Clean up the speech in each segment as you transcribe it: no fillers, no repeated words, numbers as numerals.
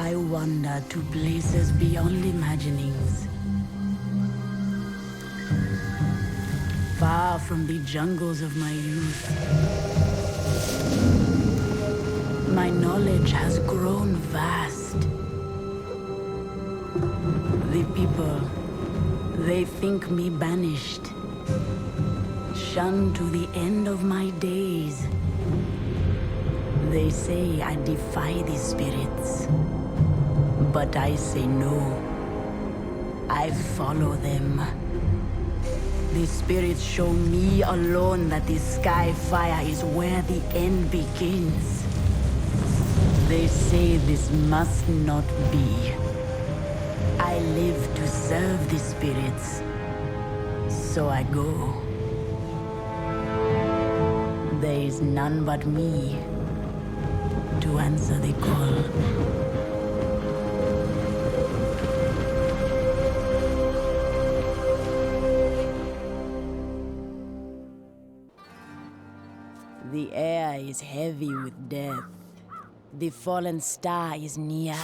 I wander to places beyond imaginings. Far from the jungles of my youth. My knowledge has grown vast. The people, they think me banished. Shunned to the end of my days. They say I defy the spirits. But I say no. I follow them. The spirits show me alone that the sky fire is where the end begins. They say this must not be. I live to serve the spirits. So I go. There is none but me to answer the call. The air is heavy with death. The fallen star is near.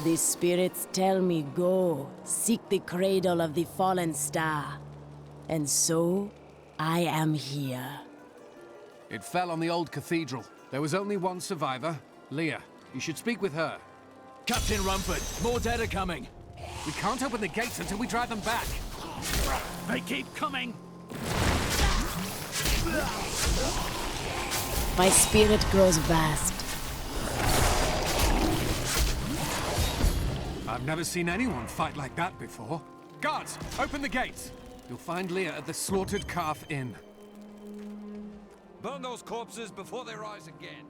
The spirits tell me go, seek the cradle of the fallen star. And so, I am here. It fell on the old cathedral. There was only one survivor, Leah. You should speak with her. Captain Rumford, more dead are coming. We can't open the gates until we drive them back. They keep coming. My spirit grows vast. I've never seen anyone fight like that before. Guards, open the gates. You'll find Leah at the Slaughtered Calf Inn. Burn those corpses before they rise again.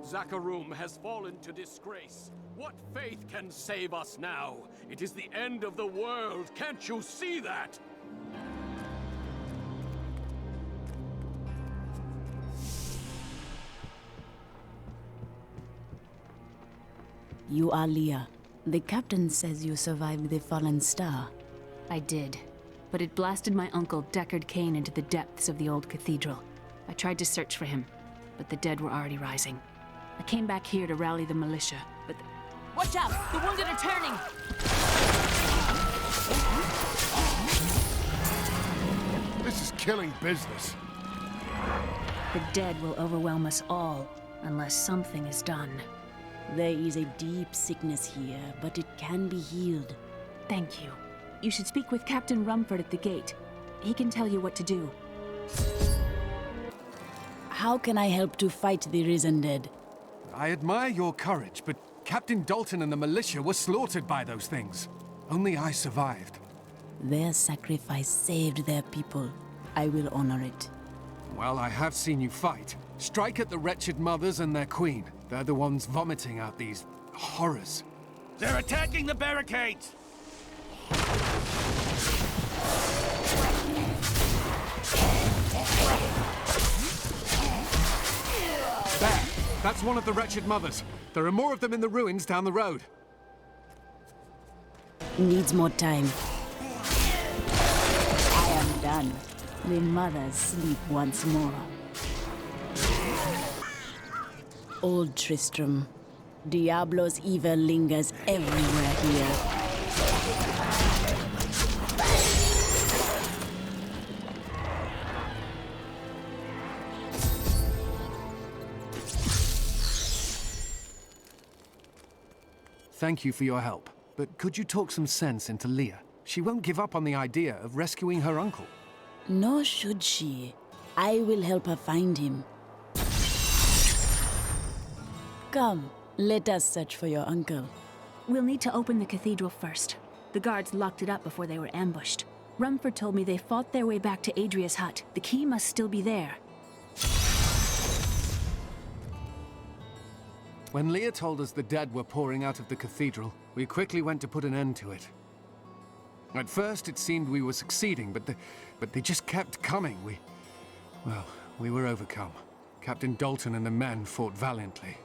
Zakharum has fallen to disgrace. What faith can save us now? It is the end of the world. Can't you see that? You are Leah. The captain says you survived the fallen star. I did. But it blasted my uncle, Deckard Cain, into the depths of the old cathedral. I tried to search for him, but the dead were already rising. I came back here to rally the militia, but... Watch out! The wounded are turning! This is killing business. The dead will overwhelm us all, unless something is done. There is a deep sickness here, but it can be healed. Thank you. You should speak with Captain Rumford at the gate. He can tell you what to do. How can I help to fight the risen dead? I admire your courage, but Captain Dalton and the militia were slaughtered by those things. Only I survived. Their sacrifice saved their people. I will honor it. Well, I have seen you fight. Strike at the wretched mothers and their queen. They're the ones vomiting out these horrors. They're attacking the barricades! There! That's one of the wretched mothers. There are more of them in the ruins down the road. Needs more time. I am done. The mothers sleep once more. Old Tristram. Diablo's evil lingers everywhere here. Thank you for your help, but could you talk some sense into Leah? She won't give up on the idea of rescuing her uncle. Nor should she. I will help her find him. Come, let us search for your uncle. We'll need to open the cathedral first. The guards locked it up before they were ambushed. Rumford told me they fought their way back to Adria's hut. The key must still be there. When Leah told us the dead were pouring out of the cathedral, we quickly went to put an end to it. At first, it seemed we were succeeding, but they just kept coming. We were overcome. Captain Dalton and the men fought valiantly.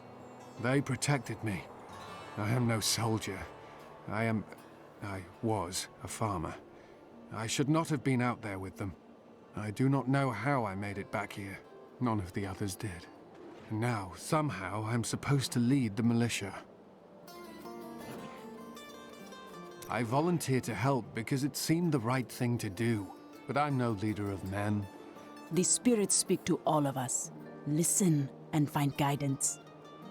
They protected me. I am no soldier. I was a farmer. I should not have been out there with them. I do not know how I made it back here. None of the others did. And now, somehow, I'm supposed to lead the militia. I volunteered to help because it seemed the right thing to do. But I'm no leader of men. The spirits speak to all of us. Listen and find guidance.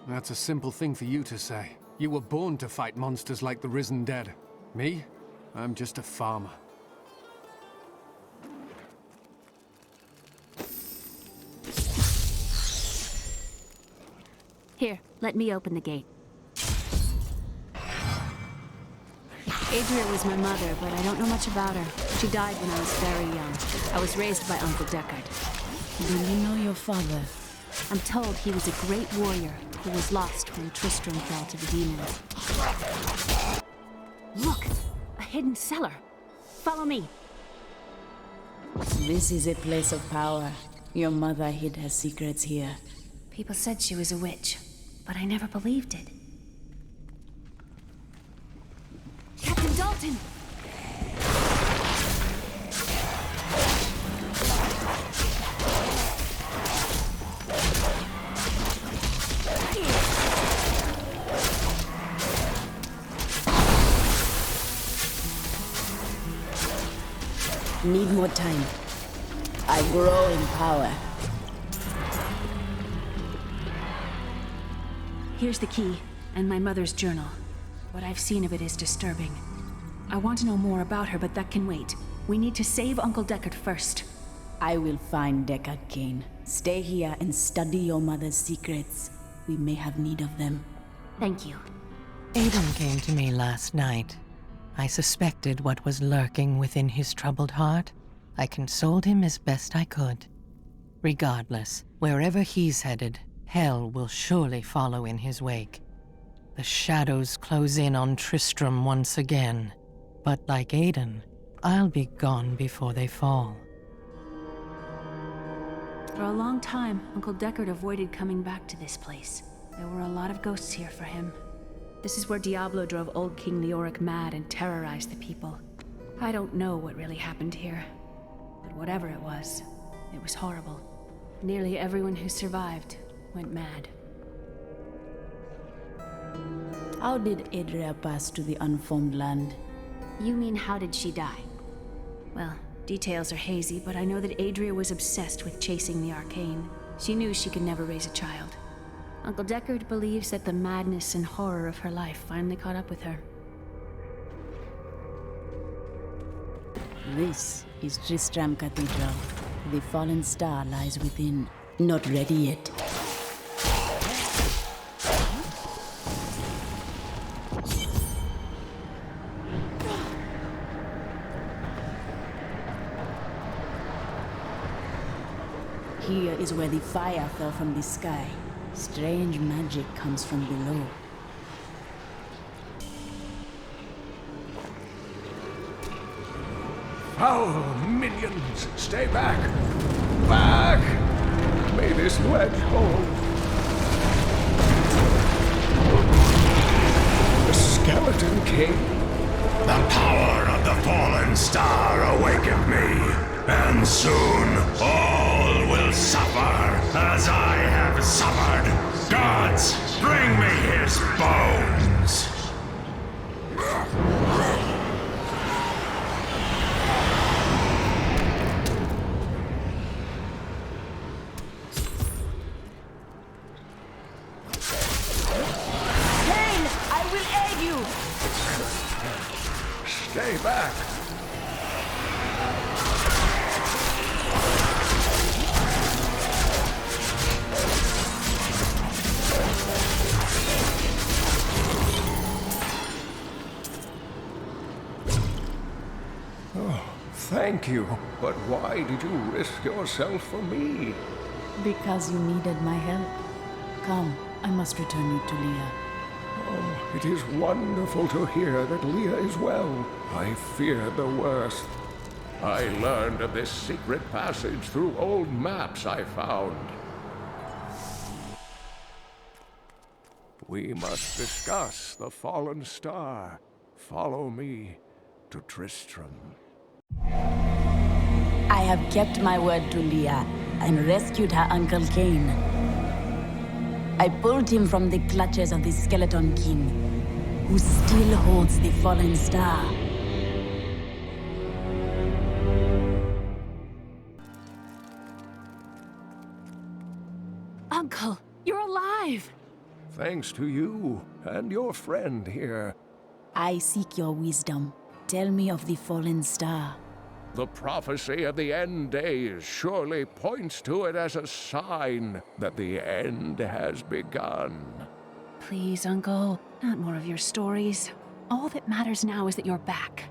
That's a simple thing for you to say. You were born to fight monsters like the risen dead. Me? I'm just a farmer. Here, let me open the gate. Adria was my mother, but I don't know much about her. She died when I was very young. I was raised by Uncle Deckard. Do you know your father? I'm told he was a great warrior who was lost when Tristram fell to the demons. Look! A hidden cellar! Follow me! This is a place of power. Your mother hid her secrets here. People said she was a witch, but I never believed it. Captain Dalton! Need more time. I grow in power. Here's the key, and my mother's journal. What I've seen of it is disturbing. I want to know more about her, but that can wait. We need to save Uncle Deckard first. I will find Deckard Cain. Stay here and study your mother's secrets. We may have need of them. Thank you. Aiden came to me last night. I suspected what was lurking within his troubled heart. I consoled him as best I could. Regardless, wherever he's headed, hell will surely follow in his wake. The shadows close in on Tristram once again. But like Aiden, I'll be gone before they fall. For a long time, Uncle Deckard avoided coming back to this place. There were a lot of ghosts here for him. This is where Diablo drove old King Leoric mad and terrorized the people. I don't know what really happened here, but whatever it was horrible. Nearly everyone who survived went mad. How did Adria pass to the unformed land? You mean how did she die? Well, details are hazy, but I know that Adria was obsessed with chasing the arcane. She knew she could never raise a child. Uncle Deckard believes that the madness and horror of her life finally caught up with her. This is Tristram Cathedral. The fallen star lies within. Not ready yet. Here is where the fire fell from the sky. Strange magic comes from below. Foul minions, stay back! Back! May this wedge hold. The Skeleton King. The power of the fallen star awakened me, and soon all will suffer as I have suffered. Gods, bring me his bones! Cain, I will aid you! Stay back! Thank you, but why did you risk yourself for me? Because you needed my help. Come, I must return you to Leah. Oh, it is wonderful to hear that Leah is well. I feared the worst. I learned of this secret passage through old maps I found. We must discuss the fallen star. Follow me to Tristram. I have kept my word to Leah and rescued her Uncle Cain. I pulled him from the clutches of the Skeleton King, who still holds the fallen star. Uncle, you're alive! Thanks to you and your friend here. I seek your wisdom. Tell me of the fallen star. The prophecy of the end days surely points to it as a sign that the end has begun. Please, Uncle, not more of your stories. All that matters now is that you're back.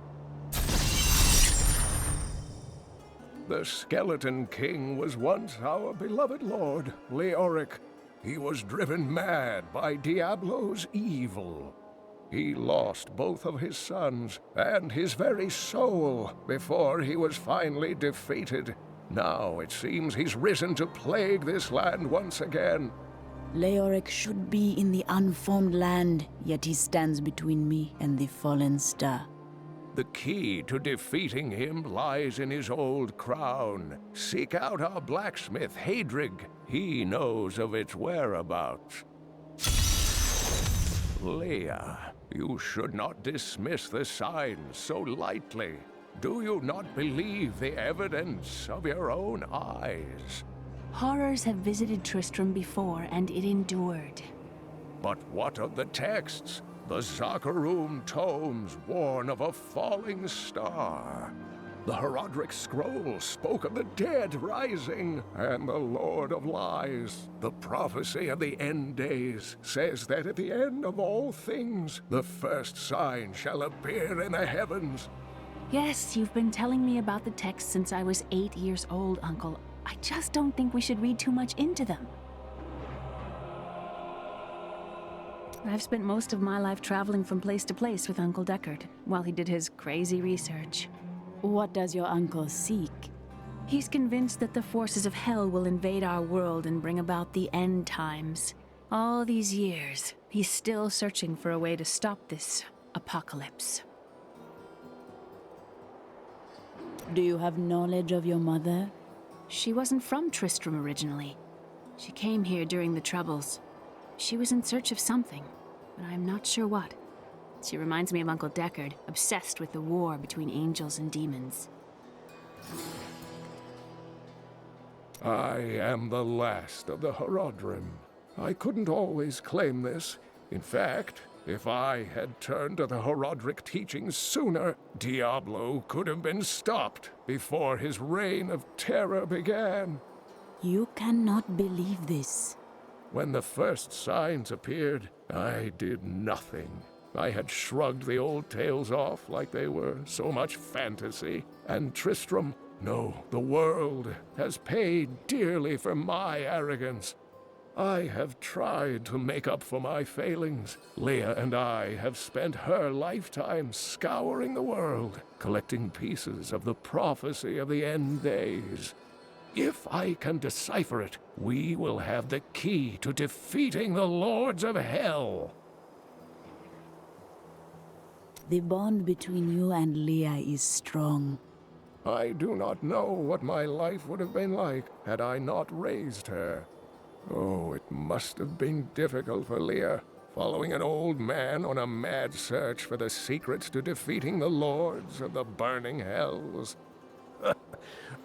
The Skeleton King was once our beloved lord, Leoric. He was driven mad by Diablo's evil. He lost both of his sons and his very soul before he was finally defeated. Now it seems he's risen to plague this land once again. Leoric should be in the unformed land, yet he stands between me and the fallen star. The key to defeating him lies in his old crown. Seek out our blacksmith, Hadrig. He knows of its whereabouts. Leah, you should not dismiss the signs so lightly. Do you not believe the evidence of your own eyes? Horrors have visited Tristram before, and it endured. But what of the texts? The Zakharum tomes warn of a falling star. The Herodric scroll spoke of the dead rising, and the Lord of Lies. The prophecy of the end days says that at the end of all things, the first sign shall appear in the heavens. Yes, you've been telling me about the texts since I was 8 years old, Uncle. I just don't think we should read too much into them. I've spent most of my life traveling from place to place with Uncle Deckard, while he did his crazy research. What does your uncle seek? He's convinced that the forces of hell will invade our world and bring about the end times. All these years, he's still searching for a way to stop this apocalypse. Do you have knowledge of your mother? She wasn't from Tristram originally. She came here during the Troubles. She was in search of something, but I'm not sure what. She reminds me of Uncle Deckard, obsessed with the war between angels and demons. I am the last of the Herodrim. I couldn't always claim this. In fact, if I had turned to the Herodric teachings sooner, Diablo could have been stopped before his reign of terror began. You cannot believe this. When the first signs appeared, I did nothing. I had shrugged the old tales off like they were so much fantasy. And Tristram, no, the world, has paid dearly for my arrogance. I have tried to make up for my failings. Leah and I have spent her lifetime scouring the world, collecting pieces of the prophecy of the end days. If I can decipher it, we will have the key to defeating the Lords of Hell. The bond between you and Leah is strong. I do not know what my life would have been like had I not raised her. Oh, it must have been difficult for Leah, following an old man on a mad search for the secrets to defeating the Lords of the burning hells.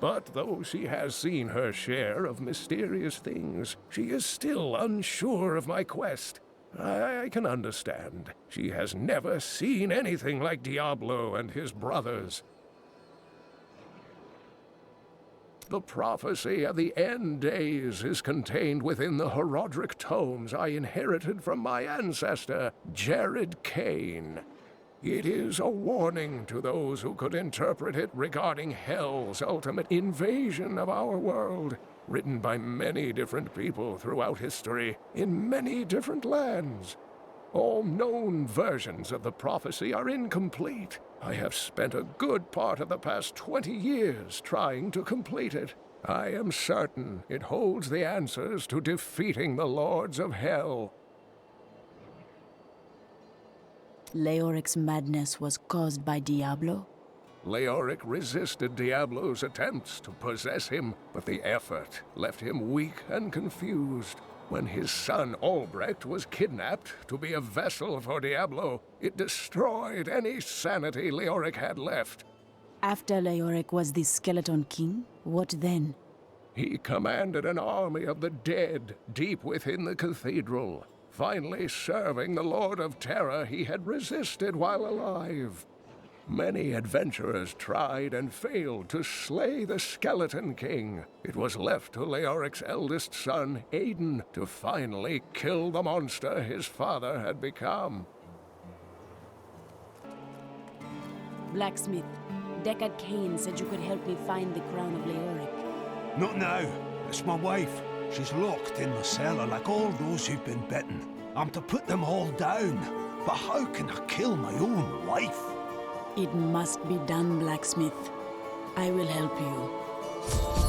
But though she has seen her share of mysterious things, she is still unsure of my quest. I can understand. She has never seen anything like Diablo and his brothers. The prophecy of the end days is contained within the Herodric tomes I inherited from my ancestor, Jared Cain. It is a warning to those who could interpret it regarding Hell's ultimate invasion of our world, written by many different people throughout history, in many different lands. All known versions of the prophecy are incomplete. I have spent a good part of the past 20 years trying to complete it. I am certain it holds the answers to defeating the Lords of Hell. Leoric's madness was caused by Diablo? Leoric resisted Diablo's attempts to possess him, but the effort left him weak and confused. When his son Albrecht was kidnapped to be a vessel for Diablo, it destroyed any sanity Leoric had left. After Leoric was the Skeleton King, what then? He commanded an army of the dead deep within the cathedral, finally serving the Lord of Terror he had resisted while alive. Many adventurers tried and failed to slay the Skeleton King. It was left to Leoric's eldest son, Aiden, to finally kill the monster his father had become. Blacksmith, Deckard Cain said you could help me find the crown of Leoric. Not now. It's my wife. She's locked in the cellar like all those who've been bitten. I'm to put them all down. But how can I kill my own wife? It must be done, Blacksmith. I will help you.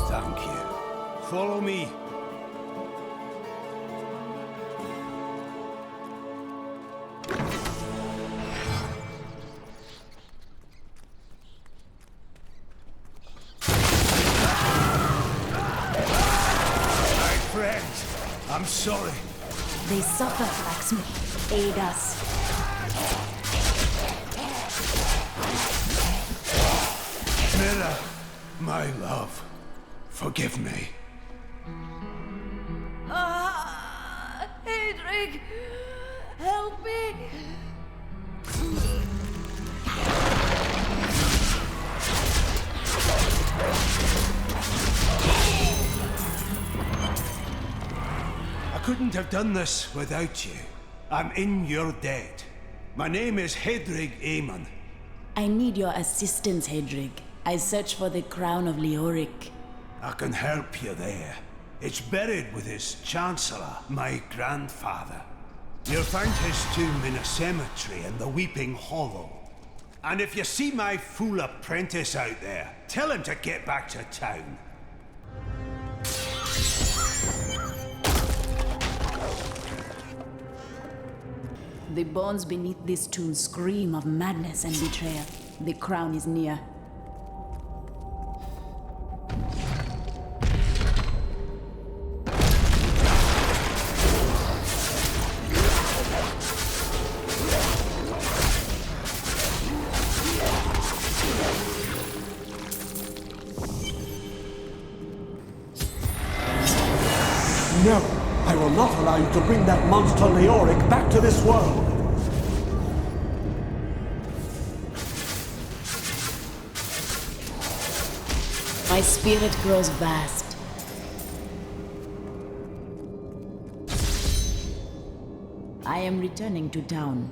Thank you. Follow me. My friend, I'm sorry. They suffer, Blacksmith. Aid us. Mira, my love, forgive me. Hedrig, help me. I couldn't have done this without you. I'm in your debt. My name is Hedrig Aemon. I need your assistance, Hedrig. I search for the crown of Leoric. I can help you there. It's buried with his Chancellor, my grandfather. You'll find his tomb in a cemetery in the Weeping Hollow. And if you see my fool apprentice out there, tell him to get back to town. The bones beneath this tomb scream of madness and betrayal. The crown is near. No! I will not allow you to bring that monster Leoric back to this world! My spirit grows vast. I am returning to town.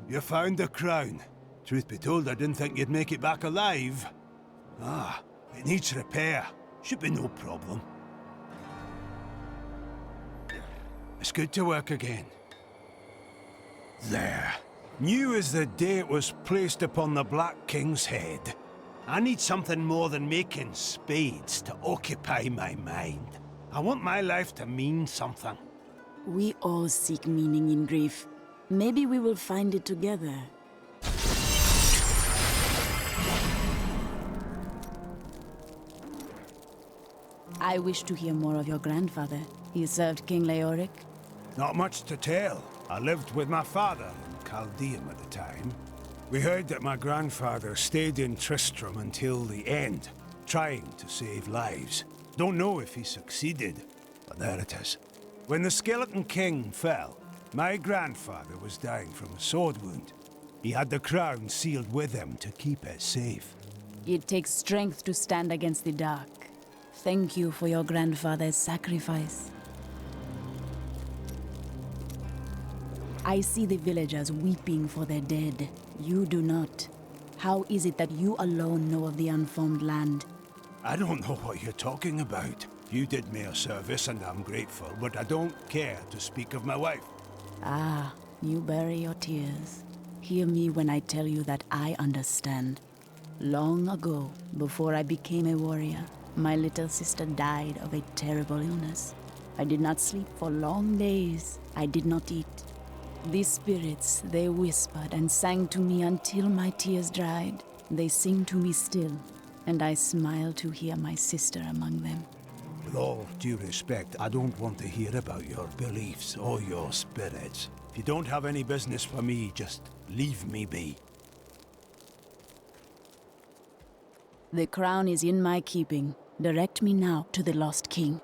You found the crown. Truth be told, I didn't think you'd make it back alive. Ah, it needs repair. Should be no problem. It's good to work again. There. New as the day it was placed upon the Black King's head. I need something more than making spades to occupy my mind. I want my life to mean something. We all seek meaning in grief. Maybe we will find it together. I wish to hear more of your grandfather. He served King Leoric. Not much to tell. I lived with my father in Chaldeum at the time. We heard that my grandfather stayed in Tristram until the end, trying to save lives. Don't know if he succeeded, but there it is. When the Skeleton King fell, my grandfather was dying from a sword wound. He had the crown sealed with him to keep it safe. It takes strength to stand against the dark. Thank you for your grandfather's sacrifice. I see the villagers weeping for their dead. You do not. How is it that you alone know of the unformed land? I don't know what you're talking about. You did me a service and I'm grateful, but I don't care to speak of my wife. Ah, you bury your tears. Hear me when I tell you that I understand. Long ago, before I became a warrior, My little sister died of a terrible illness. I did not sleep for long days. I did not eat. These spirits, they whispered and sang to me until my tears dried. They sing to me still, and I smile to hear my sister among them. With all due respect, I don't want to hear about your beliefs or your spirits. If you don't have any business for me, just leave me be. The crown is in my keeping. Direct me now to the Lost King.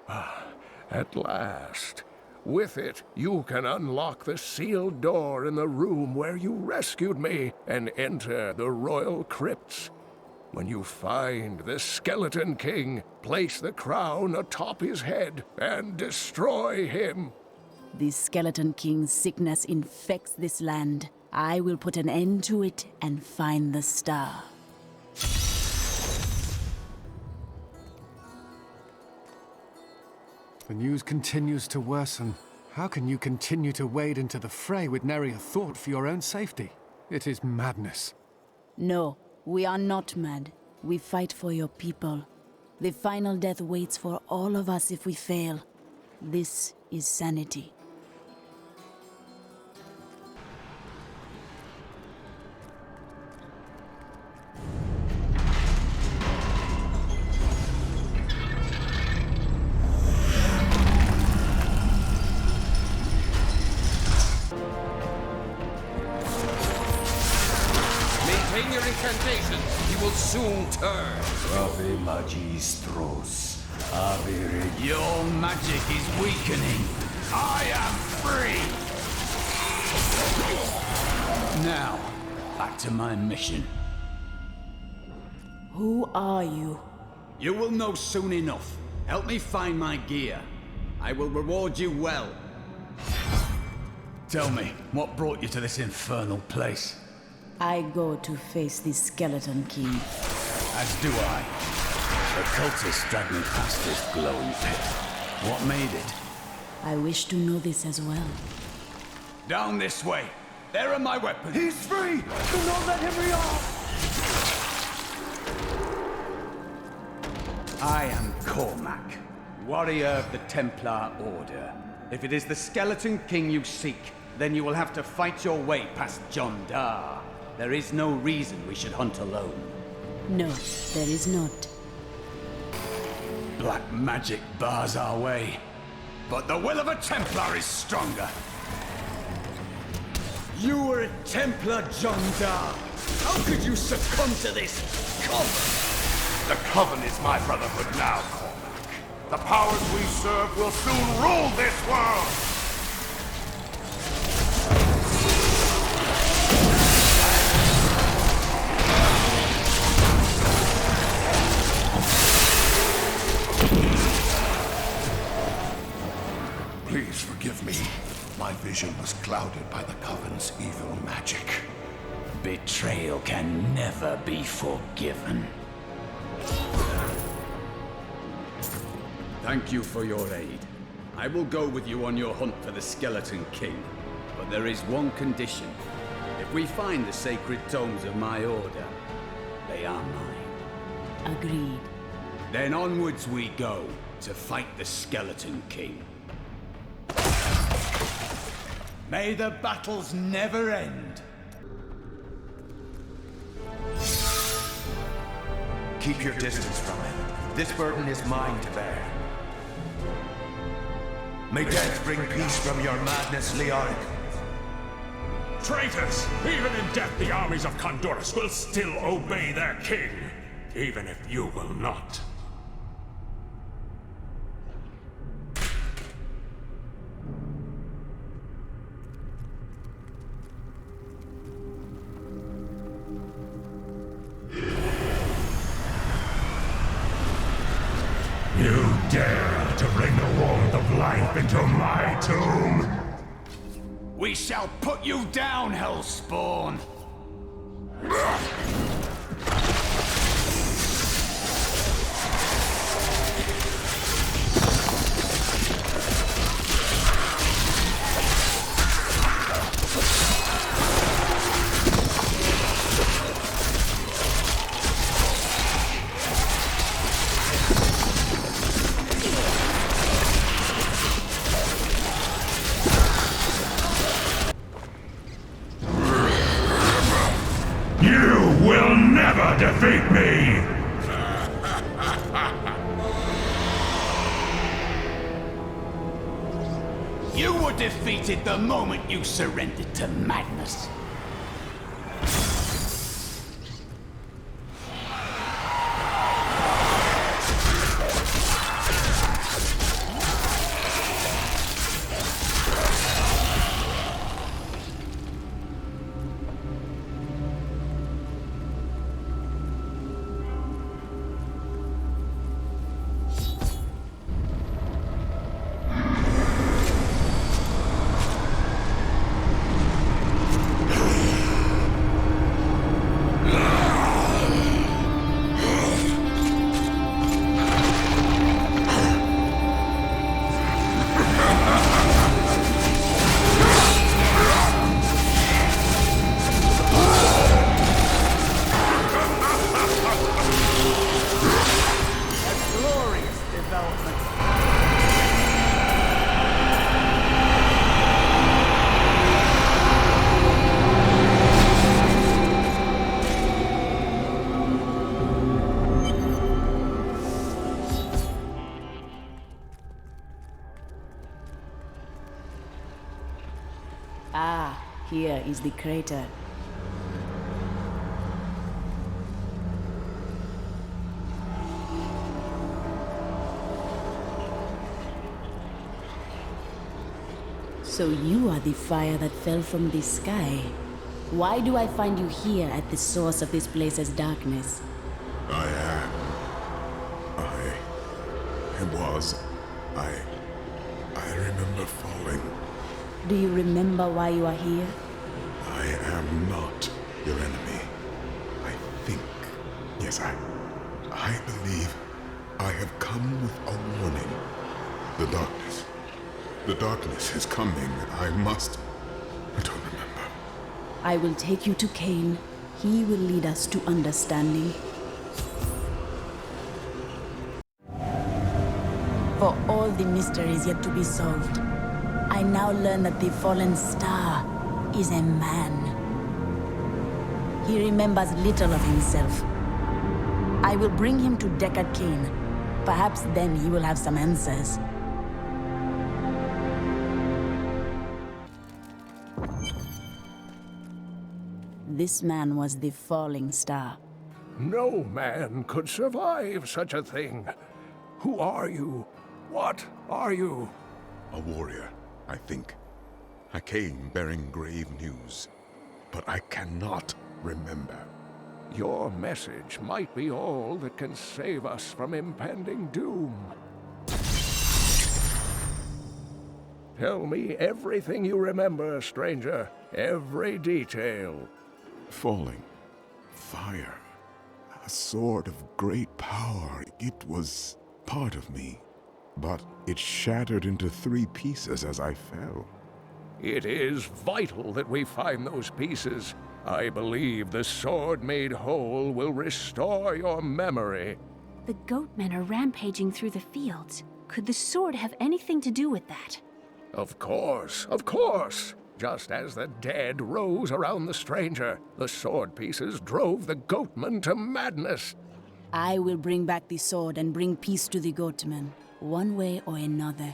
At last. With it, you can unlock the sealed door in the room where you rescued me and enter the royal crypts. When you find the Skeleton King, place the crown atop his head and destroy him. The Skeleton King's sickness infects this land. I will put an end to it and find the star. The news continues to worsen. How can you continue to wade into the fray with nary a thought for your own safety? It is madness. No, we are not mad. We fight for your people. The final death waits for all of us if we fail. This is sanity. Maintain your incantations. He will soon turn. Ave Magistros. Ave Your magic is weakening. I am free! Now, back to my mission. Who are you? You will know soon enough. Help me find my gear. I will reward you well. Tell me, what brought you to this infernal place? I go to face the Skeleton King. As do I. The cultists dragged me past this glowing pit. What made it? I wish to know this as well. Down this way. There are my weapons. He's free! Do not let him be off! I am Cormac, warrior of the Templar Order. If it is the Skeleton King you seek, then you will have to fight your way past John Dar. There is no reason we should hunt alone. No, there is not. Black magic bars our way, but the will of a Templar is stronger. You were a Templar, John Dar. How could you succumb to this coven? The Coven is my brotherhood now, Cormac. The powers we serve will soon rule this world! Please forgive me. My vision was clouded by the Coven's evil magic. Betrayal can never be forgiven. Thank you for your aid. I will go with you on your hunt for the Skeleton King. But there is one condition. If we find the sacred tomes of my order, they are mine. Agreed. Then onwards we go to fight the Skeleton King. May the battles never end. Keep your distance from him. This burden is mine to bear. May death bring peace from your madness, Leoric. Traitors! Even in death, the armies of Condorus will still obey their king, even if you will not. You dare to bring the warmth of life into my tomb? We shall put you down, Hellspawn! You will never defeat me! You were defeated the moment you surrendered to madness. Ah, here is the crater. So you are the fire that fell from the sky. Why do I find you here at the source of this place's darkness? I remember falling. Do you remember why you are here? I am not your enemy. I think. Yes, I believe I have come with a warning. The darkness. The darkness is coming. I don't remember. I will take you to Cain. He will lead us to understanding. For all the mysteries yet to be solved, I now learn that the fallen star is a man. He remembers little of himself. I will bring him to Deckard Cain. Perhaps then he will have some answers. This man was the falling star. No man could survive such a thing. Who are you? What are you? A warrior, I think. I came bearing grave news, but I cannot remember. Your message might be all that can save us from impending doom. Tell me everything you remember, stranger. Every detail. Falling. Fire. A sword of great power. It was part of me. But it shattered into 3 pieces as I fell. It is vital that we find those pieces. I believe the sword made whole will restore your memory. The goatmen are rampaging through the fields. Could the sword have anything to do with that? Of course, of course. Just as the dead rose around the stranger, the sword pieces drove the goatmen to madness. I will bring back the sword and bring peace to the goatmen, one way or another.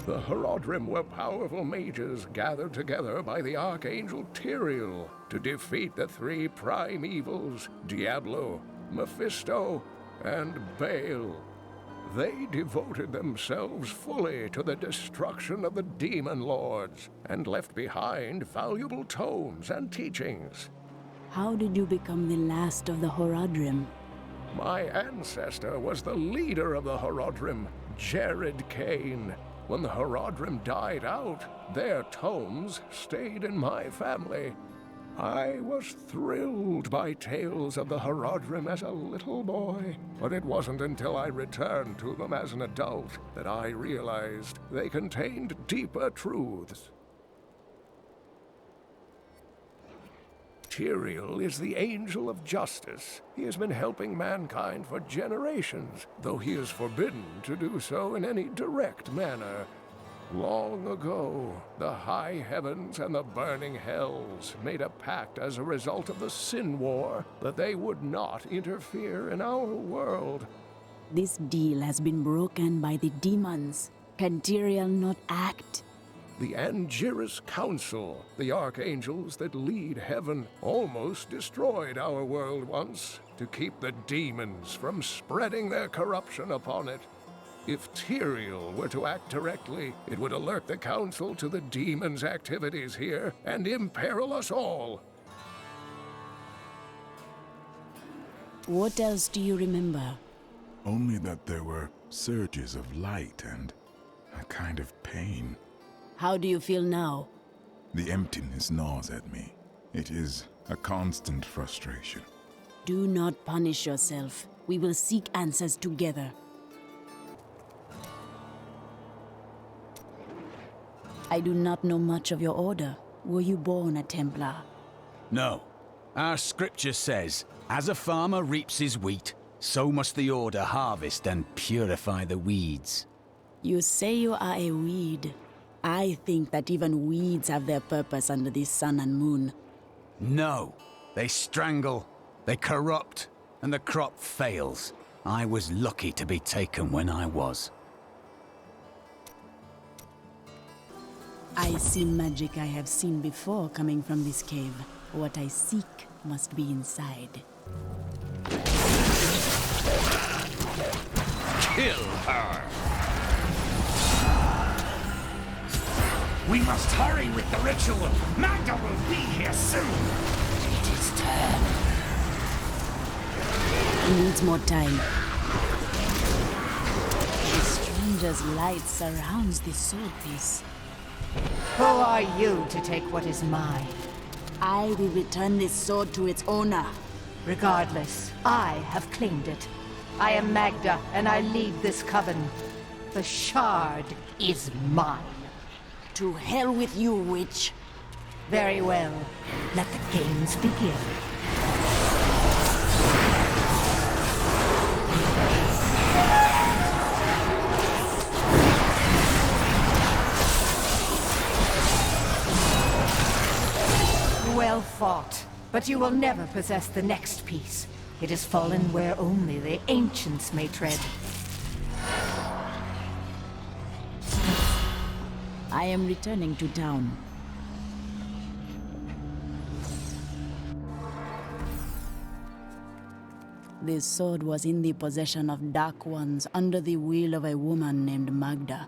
The Horodrim were powerful mages gathered together by the Archangel Tyrael to defeat the 3 prime evils, Diablo, Mephisto, and Baal. They devoted themselves fully to the destruction of the demon lords and left behind valuable tomes and teachings. How did you become the last of the Horodrim? My ancestor was the leader of the Horodrim, Jared Cain. When the Horodrim died out, their tomes stayed in my family. I was thrilled by tales of the Horodrim as a little boy, but it wasn't until I returned to them as an adult that I realized they contained deeper truths. Tyrael is the angel of justice. He has been helping mankind for generations, though he is forbidden to do so in any direct manner. Long ago, the high heavens and the burning hells made a pact as a result of the Sin War that they would not interfere in our world. This deal has been broken by the demons. Can Tyrael not act? The Angiris Council, the archangels that lead heaven, almost destroyed our world once to keep the demons from spreading their corruption upon it. If Tyrael were to act directly, it would alert the Council to the demons' activities here and imperil us all. What else do you remember? Only that there were surges of light and a kind of pain. How do you feel now? The emptiness gnaws at me. It is a constant frustration. Do not punish yourself. We will seek answers together. I do not know much of your order. Were you born a Templar? No. Our scripture says, as a farmer reaps his wheat, so must the Order harvest and purify the weeds. You say you are a weed. I think that even weeds have their purpose under the sun and moon. No. They strangle, they corrupt, and the crop fails. I was lucky to be taken when I was. I see magic I have seen before coming from this cave. What I seek must be inside. Kill her! We must hurry with the ritual. Magda will be here soon. It is time. He needs more time. The stranger's light surrounds the sword piece. Who are you to take what is mine? I will return this sword to its owner. Regardless, I have claimed it. I am Magda, and I lead this coven. The shard is mine. To hell with you, witch. Very well. Let the games begin. Well fought, but you will never possess the next piece. It has fallen where only the ancients may tread. I am returning to town. This sword was in the possession of Dark Ones under the wheel of a woman named Magda.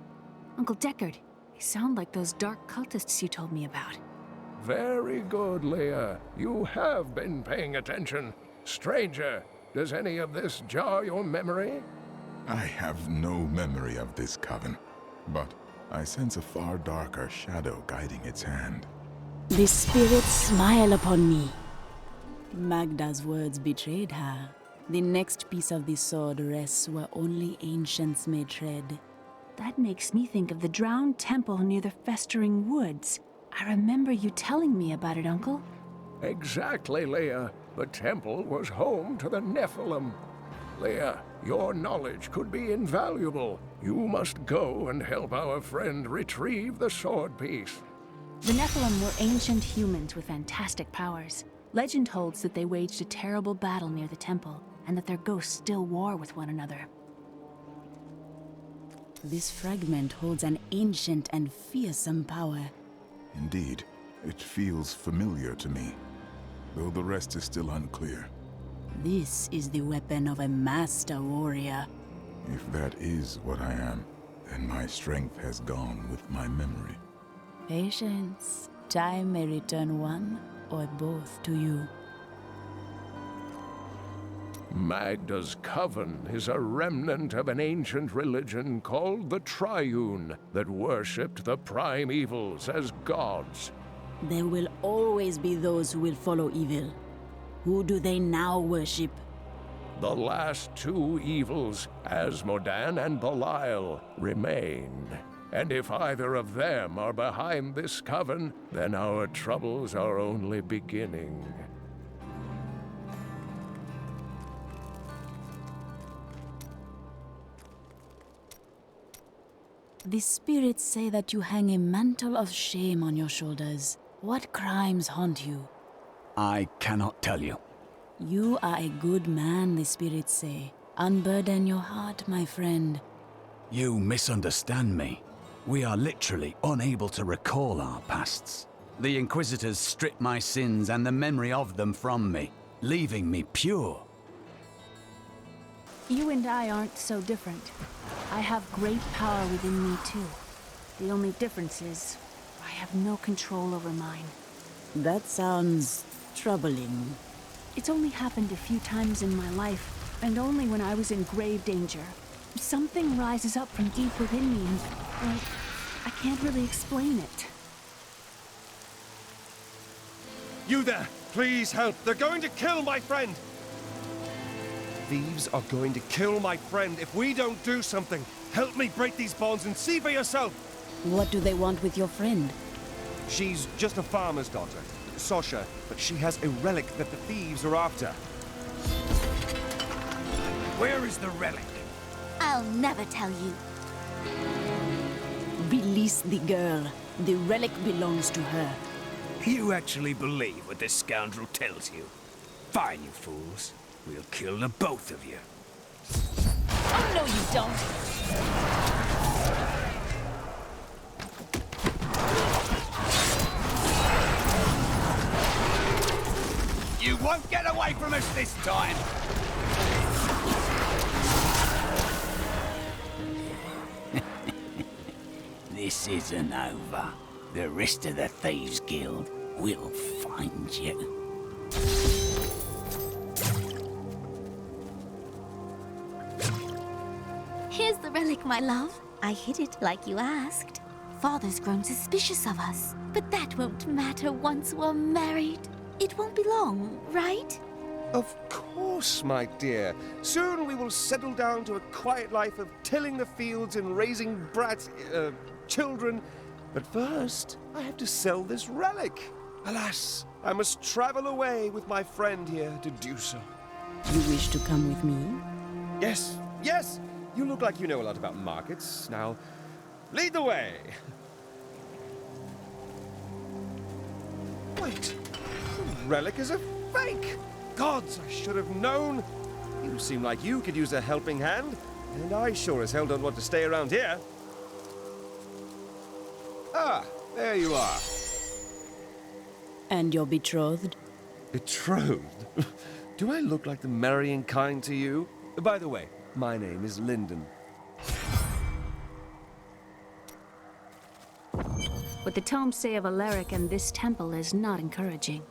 Uncle Deckard, you sound like those dark cultists you told me about. Very good, Leah. You have been paying attention. Stranger, does any of this jar your memory? I have no memory of this coven, but I sense a far darker shadow guiding its hand. The spirits smile upon me. Magda's words betrayed her. The next piece of the sword rests where only ancients may tread. That makes me think of the drowned temple near the festering woods. I remember you telling me about it, Uncle. Exactly, Leah. The temple was home to the Nephilim. Leah, your knowledge could be invaluable. You must go and help our friend retrieve the sword piece. The Nephilim were ancient humans with fantastic powers. Legend holds that they waged a terrible battle near the temple, and that their ghosts still war with one another. This fragment holds an ancient and fearsome power. Indeed, it feels familiar to me, though the rest is still unclear. This is the weapon of a master warrior. If that is what I am, then my strength has gone with my memory. Patience. Time may return one or both to you. Magda's coven is a remnant of an ancient religion called the Triune that worshipped the primevals as gods. There will always be those who will follow evil. Who do they now worship? The last two evils, Asmodan and Belial, remain. And if either of them are behind this coven, then our troubles are only beginning. The spirits say that you hang a mantle of shame on your shoulders. What crimes haunt you? I cannot tell you. You are a good man, the spirits say. Unburden your heart, my friend. You misunderstand me. We are literally unable to recall our pasts. The Inquisitors stripped my sins and the memory of them from me, leaving me pure. You and I aren't so different. I have great power within me too. The only difference is, I have no control over mine. That sounds troubling. It's only happened a few times in my life, and only when I was in grave danger. Something rises up from deep within me and, well, I can't really explain it. You there! Please help! They're going to kill my friend! Thieves are going to kill my friend if we don't do something. Help me break these bonds and see for yourself! What do they want with your friend? She's just a farmer's daughter, Sasha, but she has a relic that the thieves are after. Where is the relic? I'll never tell you. Release the girl. The relic belongs to her. You actually believe what this scoundrel tells you? Fine, you fools. We'll kill the both of you. Oh, no, you don't. You won't get away from us this time! This isn't over. The rest of the Thieves Guild will find you. Here's the relic, my love. I hid it like you asked. Father's grown suspicious of us, but that won't matter once we're married. It won't be long, right? Of course, my dear. Soon we will settle down to a quiet life of tilling the fields and raising children. But first, I have to sell this relic. Alas, I must travel away with my friend here to do so. You wish to come with me? Yes, yes! You look like you know a lot about markets. Now, lead the way! Wait! The relic is a fake! Gods, I should have known! You seem like you could use a helping hand, and I sure as hell don't want to stay around here. Ah, there you are. And your betrothed? Betrothed? Do I look like the marrying kind to you? By the way, my name is Lyndon. What the tomes say of Alaric and this temple is not encouraging.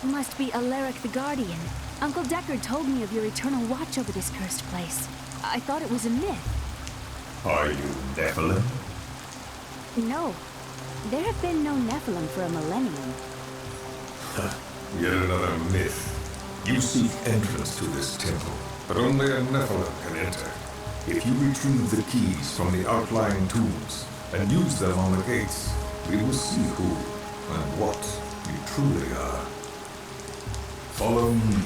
It must be Alaric the Guardian. Uncle Deckard told me of your eternal watch over this cursed place. I thought it was a myth. Are you Nephilim? No. There have been no Nephilim for a millennium. Yet another myth. You seek entrance to this temple, but only a Nephilim can enter. If you retrieve the keys from the outlying tombs and use them on the gates, we will see who and what you truly are. Follow me.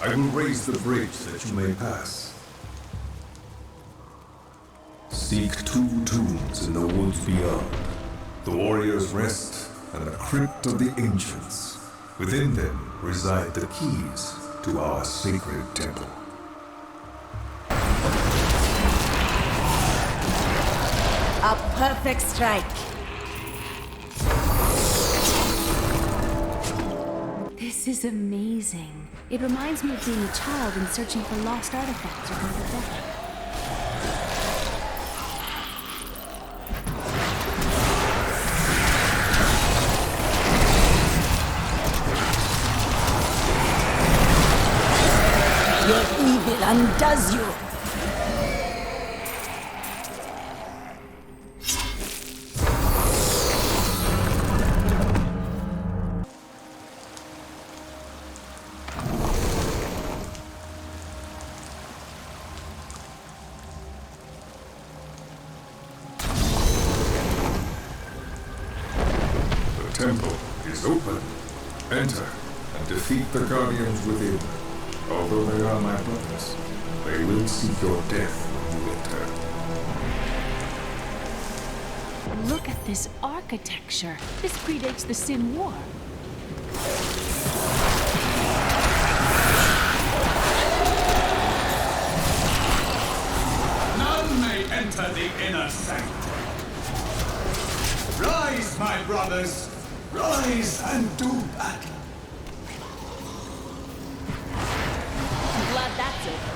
I will raise the bridge that you may pass. Seek 2 tombs in the woods beyond. The Warrior's Rest and the Crypt of the Ancients. Within them reside the keys to our sacred temple. A perfect strike. This is amazing. It reminds me of being a child and searching for lost artifacts or Uncle Deckard. Your evil undoes you. The temple is open. Enter and defeat the guardians within. Although they are my brothers, they will seek your death when you enter. Look at this architecture. This predates the Sin War. None may enter the inner sanctum. Rise, my brothers! Rise and do battle! I'm glad that's over.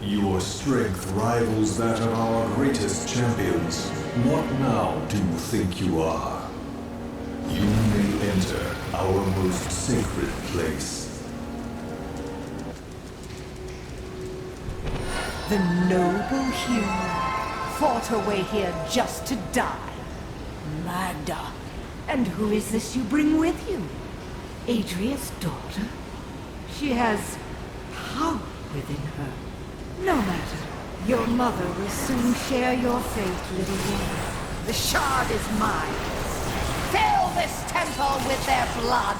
Your strength rivals that of our greatest champions. What now do you think you are? You may enter our most sacred place. The noble hero fought her way here just to die. Magda. And who is this you bring with you? Adria's daughter? She has power within her. No matter. Your mother will soon share your fate, little one. The shard is mine. Fill this temple with their blood!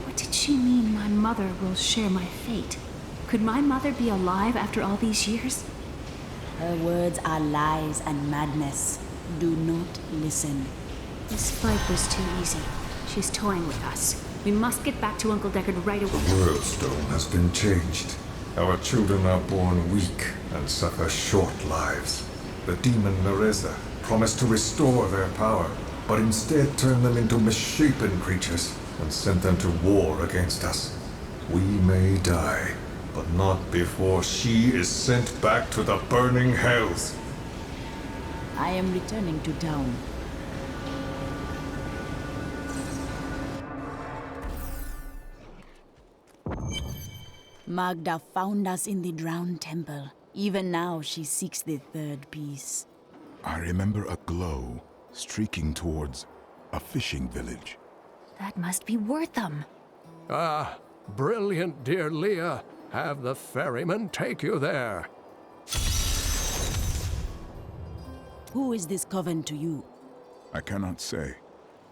What did she mean my mother will share my fate? Could my mother be alive after all these years? Her words are lies and madness. Do not listen. This fight was too easy. She's toying with us. We must get back to Uncle Deckard right away. The world stone has been changed. Our children are born weak and suffer short lives. The demon Nereza promised to restore their power, but instead turned them into misshapen creatures and sent them to war against us. We may die, but not before she is sent back to the burning hells. I am returning to town. Magda found us in the drowned temple. Even now, she seeks the third piece. I remember a glow streaking towards a fishing village. That must be Wortham. Ah, brilliant, dear Leah. Have the ferryman take you there. Who is this coven to you? I cannot say,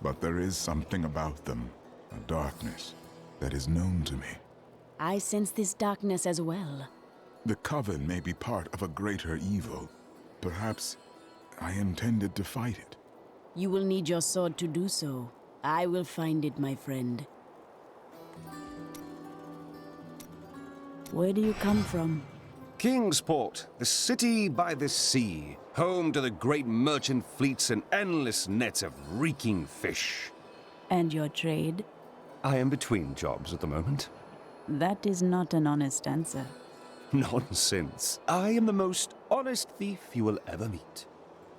but there is something about them, a darkness, that is known to me. I sense this darkness as well. The coven may be part of a greater evil. Perhaps I intended to fight it. You will need your sword to do so. I will find it, my friend. Where do you come from? Kingsport, the city by the sea, home to the great merchant fleets and endless nets of reeking fish. And your trade? I am between jobs at the moment. That is not an honest answer. Nonsense. I am the most honest thief you will ever meet.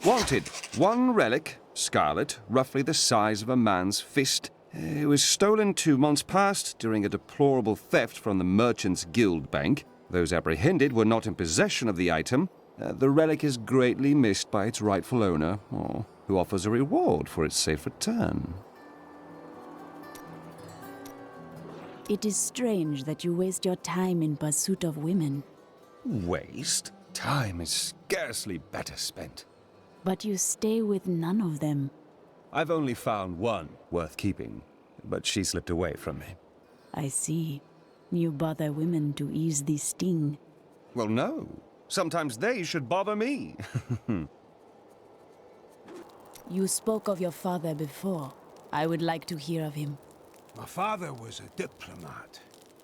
Wanted, one relic, scarlet, roughly the size of a man's fist. It was stolen 2 months past during a deplorable theft from the Merchants Guild Bank. Those apprehended were not in possession of the item. The relic is greatly missed by its rightful owner, who offers a reward for its safe return. It is strange that you waste your time in pursuit of women. Waste? Time is scarcely better spent. But you stay with none of them. I've only found one worth keeping, but she slipped away from me. I see. You bother women to ease the sting. Well, no. Sometimes they should bother me. You spoke of your father before. I would like to hear of him. My father was a diplomat.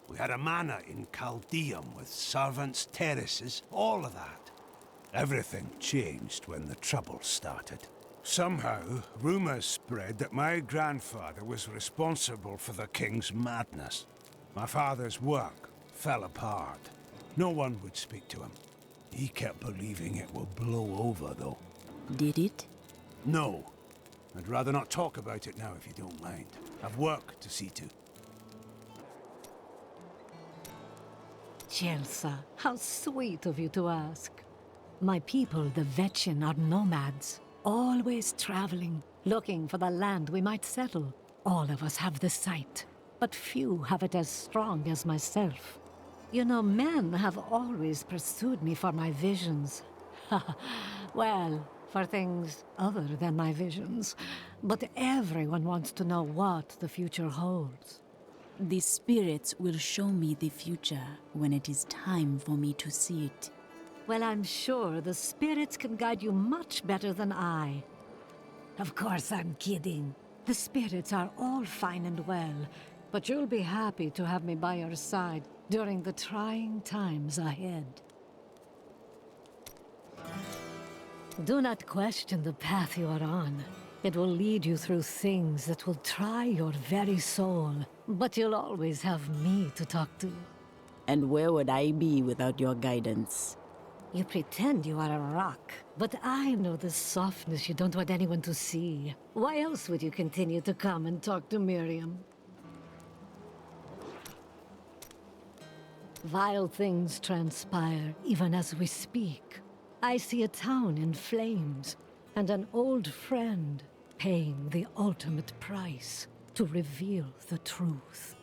We had a manor in Chaldeum with servants, terraces, all of that. Everything changed when the trouble started. Somehow, rumors spread that my grandfather was responsible for the king's madness. My father's work fell apart. No one would speak to him. He kept believing it will blow over, though. Did it? No. I'd rather not talk about it now, if you don't mind. I've work to see to. Chelsea, how sweet of you to ask. My people, the Vetchin, are nomads, always traveling, looking for the land we might settle. All of us have the sight, but few have it as strong as myself. You know, men have always pursued me for my visions. Well, for things other than my visions. But everyone wants to know what the future holds. The spirits will show me the future when it is time for me to see it. Well, I'm sure the spirits can guide you much better than I. Of course, I'm kidding. The spirits are all fine and well, but you'll be happy to have me by your side during the trying times ahead. Do not question the path you are on. It will lead you through things that will try your very soul, but you'll always have me to talk to. And where would I be without your guidance? You pretend you are a rock, but I know the softness you don't want anyone to see. Why else would you continue to come and talk to Miriam? Vile things transpire even as we speak. I see a town in flames, and an old friend paying the ultimate price to reveal the truth.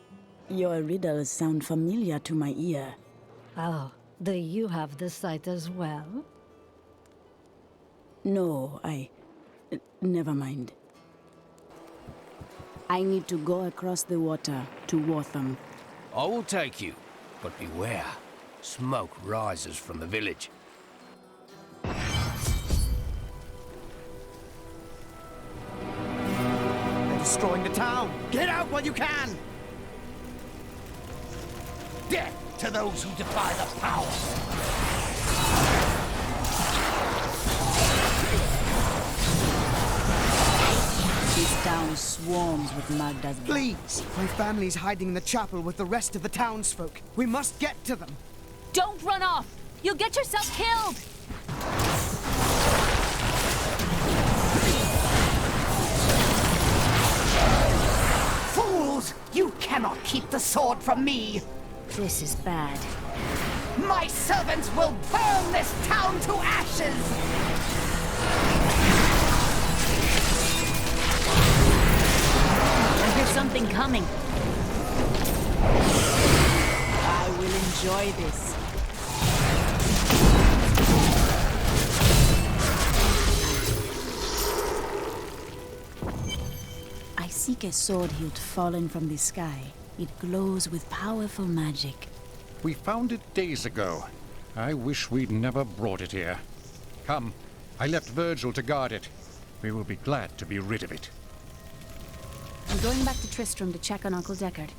Your riddles sound familiar to my ear. Oh, do you have the sight as well? No, never mind. I need to go across the water to Wortham. I will take you, but beware. Smoke rises from the village. They're destroying the town. Get out while you can! Death to those who defy the power! This town swarms with Magda's blood. Please! My family's hiding in the chapel with the rest of the townsfolk. We must get to them! Don't run off! You'll get yourself killed! Fools! You cannot keep the sword from me! This is bad. My servants will burn this town to ashes! I hear something coming. I will enjoy this. I seek a sword hilt fallen from the sky. It glows with powerful magic. We found it days ago. I wish we'd never brought it here. Come, I left Virgil to guard it. We will be glad to be rid of it. I'm going back to Tristram to check on Uncle Deckard.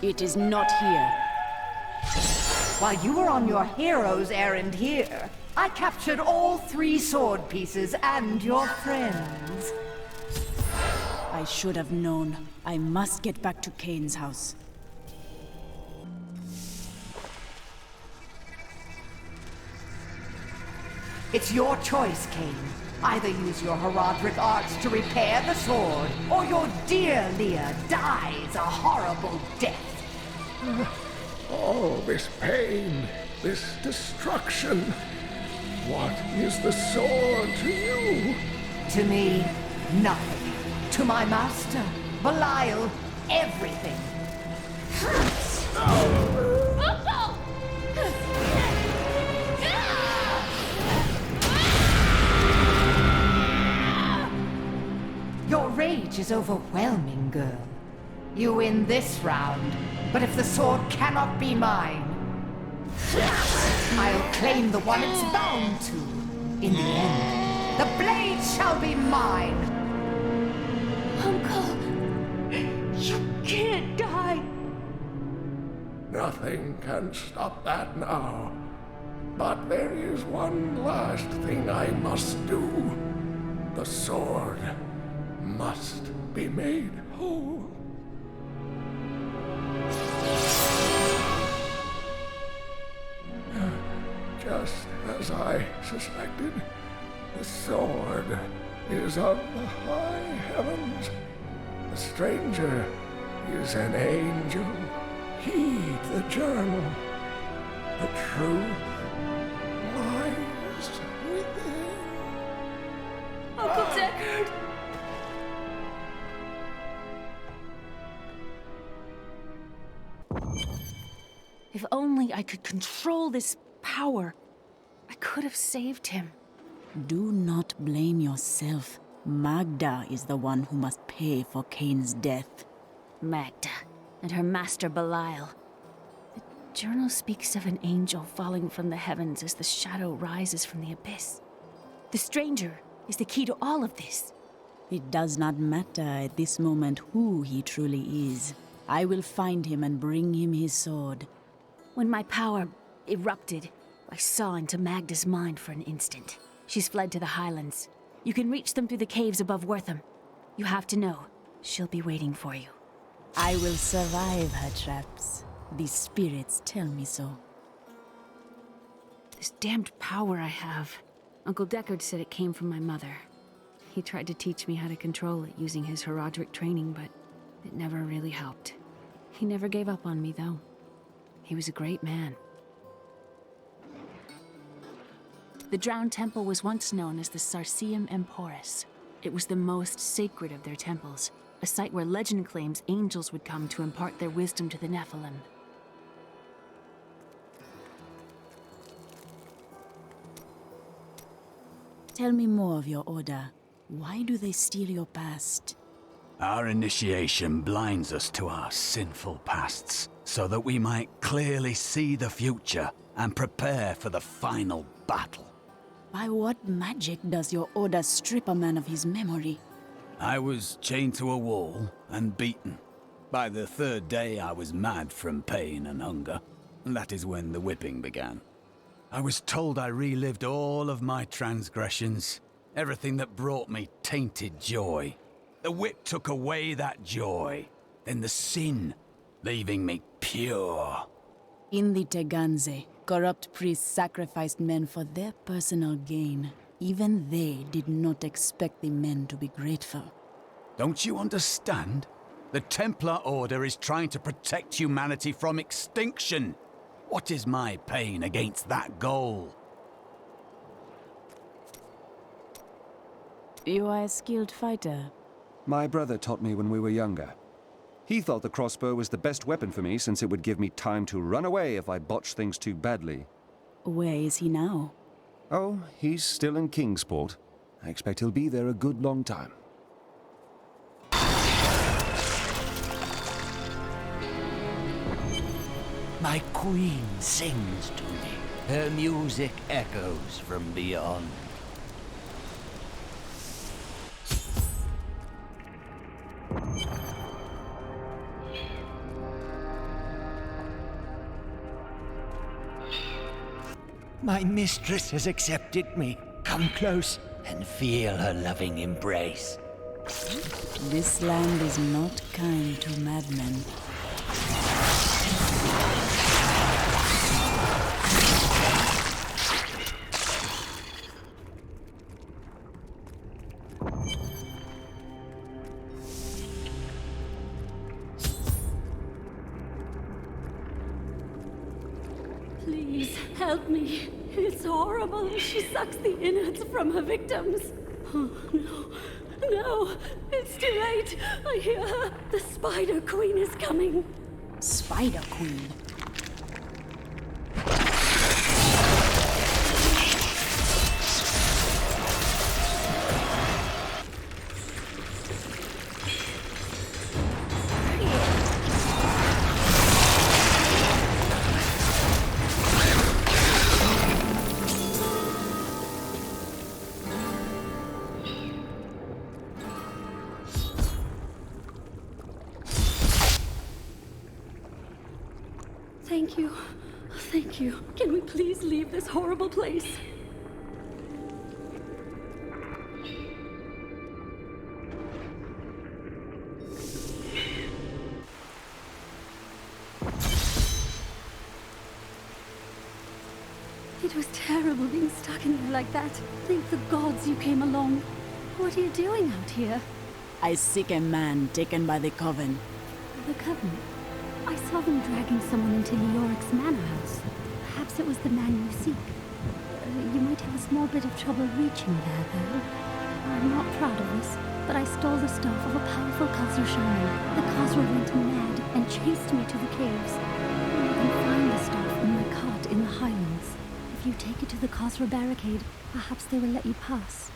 It is not here. While you were on your hero's errand here, I captured all 3 sword pieces and your friends. I should have known. I must get back to Kane's house. It's your choice, Kane. Either use your heraldric arts to repair the sword, or your dear Leah dies a horrible death. All this pain, this destruction. What is the sword to you? To me, nothing. To my master, Belial, everything. Your rage is overwhelming, girl. You win this round, but if the sword cannot be mine, I'll claim the one it's bound to. In the end, the blade shall be mine. Uncle, you can't die. Nothing can stop that now. But there is one last thing I must do. The sword must be made whole. Just as I suspected, the sword is of the high heavens. The stranger is an angel. Heed the journal. The truth lies within. Uncle Deckard! If only I could control this power, I could have saved him. Do not blame yourself. Magda is the one who must pay for Cain's death. Magda and her master Belial. The journal speaks of an angel falling from the heavens as the shadow rises from the abyss. The stranger is the key to all of this. It does not matter at this moment who he truly is. I will find him and bring him his sword. When my power erupted, I saw into Magda's mind for an instant. She's fled to the highlands. You can reach them through the caves above Wortham. You have to know, she'll be waiting for you. I will survive her traps. The spirits tell me so. This damned power I have. Uncle Deckard said it came from my mother. He tried to teach me how to control it using his Herodric training, but it never really helped. He never gave up on me, though. He was a great man. The Drowned Temple was once known as the Sarsium Emporis. It was the most sacred of their temples, a site where legend claims angels would come to impart their wisdom to the Nephilim. Tell me more of your order. Why do they steal your past? Our initiation blinds us to our sinful pasts, so that we might clearly see the future and prepare for the final battle. By what magic does your order strip a man of his memory? I was chained to a wall and beaten. By the third day, I was mad from pain and hunger, and that is when the whipping began. I was told I relived all of my transgressions, everything that brought me tainted joy. The whip took away that joy, then the sin, leaving me pure. In the Teganze, corrupt priests sacrificed men for their personal gain. Even they did not expect the men to be grateful. Don't you understand? The Templar Order is trying to protect humanity from extinction. What is my pain against that goal? You are a skilled fighter. My brother taught me when we were younger. He thought the crossbow was the best weapon for me since it would give me time to run away if I botched things too badly. Where is he now? Oh, he's still in Kingsport. I expect he'll be there a good long time. My queen sings to me. Her music echoes from beyond. My mistress has accepted me. Come close and feel her loving embrace. This land is not kind to madmen. Please, help me. It's horrible. She sucks the innards from her victims. Oh, no. No! It's too late! I hear her! The Spider Queen is coming! Spider Queen? Thank you. Thank you. Can we please leave this horrible place? It was terrible being stuck in there like that. Thank the gods you came along. What are you doing out here? I seek a man taken by the Coven. The Coven? I saw them dragging someone into Leoric's manor house. Perhaps it was the man you seek. You might have a small bit of trouble reaching there, though. I'm not proud of this, but I stole the staff of a powerful Khazra shaman. The Khazra went mad and chased me to the caves. You can find the the Khosra barricade. Perhaps they will let you pass.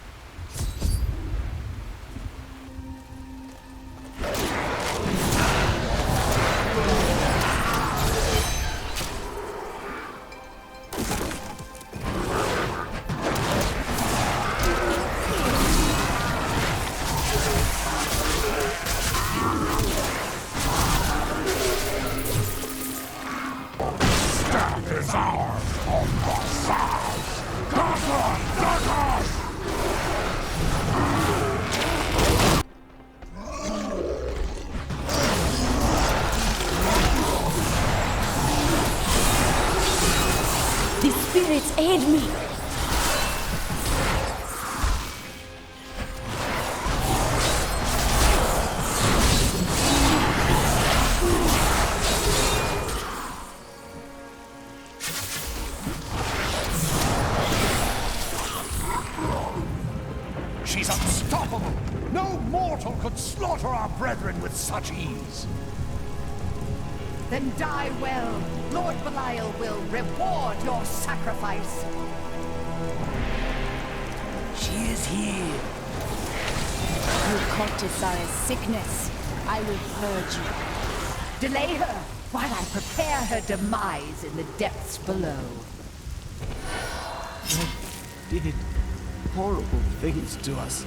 The spirits aid me! She's unstoppable! No mortal could slaughter our brethren with such ease! Then die well. Lord Belial will reward your sacrifice. She is here. Your cultists are a sickness. I will purge you. Delay her while I prepare her demise in the depths below. They did horrible things to us.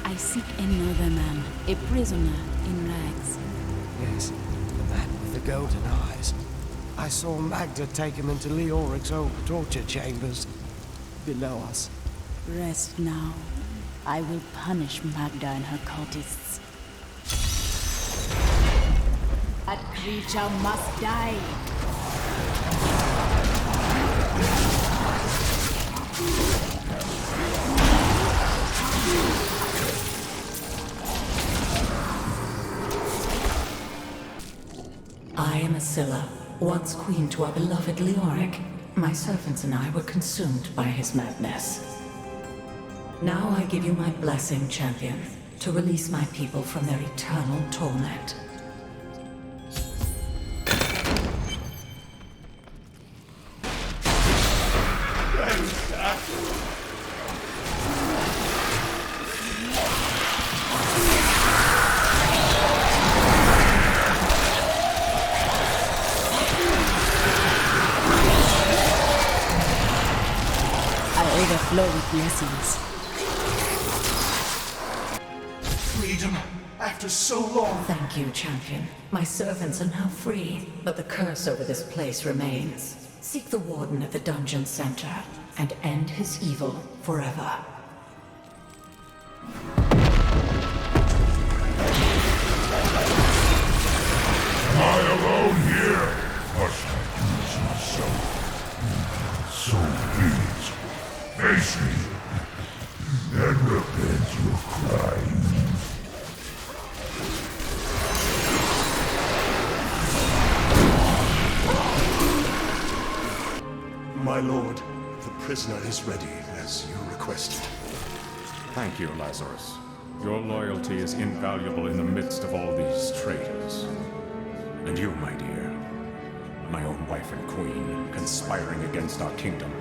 I seek another man, a prisoner in rags. Yes, the man with the golden eyes. I saw Magda take him into Leoric's old torture chambers below us. Rest now. I will punish Magda and her cultists. That creature must die. I am Asilla, once queen to our beloved Leoric. My servants and I were consumed by his madness. Now I give you my blessing, champion, to release my people from their eternal torment. Overflow with blessings. Freedom, after so long. Thank you, champion. My servants are now free, but the curse over this place remains. Seek the warden at the dungeon center and end his evil forever. Am I alone here? Must I do this myself? So please, face me, and repent your crimes. My lord, the prisoner is ready, as you requested. Thank you, Lazarus. Your loyalty is invaluable in the midst of all these traitors. And you, my dear, my own wife and queen, conspiring against our kingdom.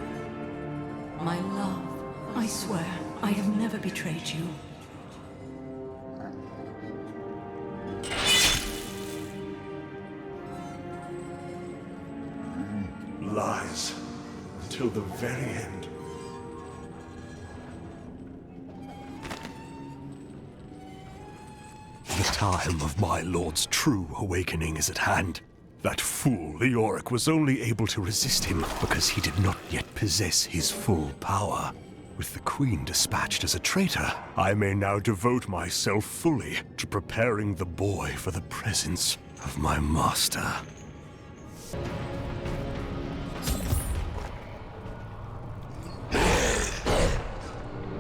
My love, I swear, I have never betrayed you. Lies, until the very end. The time of my lord's true awakening is at hand. That fool, Leoric, was only able to resist him because he did not yet possess his full power. With the Queen dispatched as a traitor, I may now devote myself fully to preparing the boy for the presence of my master.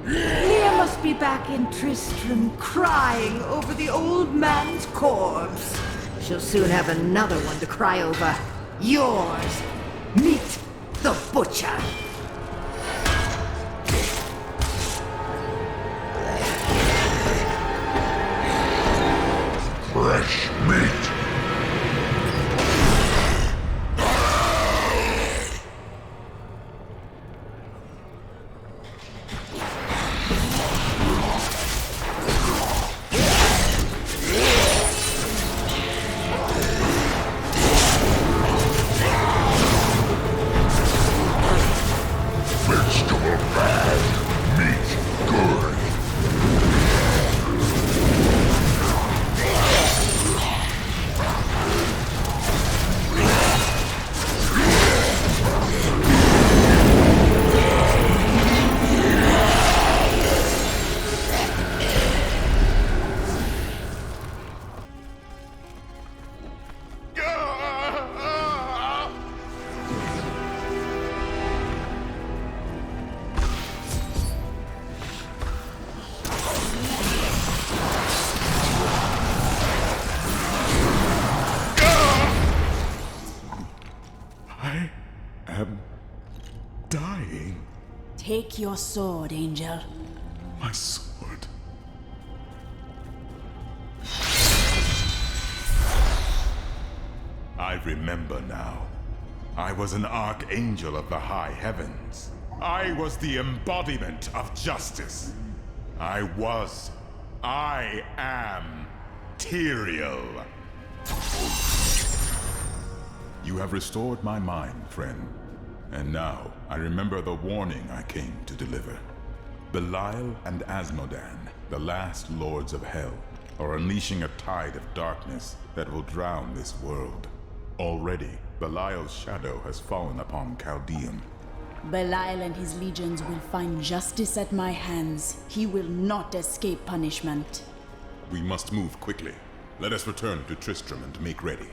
Leah must be back in Tristram, crying over the old man's corpse. She'll soon have another one to cry over. Yours. Meet the butcher. Fresh meat. I am dying. Take your sword, Angel. My sword. I remember now. I was an archangel of the high heavens. I was the embodiment of justice. I am Tyrael. You have restored my mind, friend. And now, I remember the warning I came to deliver. Belial and Asmodan, the last lords of hell, are unleashing a tide of darkness that will drown this world. Already, Belial's shadow has fallen upon Chaldeum. Belial and his legions will find justice at my hands. He will not escape punishment. We must move quickly. Let us return to Tristram and make ready.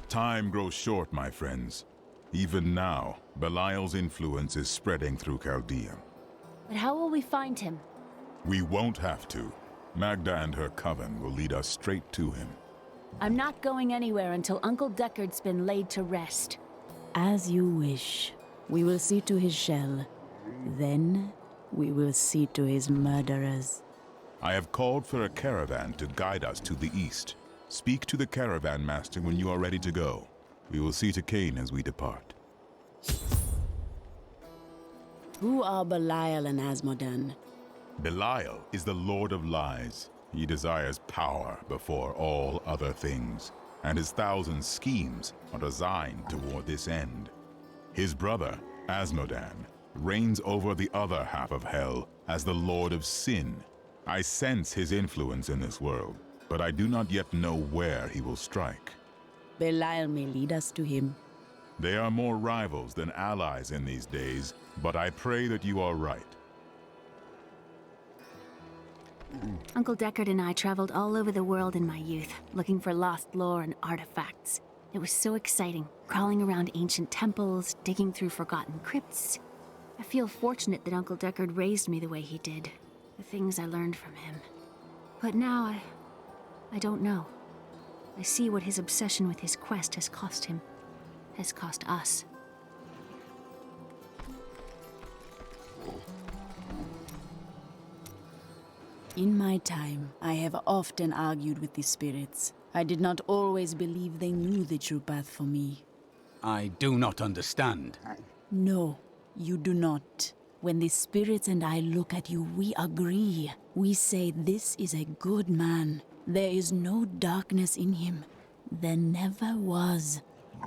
Time grows short, my friends. Even now, Belial's influence is spreading through Chaldeum. But how will we find him? We won't have to. Magda and her coven will lead us straight to him. I'm not going anywhere until Uncle Deckard's been laid to rest. As you wish. We will see to his shell. Then, we will see to his murderers. I have called for a caravan to guide us to the east. Speak to the caravan master when you are ready to go. We will see to Cain as we depart. Who are Belial and Asmodan? Belial is the Lord of Lies. He desires power before all other things, and his 1,000 schemes are designed toward this end. His brother, Asmodan, reigns over the other half of hell as the Lord of Sin. I sense his influence in this world, but I do not yet know where he will strike. Belial may lead us to him. They are more rivals than allies in these days, but I pray that you are right. Uncle Deckard and I traveled all over the world in my youth, looking for lost lore and artifacts. It was so exciting, crawling around ancient temples, digging through forgotten crypts. I feel fortunate that Uncle Deckard raised me the way he did, the things I learned from him. But now I don't know. I see what his obsession with his quest has cost him, has cost us. In my time, I have often argued with the spirits. I did not always believe they knew the true path for me. I do not understand. No, you do not. When the spirits and I look at you, we agree. We say this is a good man. There is no darkness in him. There never was.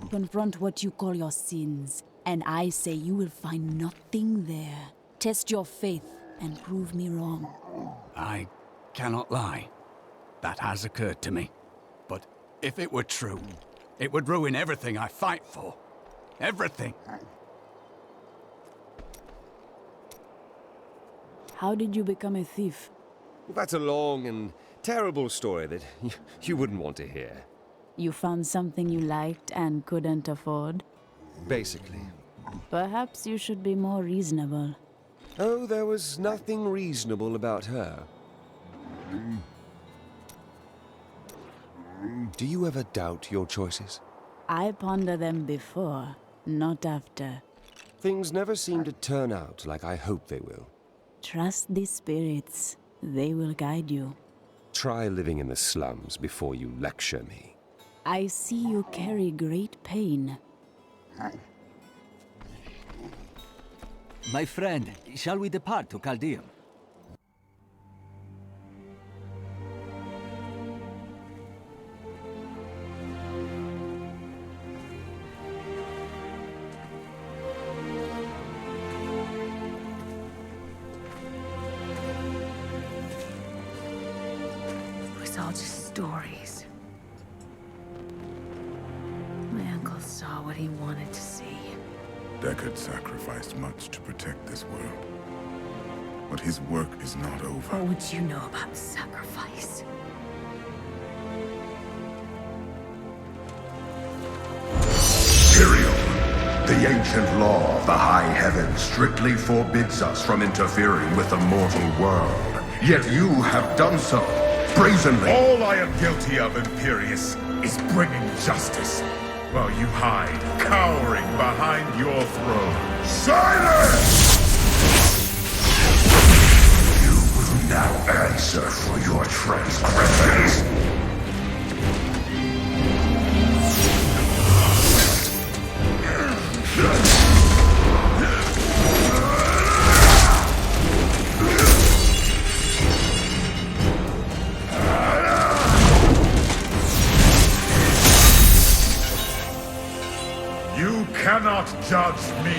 Confront what you call your sins, and I say you will find nothing there. Test your faith and prove me wrong. I cannot lie. That has occurred to me. But if it were true, it would ruin everything I fight for. Everything. How did you become a thief? That's a long and terrible story that you wouldn't want to hear. You found something you liked and couldn't afford? Basically. Perhaps you should be more reasonable. Oh, there was nothing reasonable about her. Do you ever doubt your choices? I ponder them before, not after. Things never seem to turn out like I hope they will. Trust the spirits. They will guide you. Try living in the slums before you lecture me. I see you carry great pain. My friend, shall we depart to Chaldeum? It was all just stories. My uncle saw what he wanted to see. Deckard sacrificed much to protect this world. But his work is not over. What would you know about sacrifice? Tyrael, the ancient law of the high heavens strictly forbids us from interfering with the mortal world. Yet you have done so, brazenly. All I am guilty of, Imperius, is bringing justice, while you hide, cowering behind your throne. Silence! You will now answer for your transgressions. You cannot judge me.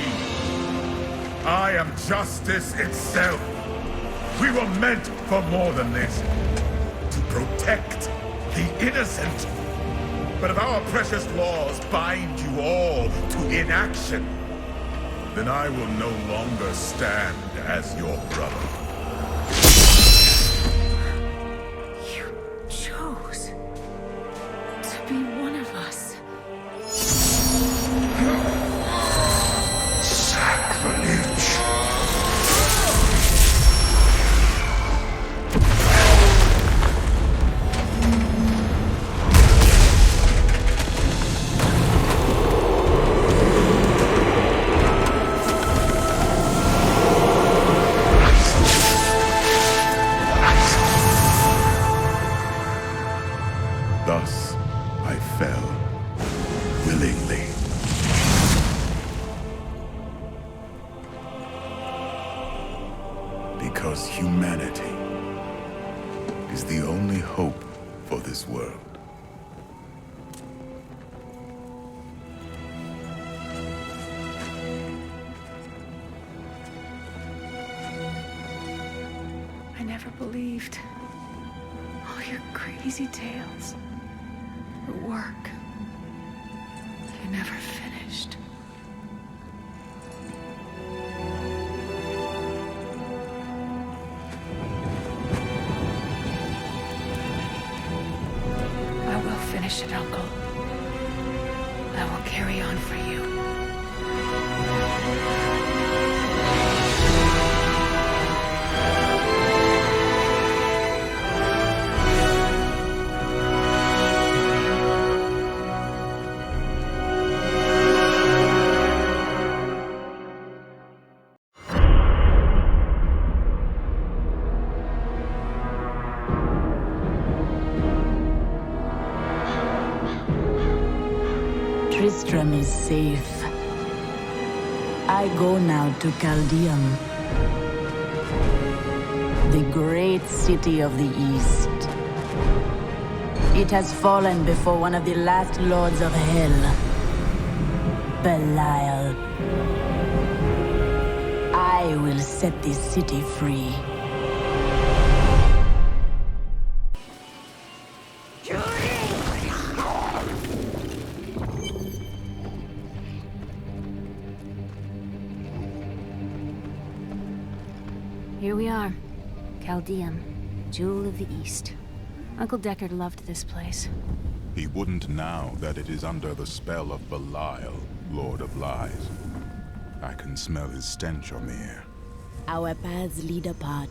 I am justice itself. We were meant for more than this. To protect the innocent. But if our precious laws bind you all to inaction, then I will no longer stand as your brother. You chose to be one of us. Sacrilege. Thus, I fell, willingly. Because humanity is the only hope for this world. I never believed all your crazy tales. Your work. You never finished. I will finish it, Uncle. I will carry on for you. Tristram is safe. I go now to Caldeum, the great city of the East. It has fallen before one of the last lords of Hell, Belial. I will set this city free. Here we are. Caldeum, Jewel of the East. Uncle Deckard loved this place. He wouldn't now that it is under the spell of Belial, Lord of Lies. I can smell his stench on the air. Our paths lead apart.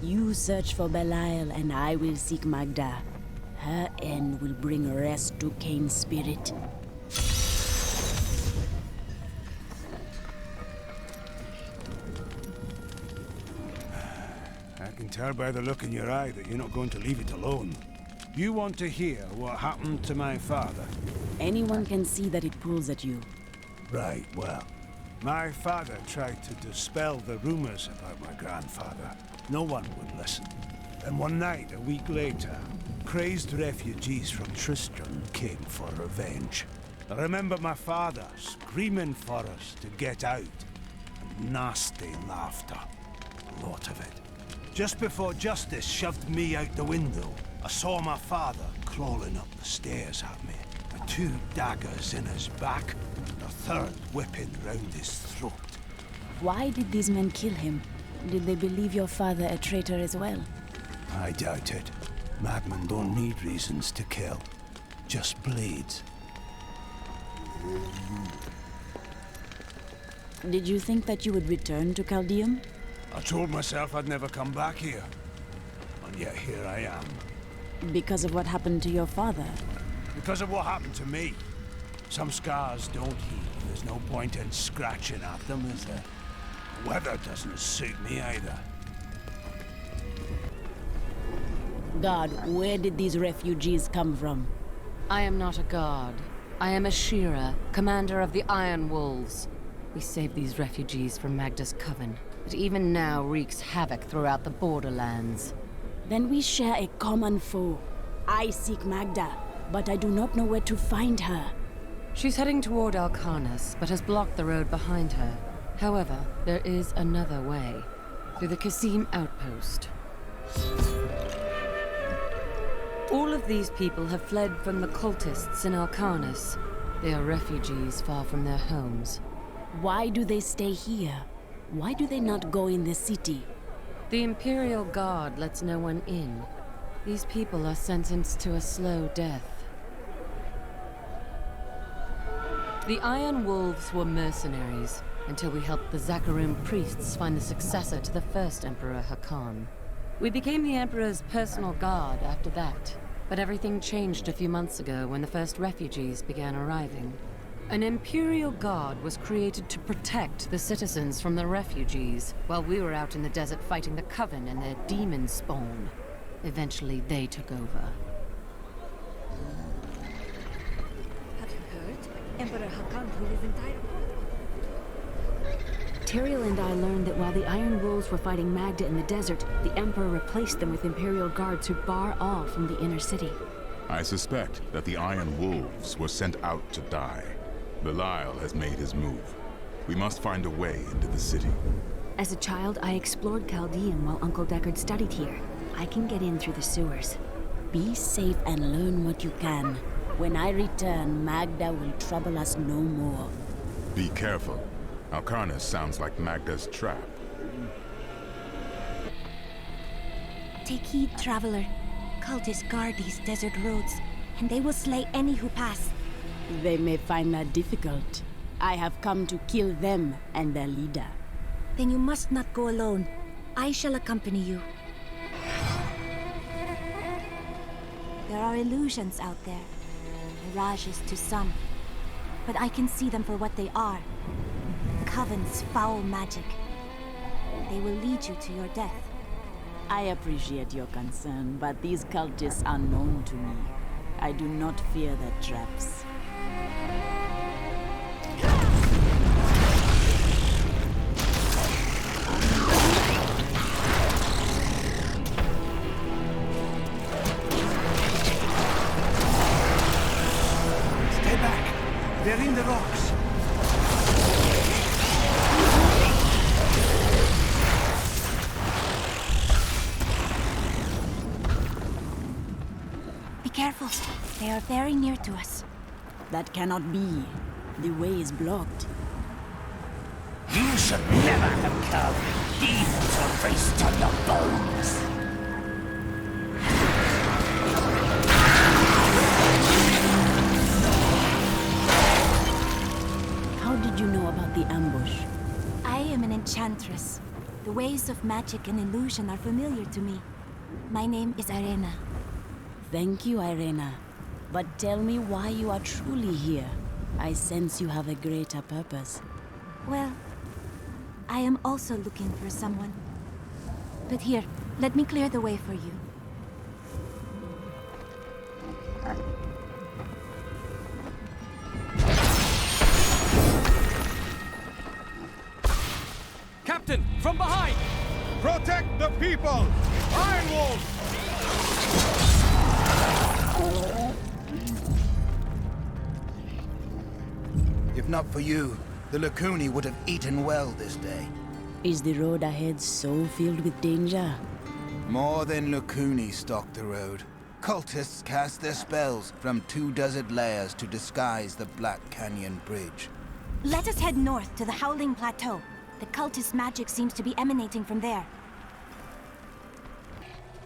You search for Belial, and I will seek Magda. Her end will bring rest to Cain's spirit. I can tell by the look in your eye that you're not going to leave it alone. You want to hear what happened to my father? Anyone can see that it pulls at you. Right, well, my father tried to dispel the rumors about my grandfather. No one would listen. And one night, a week later, crazed refugees from Tristram came for revenge. I remember my father screaming for us to get out. And nasty laughter. A lot of it. Just before justice shoved me out the window, I saw my father crawling up the stairs at me, with 2 daggers in his back, and a third whipping round his throat. Why did these men kill him? Did they believe your father a traitor as well? I doubt it. Madmen don't need reasons to kill. Just blades. Did you think that you would return to Caldeum? I told myself I'd never come back here. and yet here I am. Because of what happened to your father? Because of what happened to me. Some scars don't heal. There's no point in scratching at them, is there? The weather doesn't suit me either. God, where did these refugees come from? I am not a god. I am a Shira, commander of the Iron Wolves. We saved these refugees from Magda's coven. It even now wreaks havoc throughout the borderlands. Then we share a common foe. I seek Magda, but I do not know where to find her. She's heading toward Alcarnus, but has blocked the road behind her. However, there is another way. Through the Kasim outpost. All of these people have fled from the cultists in Alcarnus. They are refugees far from their homes. Why do they stay here? Why do they not go in the city? The Imperial Guard lets no one in. These people are sentenced to a slow death. The Iron Wolves were mercenaries, until we helped the Zakarum priests find the successor to the first Emperor Hakan. We became the Emperor's personal guard after that, but everything changed a few months ago when the first refugees began arriving. An Imperial Guard was created to protect the citizens from the refugees, while we were out in the desert fighting the Coven and their demon spawn. Eventually, they took over. Have you heard? Emperor Hakan threw his entire Tyrael and I learned that while the Iron Wolves were fighting Magda in the desert, the Emperor replaced them with Imperial guards who bar all from the inner city. I suspect that the Iron Wolves were sent out to die. Belial has made his move. We must find a way into the city. As a child, I explored Chaldean while Uncle Deckard studied here. I can get in through the sewers. Be safe and learn what you can. When I return, Magda will trouble us no more. Be careful. Alcarnus sounds like Magda's trap. Take heed, traveler. Cultists guard these desert roads, and they will slay any who pass. They may find that difficult. I have come to kill them and their leader. Then you must not go alone. I shall accompany you. There are illusions out there. Mirages to some. But I can see them for what they are. Coven's foul magic. They will lead you to your death. I appreciate your concern, but these cultists are known to me. I do not fear their traps. Stay back! They're in the rocks! Careful. They are very near to us. That cannot be. The way is blocked. You should never have come. Demons will feast on your bones. How did you know about the ambush? I am an enchantress. The ways of magic and illusion are familiar to me. My name is Irena. Thank you, Irena. But tell me why you are truly here. I sense you have a greater purpose. Well, I am also looking for someone. But here, let me clear the way for you. Captain, from behind! Protect the people! Iron Wolf! If not for you, the Lacuni would have eaten well this day. Is the road ahead so filled with danger? More than Lacuni stalk the road. Cultists cast their spells from 2 desert layers to disguise the Black Canyon Bridge. Let us head north to the Howling Plateau. The cultist magic seems to be emanating from there.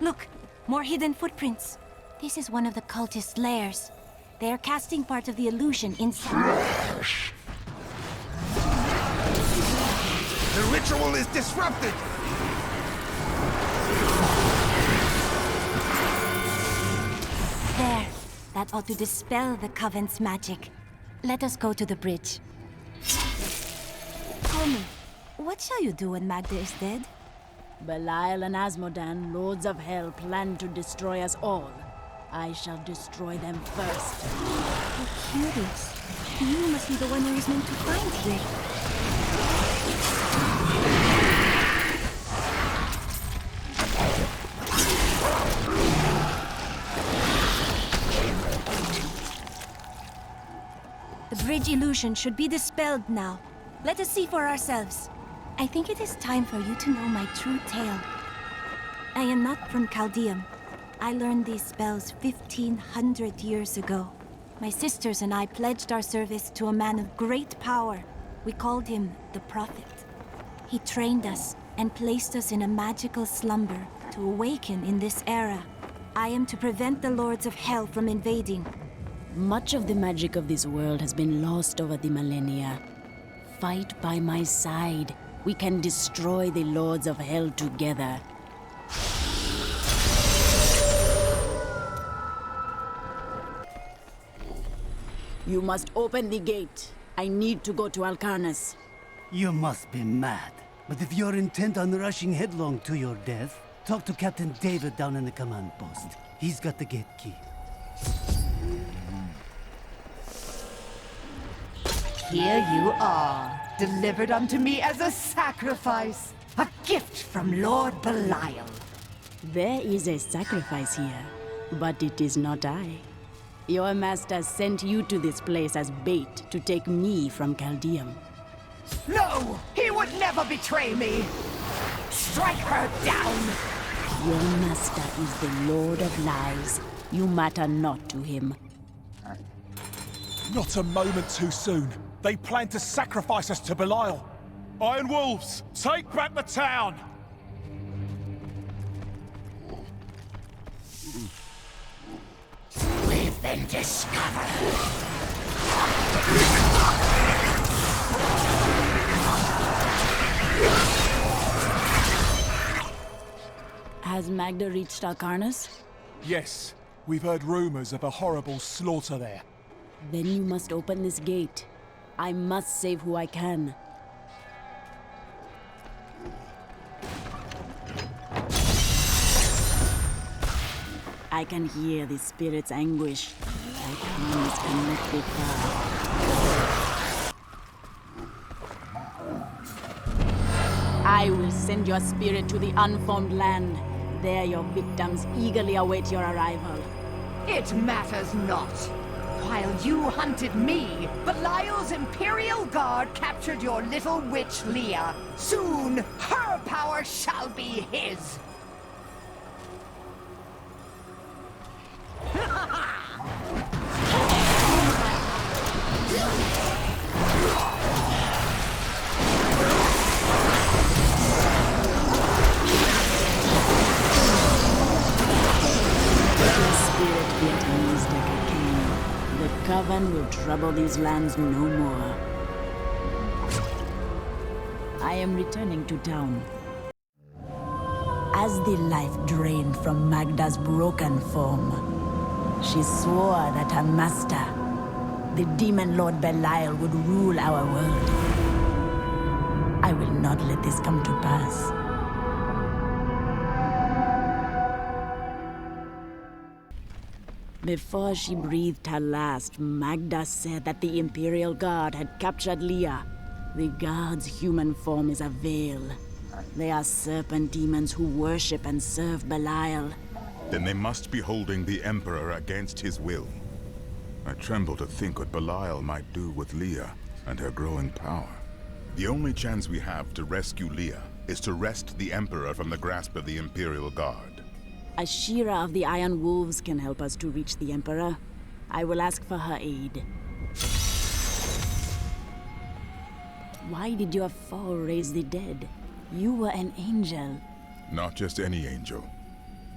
Look, more hidden footprints. This is one of the cultist lairs. They are casting part of the illusion inside. The ritual is disrupted! That ought to dispel the Coven's magic. Let us go to the bridge. Tell me, what shall you do when Magda is dead? Belial and Asmodan, lords of hell, plan to destroy us all. I shall destroy them first. How curious. You must be the one who is meant to find here. The bridge illusion should be dispelled now. Let us see for ourselves. I think it is time for you to know my true tale. I am not from Chaldeum. I learned these spells 1,500 years ago. My sisters and I pledged our service to a man of great power. We called him the Prophet. He trained us and placed us in a magical slumber to awaken in this era. I am to prevent the Lords of Hell from invading. Much of the magic of this world has been lost over the millennia. Fight by my side. We can destroy the Lords of Hell together. You must open the gate. I need to go to Alcarnus. You must be mad. But if you're intent on rushing headlong to your death, talk to Captain David down in the command post. He's got the gate key. Here you are, delivered unto me as a sacrifice. A gift from Lord Belial. There is a sacrifice here, but it is not I. Your master sent you to this place as bait to take me from Chaldeum. No! He would never betray me! Strike her down! Your master is the Lord of Lies. You matter not to him. Not a moment too soon. They plan to sacrifice us to Belial. Iron Wolves, take back the town! We've been discovered. Has Magda reached Alcarnus? Yes, we've heard rumors of a horrible slaughter there. Then you must open this gate. I must save who I can. I can hear the spirit's anguish. Alcarnus cannot be far. I will send your spirit to the unformed land. There your victims eagerly await your arrival. It matters not. While you hunted me, Belial's Imperial Guard captured your little witch Leah. Soon, her power shall be his. The Coven will trouble these lands no more. I am returning to town. As the life drained from Magda's broken form, she swore that her master, the demon lord Belial, would rule our world. I will not let this come to pass. Before she breathed her last, Magda said that the Imperial Guard had captured Leah. The Guard's human form is a veil. They are serpent demons who worship and serve Belial. Then they must be holding the Emperor against his will. I tremble to think what Belial might do with Leah and her growing power. The only chance we have to rescue Leah is to wrest the Emperor from the grasp of the Imperial Guard. Ashira of the Iron Wolves can help us to reach the Emperor. I will ask for her aid. Why did your fall raise the dead? You were an angel. Not just any angel.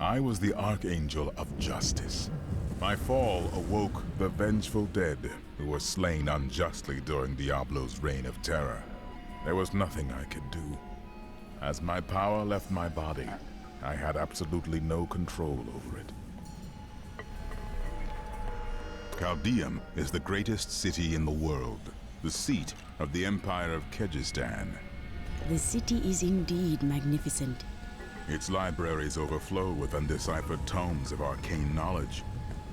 I was the Archangel of Justice. My fall awoke the vengeful dead who were slain unjustly during Diablo's reign of terror. There was nothing I could do. As my power left my body, I had absolutely no control over it. Caldeum is the greatest city in the world, the seat of the Empire of Kyrgyzstan. The city is indeed magnificent. Its libraries overflow with undeciphered tomes of arcane knowledge.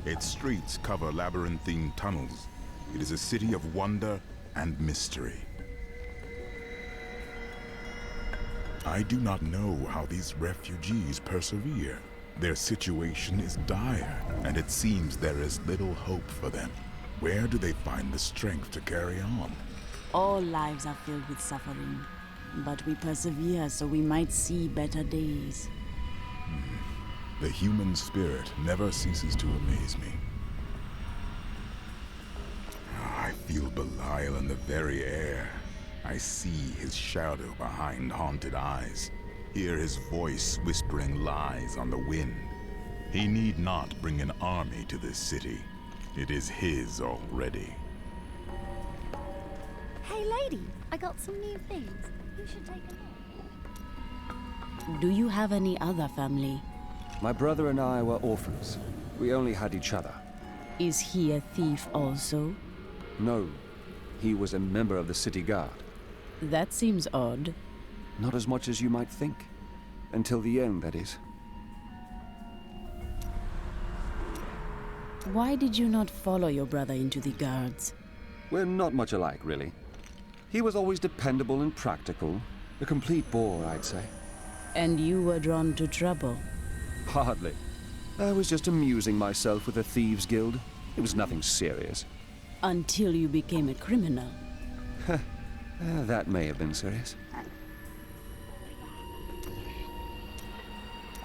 Its streets cover labyrinthine tunnels. It is a city of wonder and mystery. I do not know how these refugees persevere. Their situation is dire, and it seems there is little hope for them. Where do they find the strength to carry on? All lives are filled with suffering, but we persevere so we might see better days. The human spirit never ceases to amaze me. I feel Belial in the very air. I see his shadow behind haunted eyes, hear his voice whispering lies on the wind. He need not bring an army to this city. It is his already. Hey lady, I got some new things. You should take a look. Do you have any other family? My brother and I were orphans. We only had each other. Is he a thief also? No, he was a member of the city guard. That seems odd. Not as much as you might think. Until the end, that is. Why did you not follow your brother into the guards? We're not much alike, really. He was always dependable and practical. A complete bore, I'd say. And you were drawn to trouble? Hardly. I was just amusing myself with the Thieves' Guild. It was nothing serious. Until you became a criminal. That may have been serious.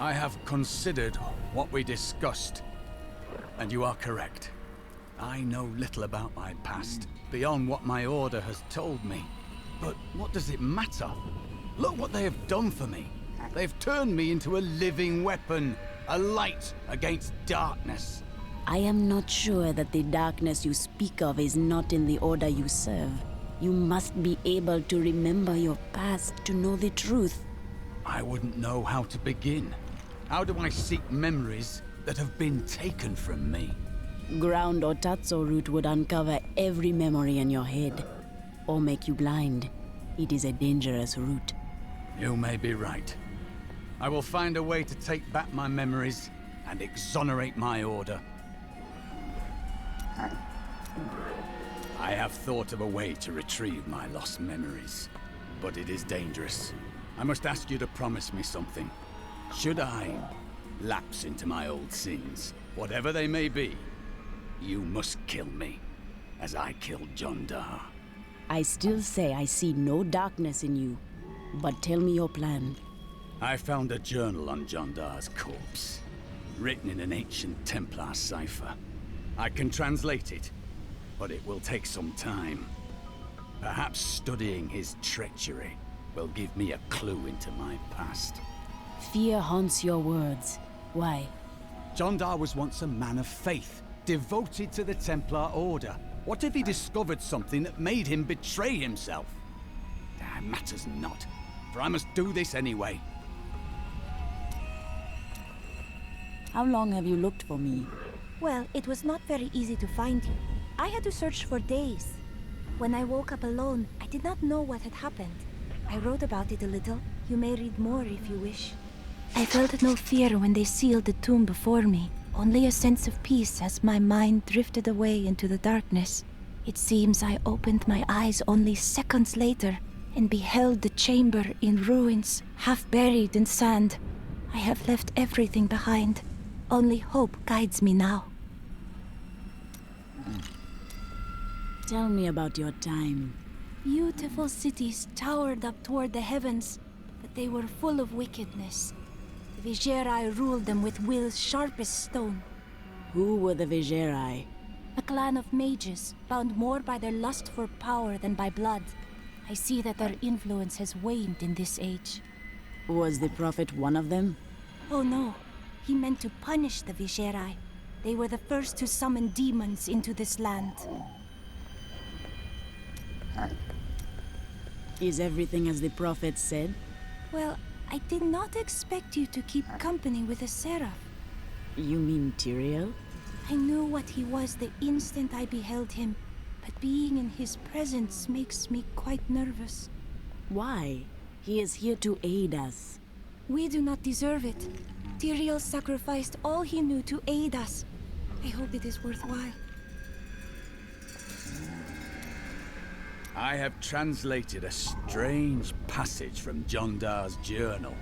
I have considered what we discussed, and you are correct. I know little about my past, beyond what my order has told me. But what does it matter? Look what they have done for me. They've turned me into a living weapon, a light against darkness. I am not sure that the darkness you speak of is not in the order you serve. You must be able to remember your past to know the truth. I wouldn't know how to begin. How do I seek memories that have been taken from me? Ground or Tatso root would uncover every memory in your head, or make you blind. It is a dangerous route. You may be right. I will find a way to take back my memories and exonerate my order. I have thought of a way to retrieve my lost memories, but it is dangerous. I must ask you to promise me something. Should I lapse into my old sins, whatever they may be, you must kill me, as I killed Jondar. I still say I see no darkness in you, but tell me your plan. I found a journal on Jondar's corpse, written in an ancient Templar cipher. I can translate it, but it will take some time. Perhaps studying his treachery will give me a clue into my past. Fear haunts your words. Why? Jondar was once a man of faith, devoted to the Templar Order. What if he discovered something that made him betray himself? That matters not, for I must do this anyway. How long have you looked for me? Well, it was not very easy to find you. I had to search for days. When I woke up alone, I did not know what had happened. I wrote about it a little. You may read more if you wish. I felt no fear when they sealed the tomb before me, only a sense of peace as my mind drifted away into the darkness. It seems I opened my eyes only seconds later and beheld the chamber in ruins, half buried in sand. I have left everything behind. Only hope guides me now. Tell me about your time. Beautiful cities towered up toward the heavens, but they were full of wickedness. The Vigerai ruled them with will's sharpest stone. Who were the Vigerai? A clan of mages, bound more by their lust for power than by blood. I see that their influence has waned in this age. Was the Prophet one of them? Oh no. He meant to punish the Vigerai. They were the first to summon demons into this land. Is everything as the Prophet said? Well, I did not expect you to keep company with a seraph. You mean Tyrael? I knew what he was the instant I beheld him, but being in his presence makes me quite nervous. Why? He is here to aid us. We do not deserve it. Tyrael sacrificed all he knew to aid us. I hope it is worthwhile. I have translated a strange passage from Jondar's journal.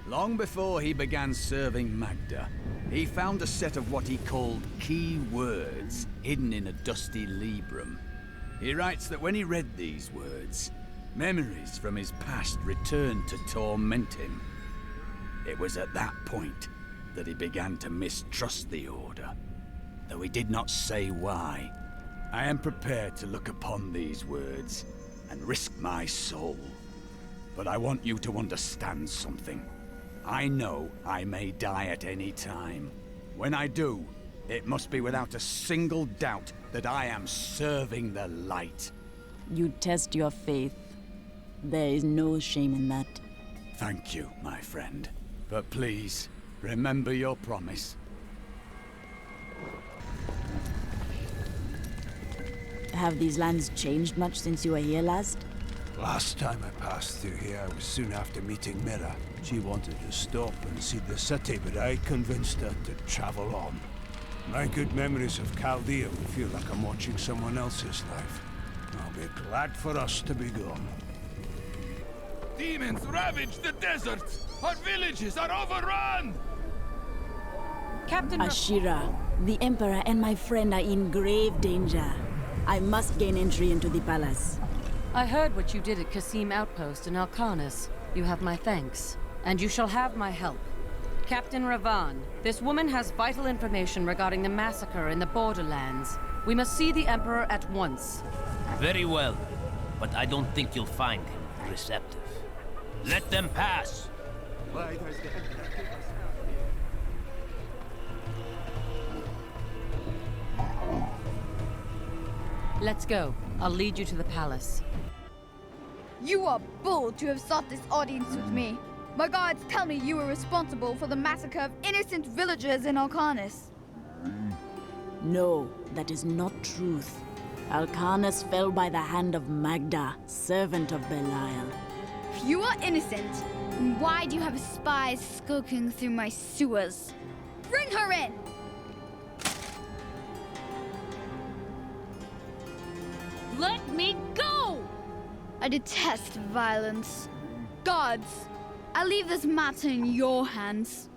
Long before he began serving Magda, he found a set of what he called key words hidden in a dusty librum. He writes that when he read these words, memories from his past returned to torment him. It was at that point that he began to mistrust the Order, though he did not say why. I am prepared to look upon these words and risk my soul. But I want you to understand something. I know I may die at any time. When I do, it must be without a single doubt that I am serving the light. You test your faith. There is no shame in that. Thank you, my friend. But please, remember your promise. Have these lands changed much since you were here last? Last time I passed through here was soon after meeting Mira. She wanted to stop and see the city, but I convinced her to travel on. My good memories of Chaldea will feel like I'm watching someone else's life. I'll be glad for us to be gone. Demons ravage the desert! Our villages are overrun! Captain Ashira, the Emperor and my friend are in grave danger. I must gain entry into the palace. I heard what you did at Qasim Outpost in Alcarnus. You have my thanks. And you shall have my help. Captain Ravan, this woman has vital information regarding the massacre in the borderlands. We must see the Emperor at once. Very well, but I don't think you'll find him receptive. Let them pass! Why does the Emperor keep us out? Let's go. I'll lead you to the palace. You are bold to have sought this audience with me. My guards tell me you were responsible for the massacre of innocent villagers in Alcarnus. No, that is not truth. Alcarnus fell by the hand of Magda, servant of Belial. If you are innocent, then why do you have spies skulking through my sewers? Bring her in! Let me go! I detest violence. Guards, I leave this matter in your hands.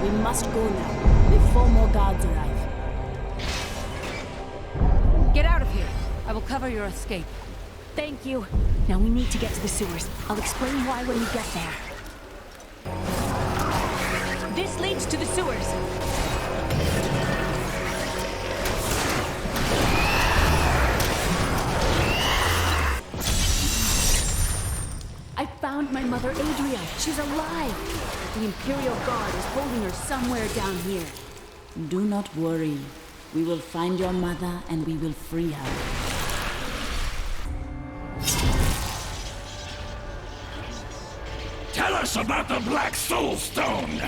We must go now, before more guards arrive. Get out of here. I will cover your escape. Thank you. Now we need to get to the sewers. I'll explain why when we get there. This leads to the sewers. I found my mother Adria. She's alive. The Imperial Guard is holding her somewhere down here. Do not worry. We will find your mother and we will free her. Tell us about the Black Soul Stone!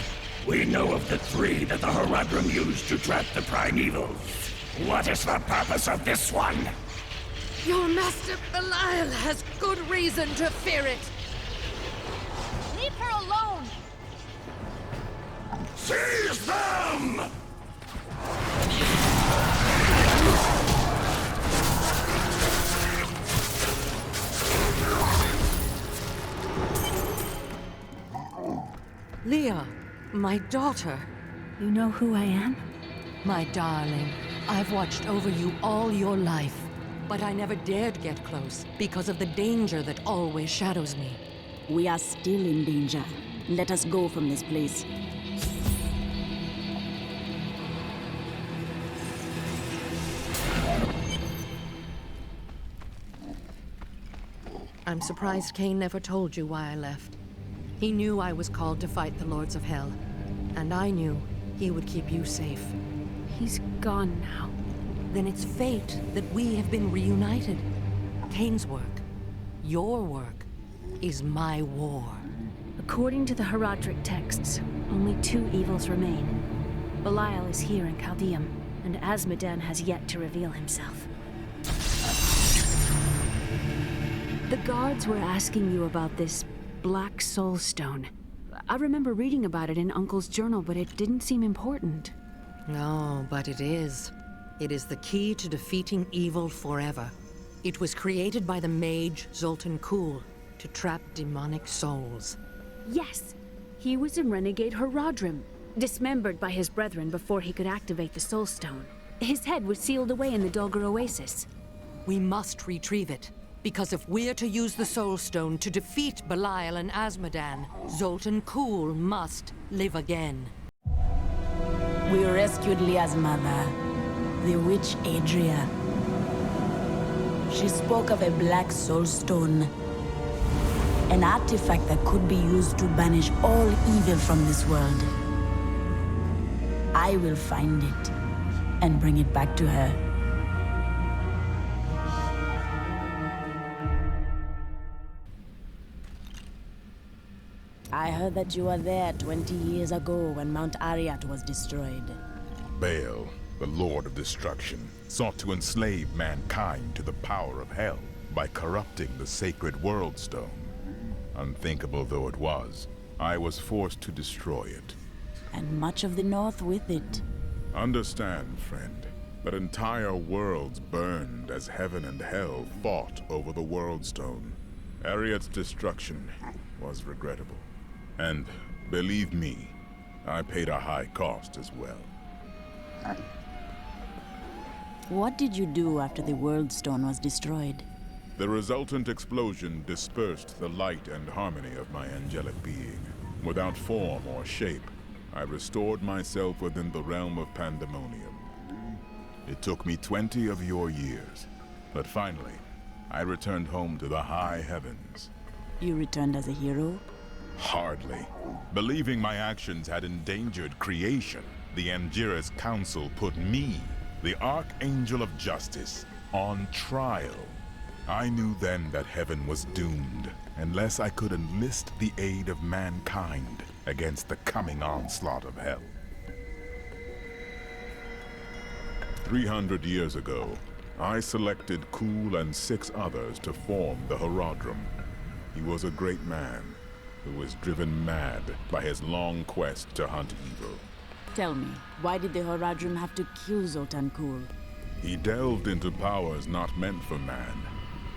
We know of the three that the Horadrim used to trap the Primevals. What is the purpose of this one? Your master Belial has good reason to fear it. Leave her alone! Seize them! Leah, my daughter. You know who I am? My darling, I've watched over you all your life. But I never dared get close because of the danger that always shadows me. We are still in danger. Let us go from this place. I'm surprised Cain never told you why I left. He knew I was called to fight the Lords of Hell. And I knew he would keep you safe. He's gone now. Then it's fate that we have been reunited. Kane's work, your work, is my war. According to the Herodric texts, only 2 evils remain. Belial is here in Chaldeum, and Azmodan has yet to reveal himself. The guards were asking you about this Black Soul Stone. I remember reading about it in Uncle's journal, but it didn't seem important. No, but it is. It is the key to defeating evil forever. It was created by the mage Zoltan Kuhl to trap demonic souls. Yes, he was a renegade Herodrim, dismembered by his brethren before he could activate the Soul Stone. His head was sealed away in the Dulgar Oasis. We must retrieve it, because if we're to use the Soul Stone to defeat Belial and Azmodan, Zoltan Kuhl must live again. We rescued Leah's mother, the witch Adria. She spoke of a black soul stone, an artifact that could be used to banish all evil from this world. I will find it and bring it back to her. I heard that you were there 20 years ago when Mount Ariat was destroyed. Baal, the Lord of Destruction, sought to enslave mankind to the power of hell by corrupting the sacred World Stone. Unthinkable though it was, I was forced to destroy it. And much of the North with it. Understand, friend, that entire worlds burned as heaven and hell fought over the World Stone. Ariat's destruction was regrettable. And, believe me, I paid a high cost as well. What did you do after the World Stone was destroyed? The resultant explosion dispersed the light and harmony of my angelic being. Without form or shape, I restored myself within the realm of pandemonium. It took me 20 of your years, but finally, I returned home to the high heavens. You returned as a hero? Hardly. Believing my actions had endangered creation, the Angiras Council put me, the Archangel of Justice, on trial. I knew then that heaven was doomed, unless I could enlist the aid of mankind against the coming onslaught of hell. 300 years ago, I selected Kuhl and 6 others to form the Herodrim. He was a great man, who was driven mad by his long quest to hunt evil. Tell me, why did the Herodrim have to kill Zoltan Kuhl? He delved into powers not meant for man,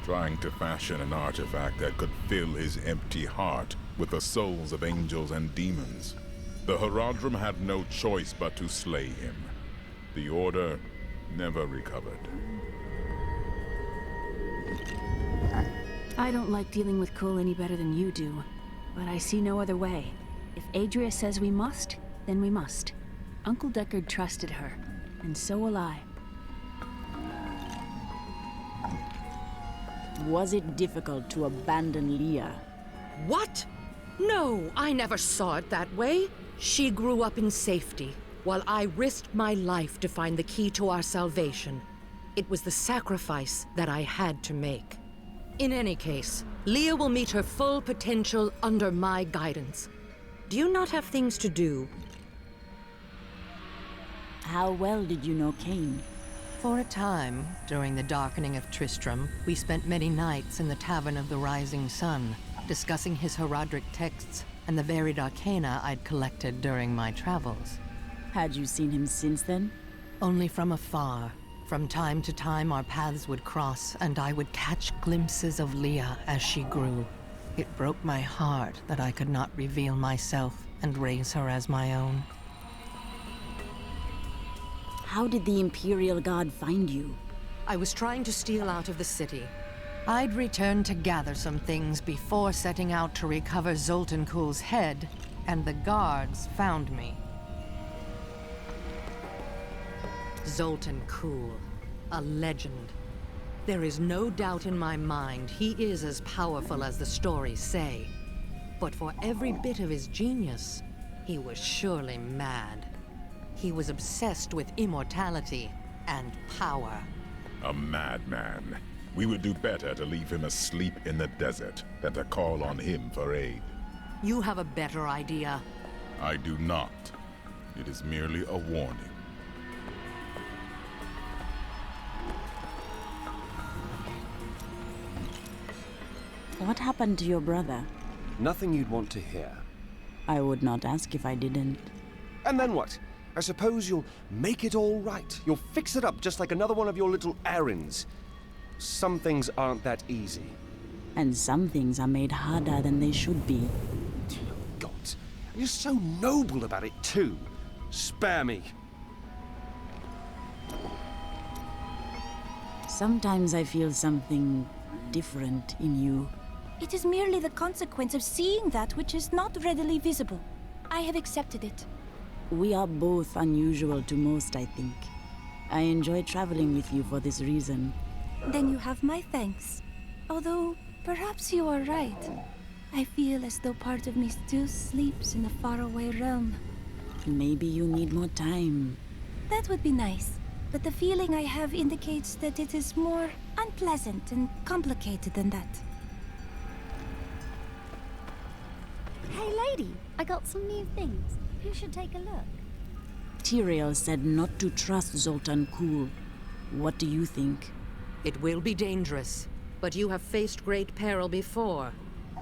trying to fashion an artifact that could fill his empty heart with the souls of angels and demons. The Herodrim had no choice but to slay him. The Order never recovered. I don't like dealing with Kuhl any better than you do, but I see no other way. If Adria says we must, then we must. Uncle Deckard trusted her, and so will I. Was it difficult to abandon Leah? What? No, I never saw it that way. She grew up in safety, while I risked my life to find the key to our salvation. It was the sacrifice that I had to make. In any case, Leah will meet her full potential under my guidance. Do you not have things to do? How well did you know Kane? For a time, during the darkening of Tristram, we spent many nights in the Tavern of the Rising Sun, discussing his Herodric texts and the varied arcana I'd collected during my travels. Had you seen him since then? Only from afar. From time to time, our paths would cross, and I would catch glimpses of Leah as she grew. It broke my heart that I could not reveal myself and raise her as my own. How did the Imperial Guard find you? I was trying to steal out of the city. I'd returned to gather some things before setting out to recover Zoltan Kuhl's head, and the guards found me. Zoltan Kuhl, a legend. There is no doubt in my mind he is as powerful as the stories say. But for every bit of his genius, He was surely mad. He was obsessed with immortality and power. A madman. We would do better to leave him asleep in the desert than to call on him for aid. You have a better idea. I do not. It is merely a warning. What happened to your brother? Nothing you'd want to hear. I would not ask if I didn't. And then what? I suppose you'll make it all right. You'll fix it up just like another one of your little errands. Some things aren't that easy. And some things are made harder than they should be. God, you're so noble about it too. Spare me. Sometimes I feel something different in you. It is merely the consequence of seeing that which is not readily visible. I have accepted it. We are both unusual to most, I think. I enjoy traveling with you for this reason. Then you have my thanks. Although, perhaps you are right. I feel as though part of me still sleeps in a faraway realm. Maybe you need more time. That would be nice. But the feeling I have indicates that it is more unpleasant and complicated than that. Hey lady, I got some new things. Who should take a look? Tyrael said not to trust Zoltan Kulle. What do you think? It will be dangerous, but you have faced great peril before.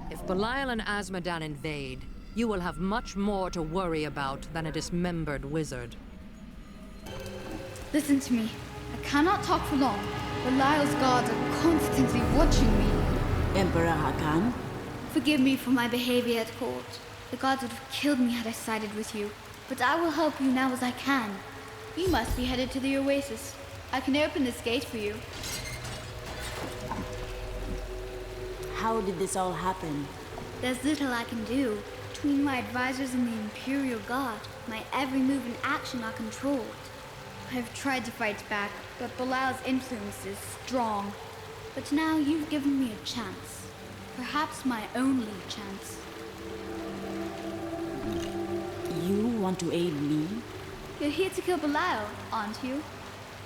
If Belial and Azmodan invade, you will have much more to worry about than a dismembered wizard. Listen to me. I cannot talk for long. Belial's guards are constantly watching me. Emperor Hakan? Forgive me for my behavior at court. The gods would have killed me had I sided with you. But I will help you now as I can. You must be headed to the oasis. I can open this gate for you. How did this all happen? There's little I can do. Between my advisors and the Imperial Guard, my every move and action are controlled. I've tried to fight back, but Belial's influence is strong. But now you've given me a chance. Perhaps my only chance. You want to aid me? You're here to kill Belial, aren't you?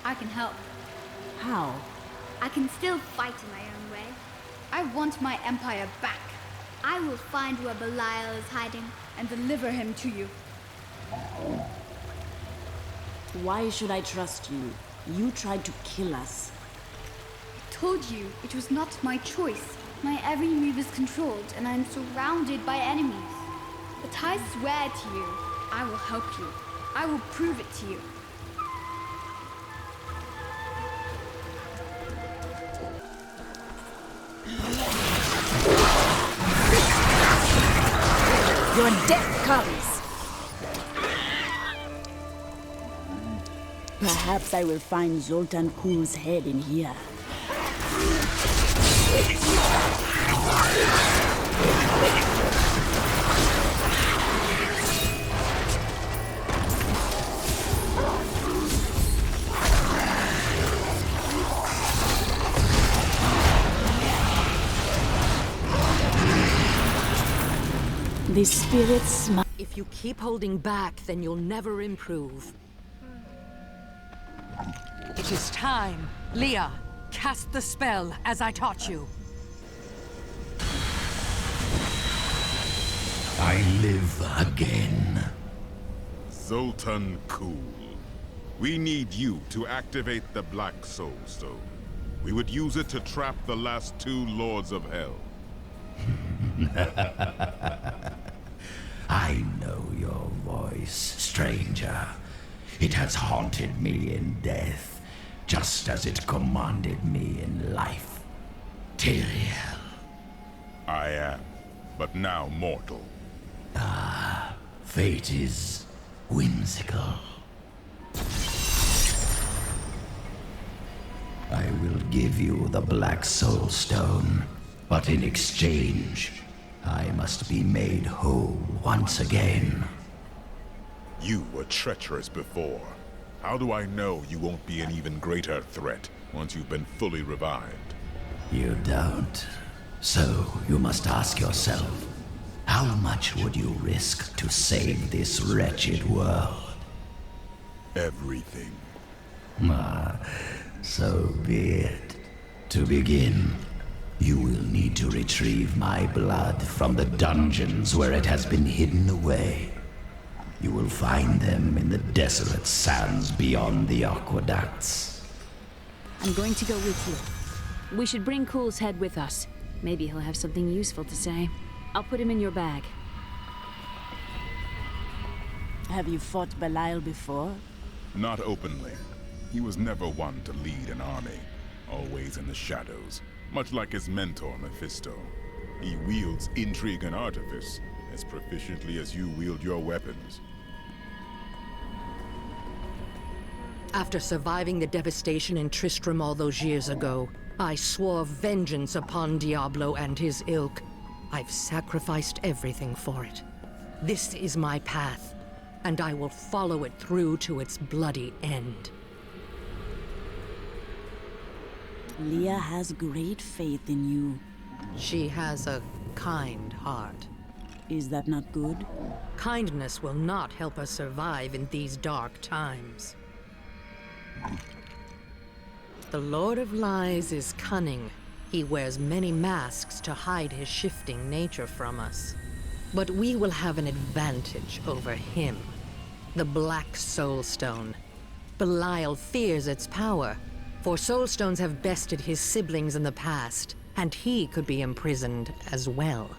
I can help. How? I can still fight in my own way. I want my empire back. I will find where Belial is hiding and deliver him to you. Why should I trust you? You tried to kill us. I told you it was not my choice. My every move is controlled and I'm surrounded by enemies. But I swear to you, I will help you. I will prove it to you. Your death comes! Perhaps I will find Zoltan Kulle's head in here. The spirits If you keep holding back, then you'll never improve. It is time. Leah, cast the spell as I taught you. I live again. Zoltan Kulle. We need you to activate the Black Soul Stone. We would use it to trap the last two Lords of Hell. I know your voice, stranger. It has haunted me in death, just as it commanded me in life. Tyrael. I am, but now mortal. Ah, fate is whimsical. I will give you the Black Soul Stone, but in exchange, I must be made whole once again. You were treacherous before. How do I know you won't be an even greater threat once you've been fully revived? You don't. So you must ask yourself, how How much would you risk to save this wretched world? Everything. So be it. To begin, you will need to retrieve my blood from the dungeons where it has been hidden away. You will find them in the desolate sands beyond the aqueducts. I'm going to go with you. We should bring Cool's head with us. Maybe he'll have something useful to say. I'll put him in your bag. Have you fought Belial before? Not openly. He was never one to lead an army. Always in the shadows, much like his mentor, Mephisto. He wields intrigue and artifice as proficiently as you wield your weapons. After surviving the devastation in Tristram all those years ago, I swore vengeance upon Diablo and his ilk. I've sacrificed everything for it. This is my path, and I will follow it through to its bloody end. Leah has great faith in you. She has a kind heart. Is that not good? Kindness will not help us survive in these dark times. The Lord of Lies is cunning. He wears many masks to hide his shifting nature from us. But we will have an advantage over him. The Black Soul Stone. Belial fears its power, for Soul Stones have bested his siblings in the past, and he could be imprisoned as well.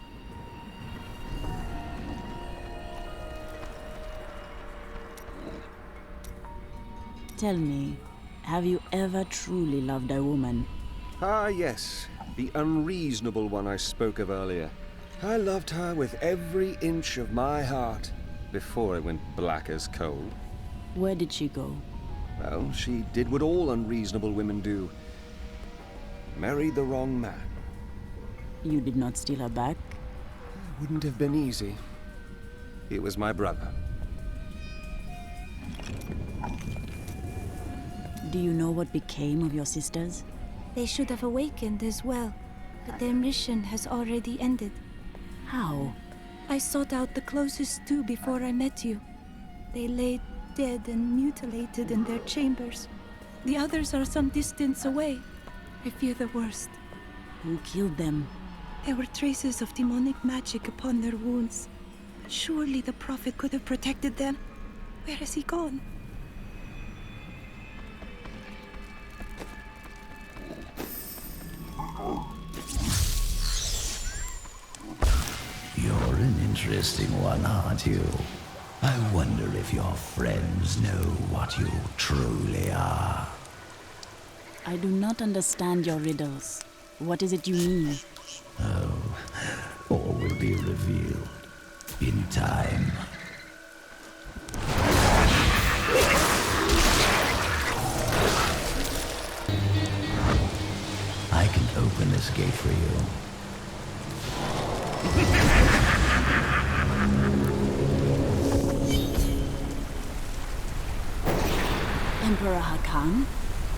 Tell me, have you ever truly loved a woman? Ah, yes. The unreasonable one I spoke of earlier. I loved her with every inch of my heart before it went black as coal. Where did she go? Well, she did what all unreasonable women do. Married the wrong man. You did not steal her back? Wouldn't have been easy. It was my brother. Do you know what became of your sisters? They should have awakened as well, but their mission has already ended. How? I sought out the closest two before I met you. They lay dead and mutilated in their chambers. The others are some distance away. I fear the worst. Who killed them? There were traces of demonic magic upon their wounds. Surely the Prophet could have protected them. Where has he gone? You're an interesting one, aren't you? I wonder if your friends know what you truly are. I do not understand your riddles. What is it you mean? Oh, all will be revealed in time. I can open this gate for you. Emperor Hakan?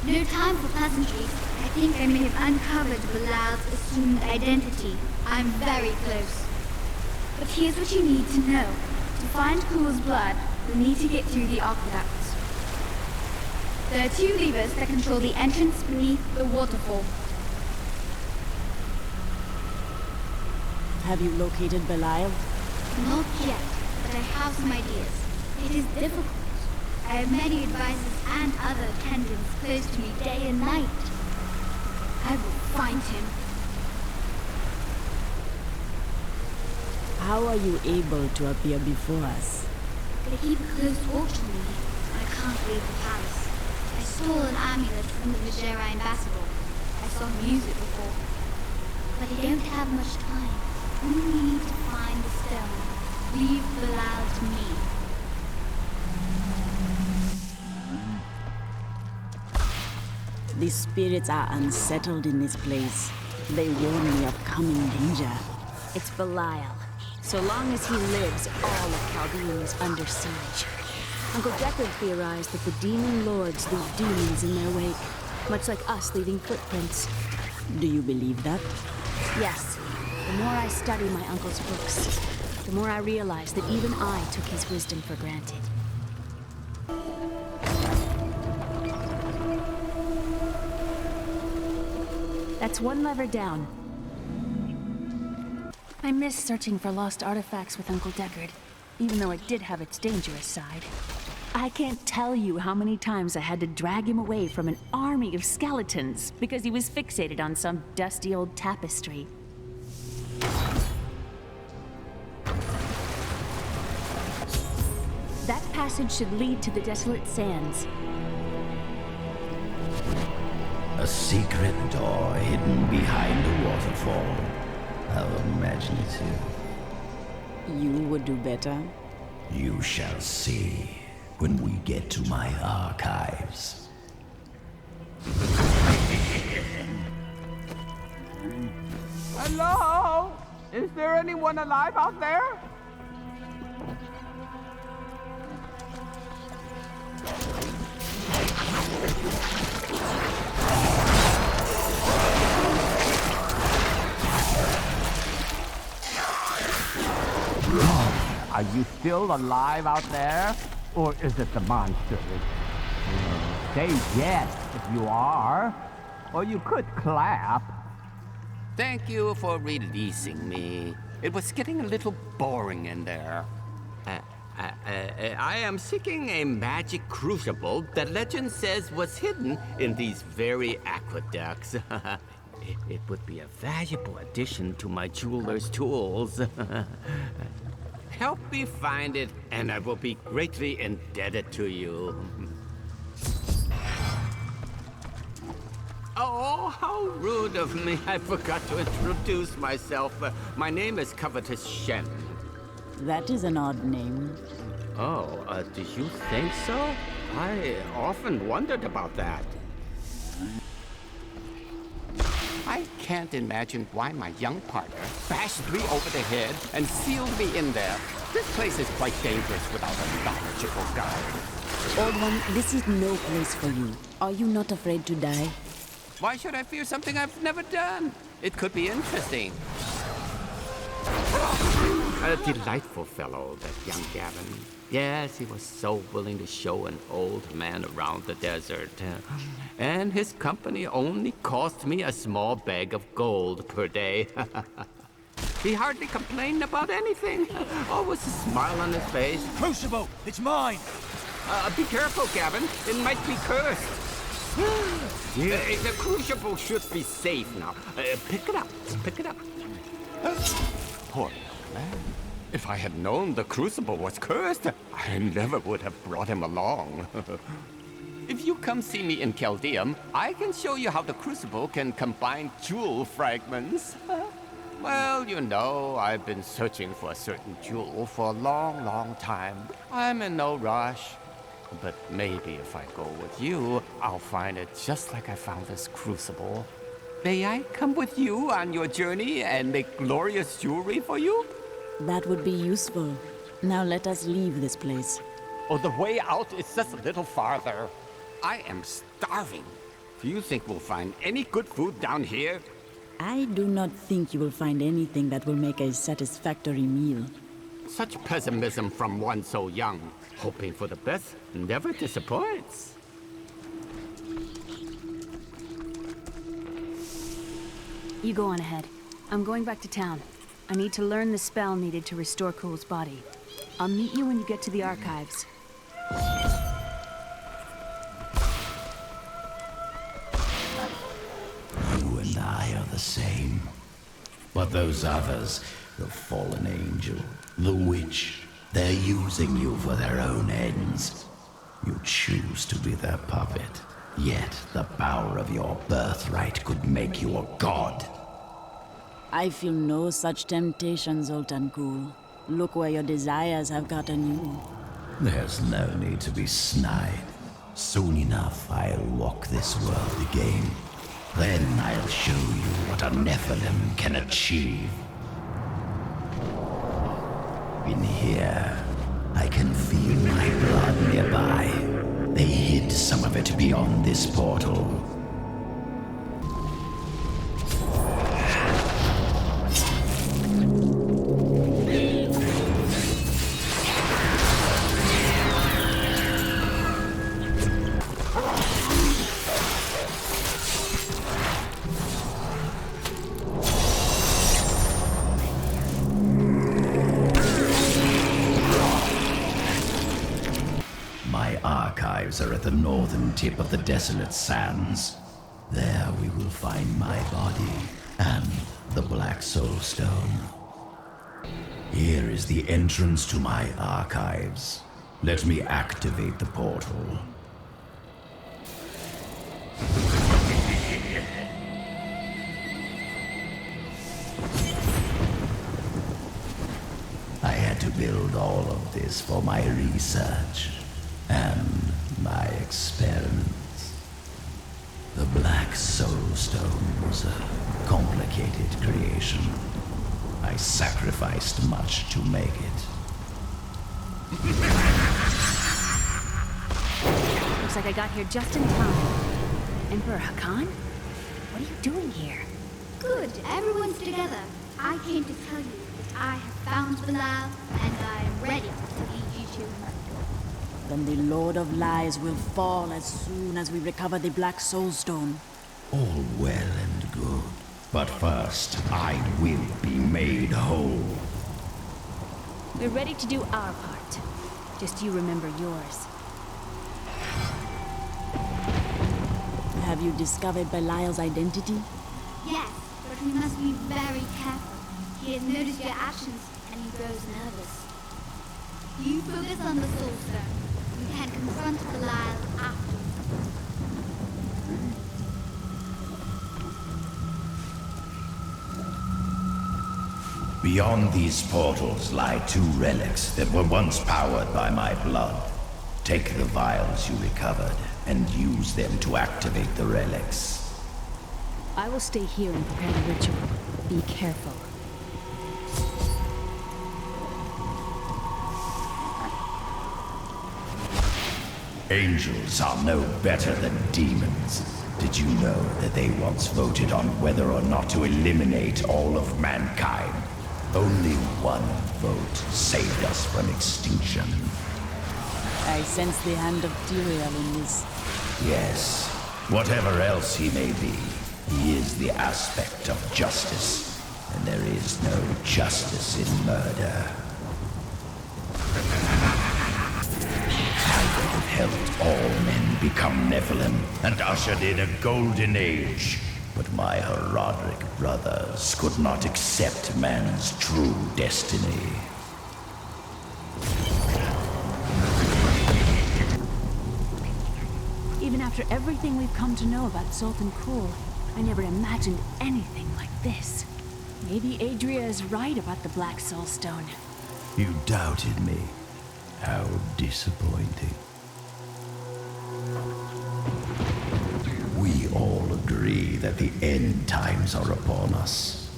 No time for pleasantries. I think I may have uncovered Belial's assumed identity. I'm very close. But here's what you need to know. To find Cool's blood, you'll need to get through the aqueducts. There are two levers that control the entrance beneath the waterfall. Have you located Belial? Not yet, but I have some ideas. It is difficult. I have many advisors and other attendants close to me day and night. I will find him. How are you able to appear before us? They keep a close watch on me, and I can't leave the palace. I stole an amulet from the Vajera ambassador. I saw him use it before. But I don't have much time. We need to find the stone. Leave Belial to me. The spirits are unsettled in this place. They warn me of coming danger. It's Belial. So long as he lives, all of Chaldean is under siege. Uncle Deckard theorized that the demon lords leave demons in their wake, much like us leaving footprints. Do you believe that? Yes. The more I study my uncle's books, the more I realize that even I took his wisdom for granted. That's one lever down. I miss searching for lost artifacts with Uncle Deckard, even though it did have its dangerous side. I can't tell you how many times I had to drag him away from an army of skeletons because he was fixated on some dusty old tapestry. That passage should lead to the desolate sands. A secret door hidden behind a waterfall. How imaginative. You would do better. You shall see when we get to my archives. Hello? Is there anyone alive out there? Are you still alive out there? Or is it the monsters? Say yes if you are. Or you could clap. Thank you for releasing me. It was getting a little boring in there. I am seeking a magic crucible that legend says was hidden in these very aqueducts. It would be a valuable addition to my jeweler's tools. Help me find it, and I will be greatly indebted to you. Oh, how rude of me. I forgot to introduce myself. My name is Covetous Shen. That is an odd name. Oh, do you think so? I often wondered about that. I can't imagine why my young partner bashed me over the head and sealed me in there. This place is quite dangerous without a knowledgeable guide. Old one, this is no place for you. Are you not afraid to die? Why should I fear something I've never done? It could be interesting. A delightful fellow, that young Gavin. Yes, he was so willing to show an old man around the desert. And his company only cost me a small bag of gold per day. He hardly complained about anything. Always a smile on his face. Crucible, it's mine! Be careful, Gavin. It might be cursed. The crucible should be safe now. Pick it up. Pick it up. Poor man. If I had known the crucible was cursed, I never would have brought him along. If you come see me in Chaldeum, I can show you how the crucible can combine jewel fragments. Well, you know, I've been searching for a certain jewel for a long, long time. I'm in no rush. But maybe if I go with you, I'll find it just like I found this crucible. May I come with you on your journey and make glorious jewelry for you? That would be useful. Now let us leave this place. Oh, the way out is just a little farther. I am starving. Do you think we'll find any good food down here? I do not think you will find anything that will make a satisfactory meal. Such pessimism from one so young. Hoping for the best never disappoints. You go on ahead. I'm going back to town. I need to learn the spell needed to restore Cool's body. I'll meet you when you get to the archives. You and I are the same. But those others, the fallen angel, the witch, they're using you for their own ends. You choose to be their puppet. Yet the power of your birthright could make you a god. I feel no such temptation, Zoltan Kul. Look where your desires have gotten you. There's no need to be snide. Soon enough, I'll walk this world again. Then I'll show you what a Nephilim can achieve. In here, I can feel my blood nearby. They hid some of it beyond this portal. archives are at the northern tip of the desolate sands. There we will find my body and the Black Soul Stone. Here is the entrance to my archives. Let me activate the portal. I had to build all of this for my research and my experiments. The Black Soul Stone was a complicated creation. I sacrificed much to make it. Looks like I got here just in time. Emperor Hakan? What are you doing here? Good, everyone's together. I came to tell you that I have found Bilal, and I am ready to lead you to him. Then the Lord of Lies will fall as soon as we recover the Black Soul Stone. All well and good. But first, I will be made whole. We're ready to do our part. Just you remember yours. Have you discovered Belial's identity? Yes, but we must be very careful. He has noticed your actions, and he grows nervous. You focus on the Soul Stone. We can confront Belial afterwards. Beyond these portals lie two relics that were once powered by my blood. Take the vials you recovered and use them to activate the relics. I will stay here and prepare the ritual. Be careful. Angels are no better than demons. Did you know that they once voted on whether or not to eliminate all of mankind? Only one vote saved us from extinction. I sense the hand of Tyrael in this. Yes, whatever else he may be, he is the aspect of justice, and there is no justice in murder. I could have helped all men become Nephilim and ushered in a golden age. But my Herodic brothers could not accept man's true destiny. Even after everything we've come to know about Sultan Kul, I never imagined anything like this. Maybe Adria is right about the Black Soul Stone. You doubted me. How disappointing. We all agree that the end times are upon us.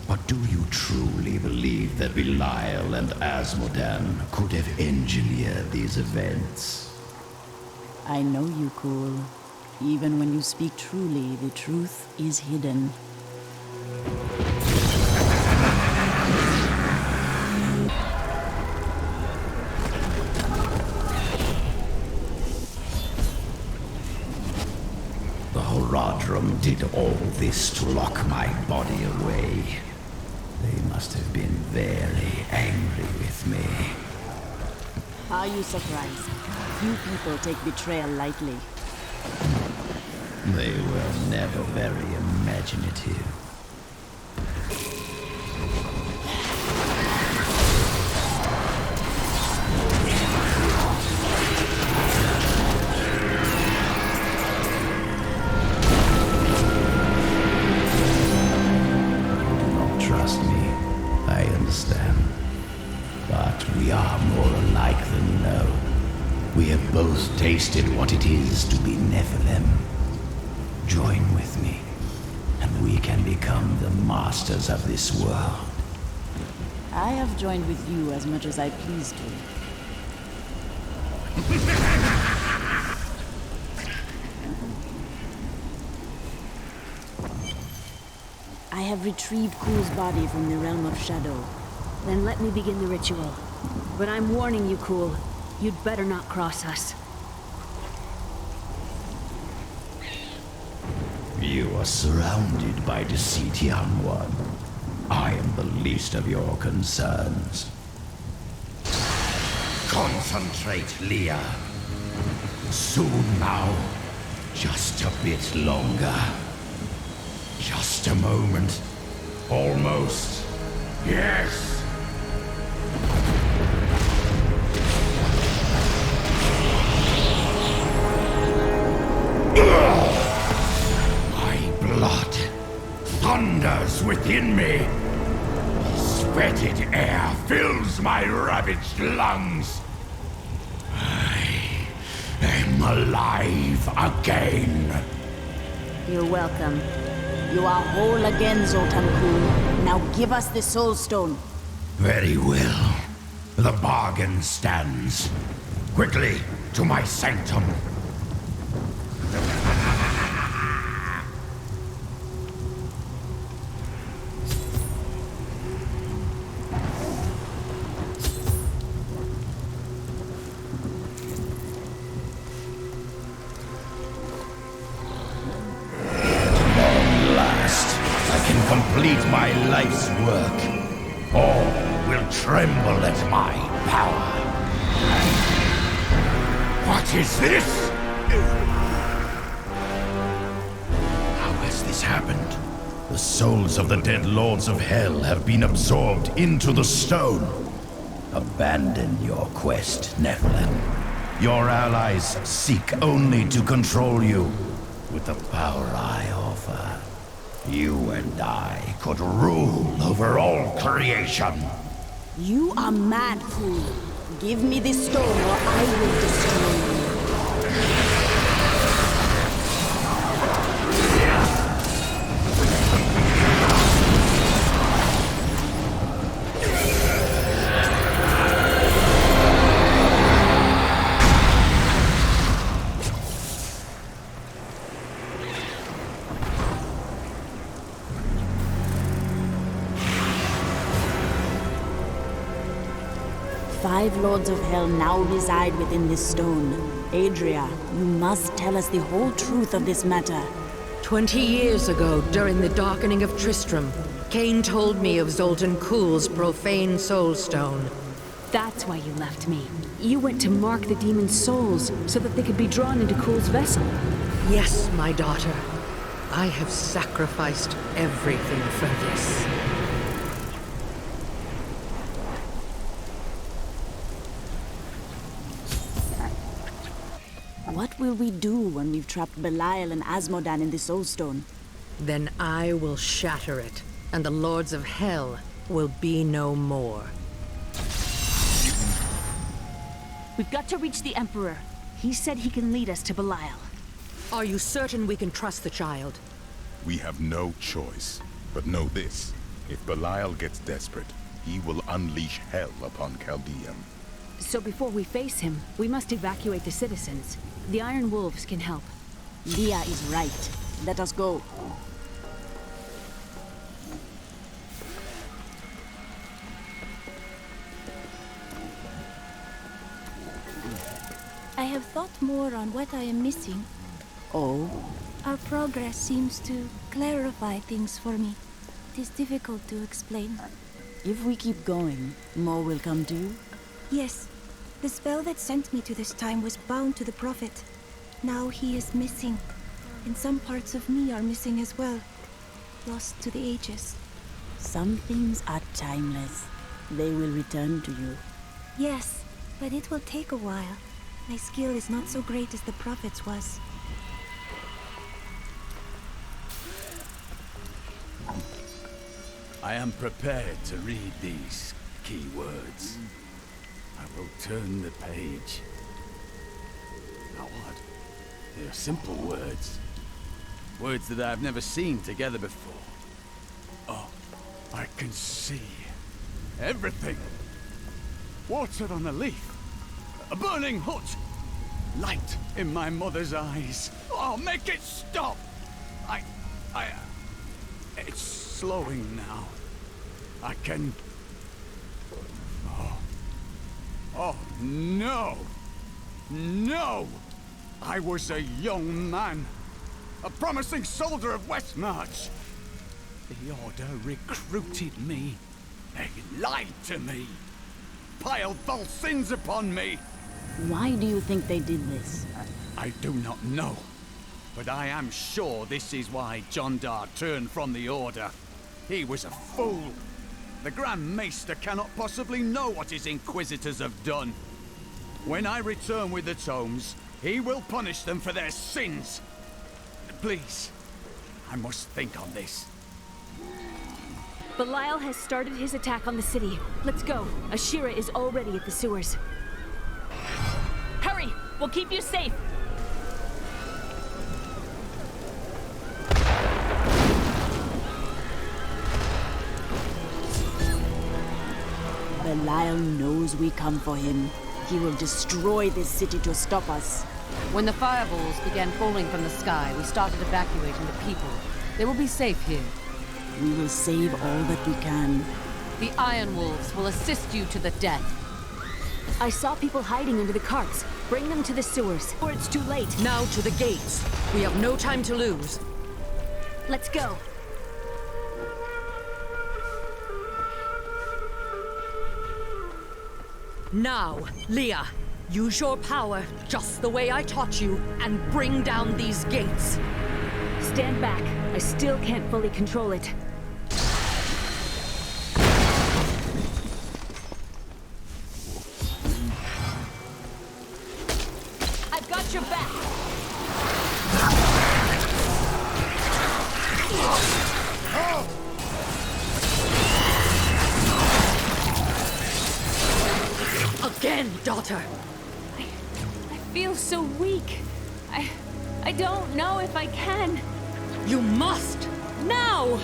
But do you truly believe that Belial and Asmodan could have engineered these events? I know you, Kul. Even when you speak truly, the truth is hidden. The Horadrim did all this to lock my body away. They must have been very angry with me. Are you surprised? Few people take betrayal lightly. They were never very imaginative. Do not trust me. I understand. But we are more alike than no. We have both tasted what it is to be Nephilim. Join with me, and we can become the masters of this world. I have joined with you as much as I please to. I have retrieved Kul's body from the realm of shadow. Then let me begin the ritual. But I'm warning you, Kul. You'd better not cross us. You are surrounded by deceit, young one. I am the least of your concerns. Concentrate, Leah. Soon now. Just a bit longer. Just a moment. Almost. Yes! My blood thunders within me. This fetid air fills my ravaged lungs. I am alive again. You're welcome. You are whole again, Zoltan Kuhl. Now give us the Soul Stone. Very well. The bargain stands. Quickly, to my sanctum. 'The souls of the dead lords of hell have been absorbed into the stone. Abandon your quest, Nephilim. Your allies seek only to control you. With the power I offer, you and I could rule over all creation. You are mad, fool. Give me this stone or I will destroy you. 5 lords of hell now reside within this stone. Adria, you must tell us the whole truth of this matter. 20 years ago, during the darkening of Tristram, Cain told me of Zoltan Kuhl's profane soul stone. That's why you left me. You went to mark the demon's souls so that they could be drawn into Kuhl's vessel. Yes, my daughter. I have sacrificed everything for this. What will we do when we've trapped Belial and Asmodan in the Soul Stone? Then I will shatter it, and the Lords of Hell will be no more. We've got to reach the Emperor. He said he can lead us to Belial. Are you certain we can trust the child? We have no choice. But know this. If Belial gets desperate, he will unleash hell upon Chaldean. So before we face him, we must evacuate the citizens. The Iron Wolves can help. Leah is right. Let us go. I have thought more on what I am missing. Oh? Our progress seems to clarify things for me. It is difficult to explain. If we keep going, more will come to you? Yes. The spell that sent me to this time was bound to the Prophet. Now he is missing. And some parts of me are missing as well. Lost to the ages. Some things are timeless. They will return to you. Yes, but it will take a while. My skill is not so great as the Prophet's was. I am prepared to read these key words. I will turn the page. Now what? They are simple words. Words that I have never seen together before. Oh, I can see everything. Water on a leaf. A burning hut. Light in my mother's eyes. Oh, make it stop! It's slowing now. I can... Oh, no! No! I was a young man. A promising soldier of Westmarch. The Order recruited me. They lied to me. Piled false sins upon me. Why do you think they did this? I do not know. But I am sure this is why Jondar turned from the Order. He was a fool. The Grand Maester cannot possibly know what his Inquisitors have done. When I return with the tomes, he will punish them for their sins. Please, I must think on this. Belial has started his attack on the city. Let's go. Ashira is already at the sewers. Hurry! We'll keep you safe! Belial knows we come for him. He will destroy this city to stop us. When the fireballs began falling from the sky, we started evacuating the people. They will be safe here. We will save all that we can. The Iron Wolves will assist you to the death. I saw people hiding under the carts. Bring them to the sewers, or it's too late. Now to the gates. We have no time to lose. Let's go. Now, Leah, use your power just the way I taught you and bring down these gates. Stand back. I still can't fully control it. I've got your back. Again, daughter. I feel so weak. I don't know if I can. You must! Now!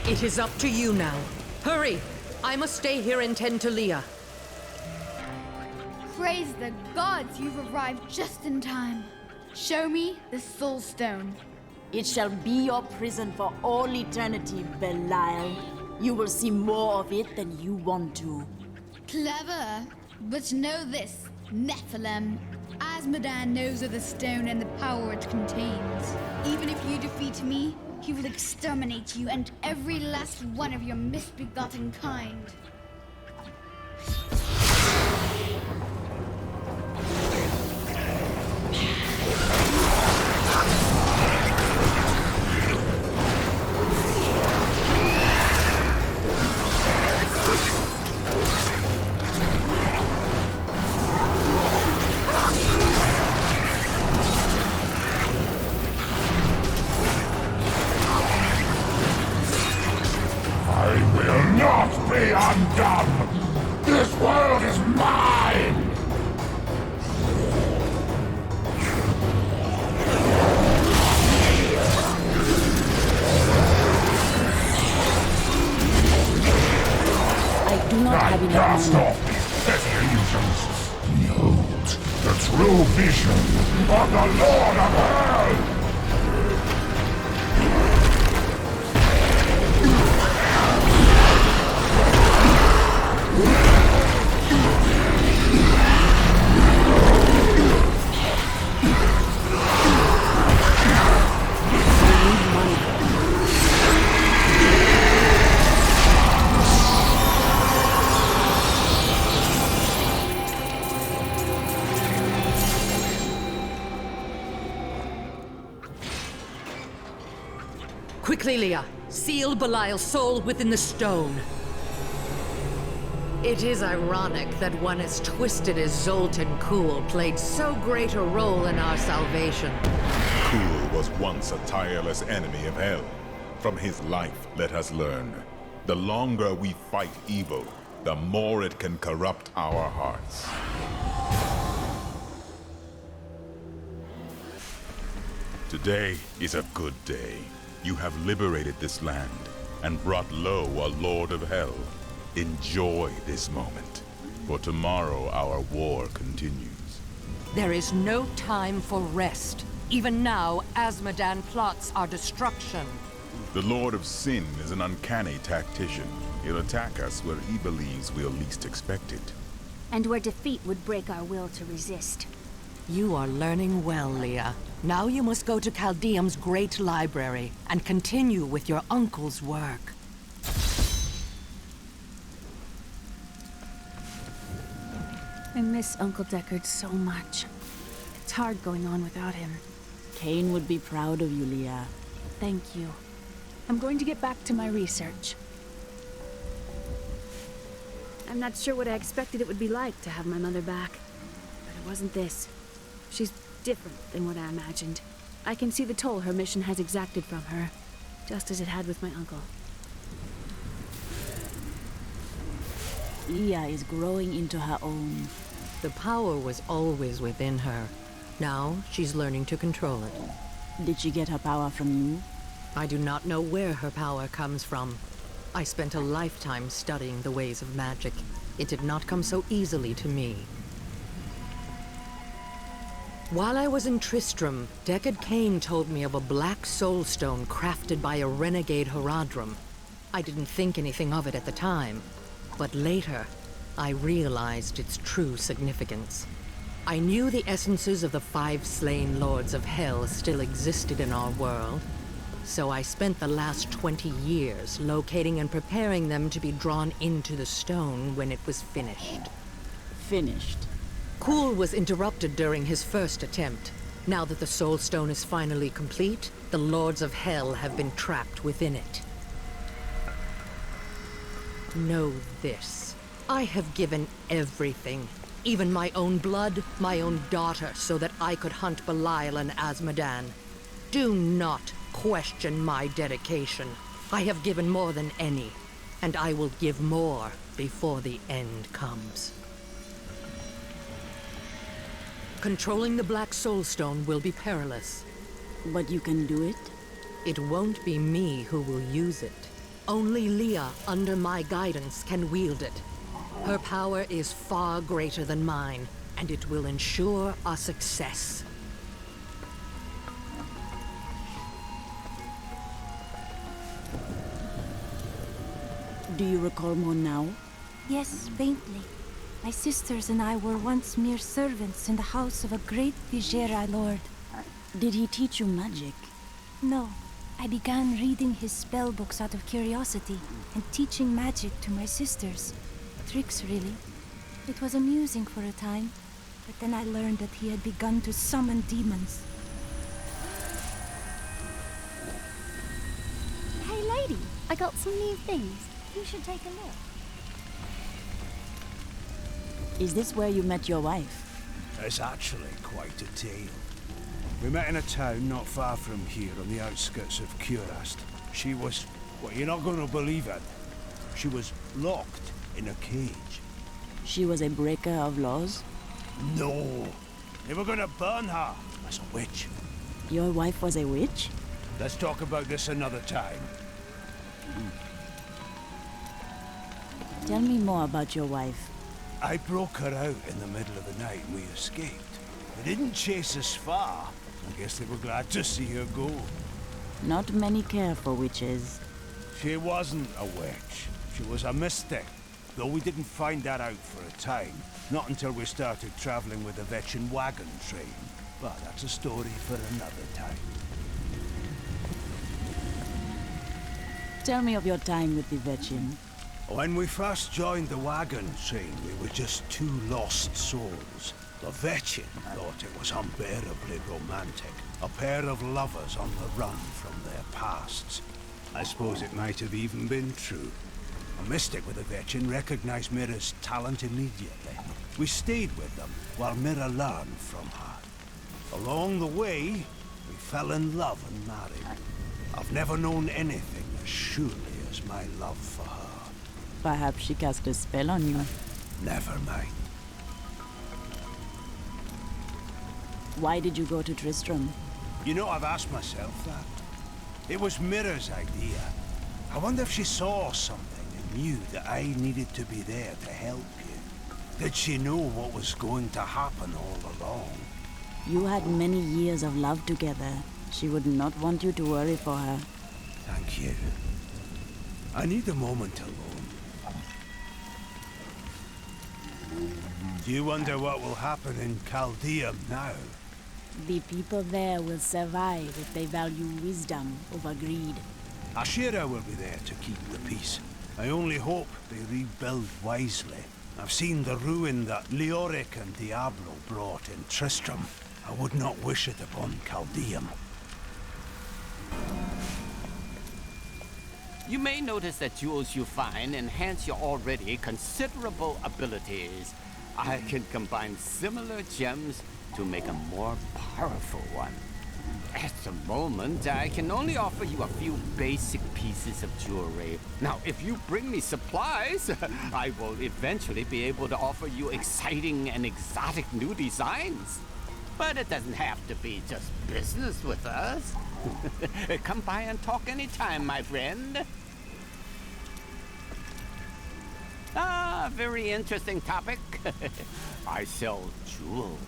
It is up to you now. Hurry! I must stay here and tend to Leah. Praise the gods, you've arrived just in time. Show me the Soul Stone. It shall be your prison for all eternity, Belial. You will see more of it than you want to. Clever. But know this, Nephilim. Asmodan knows of the stone and the power it contains. Even if you defeat me, he will exterminate you and every last one of your misbegotten kind. Undone! This world is mine! I do not have enough cast money. off these illusions. Behold, the true vision of the Lord of Hell! Quickly, Leah. Seal Belial's soul within the stone. It is ironic that one as twisted as Zoltan Kuhl played so great a role in our salvation. Kuhl was once a tireless enemy of hell. From his life, let us learn. The longer we fight evil, the more it can corrupt our hearts. Today is a good day. You have liberated this land and brought low a Lord of Hell. Enjoy this moment, for tomorrow our war continues. There is no time for rest. Even now, Asmodan plots our destruction. The Lord of Sin is an uncanny tactician. He'll attack us where he believes we'll least expect it. And where defeat would break our will to resist. You are learning well, Leah. Now you must go to Caldeum's great library and continue with your uncle's work. I miss Uncle Deckard so much. It's hard going on without him. Cain would be proud of you, Leah. Thank you. I'm going to get back to my research. I'm not sure what I expected it would be like to have my mother back. But it wasn't this. She's different than what I imagined. I can see the toll her mission has exacted from her, just as it had with my uncle. Leah is growing into her own. The power was always within her. Now, she's learning to control it. Did she get her power from you? I do not know where her power comes from. I spent a lifetime studying the ways of magic. It did not come so easily to me. While I was in Tristram, Deckard Cain told me of a black soulstone crafted by a renegade Haradrim. I didn't think anything of it at the time, but later, I realized its true significance. I knew the essences of the 5 slain lords of hell still existed in our world, so I spent the last 20 years locating and preparing them to be drawn into the stone when it was finished. Finished? Kuhl was interrupted during his first attempt. Now that the Soul Stone is finally complete, the Lords of Hell have been trapped within it. Know this. I have given everything. Even my own blood, my own daughter, so that I could hunt Belial and Azmodan. Do not question my dedication. I have given more than any, and I will give more before the end comes. Controlling the Black Soulstone will be perilous. But you can do it? It won't be me who will use it. Only Leah, under my guidance, can wield it. Her power is far greater than mine, and it will ensure our success. Do you recall more now? Yes, faintly. My sisters and I were once mere servants in the house of a great Vigerai lord. Did he teach you magic? No. I began reading his spell books out of curiosity and teaching magic to my sisters. Tricks, really. It was amusing for a time, but then I learned that he had begun to summon demons. Hey lady, I got some new things. You should take a look. Is this where you met your wife? It's actually quite a tale. We met in a town not far from here on the outskirts of Curast. She was... well, you're not going to believe it. She was locked in a cage. She was a breaker of laws? No. They were going to burn her as a witch. Your wife was a witch? Let's talk about this another time. Tell me more about your wife. I broke her out in the middle of the night and we escaped. They didn't chase us far. I guess they were glad to see her go. Not many care for witches. She wasn't a witch. She was a mystic. Though we didn't find that out for a time. Not until we started traveling with the Vetchin wagon train. But that's a story for another time. Tell me of your time with the Vetchin. When we first joined the wagon train, we were just 2 lost souls. The Vetchin thought it was unbearably romantic. A pair of lovers on the run from their pasts. I suppose it might have even been true. A mystic with the Vetchin recognized Mira's talent immediately. We stayed with them while Mira learned from her. Along the way, we fell in love and married. I've never known anything as surely as my love for her. Perhaps she cast a spell on you. Never mind. Why did you go to Tristram? You know, I've asked myself that. It was Mira's idea. I wonder if she saw something and knew that I needed to be there to help you. Did she know what was going to happen all along? You had many years of love together. She would not want you to worry for her. Thank you. I need a moment alone. Do you wonder what will happen in Chaldeum now? The people there will survive if they value wisdom over greed. Ashira will be there to keep the peace. I only hope they rebuild wisely. I've seen the ruin that Leoric and Diablo brought in Tristram. I would not wish it upon Caldeum. You may notice that jewels you find enhance your already considerable abilities. I can combine similar gems to make a more powerful one. At the moment, I can only offer you a few basic pieces of jewelry. Now, if you bring me supplies, I will eventually be able to offer you exciting and exotic new designs. But it doesn't have to be just business with us. Come by and talk anytime, my friend. Ah, very interesting topic. I sell jewels.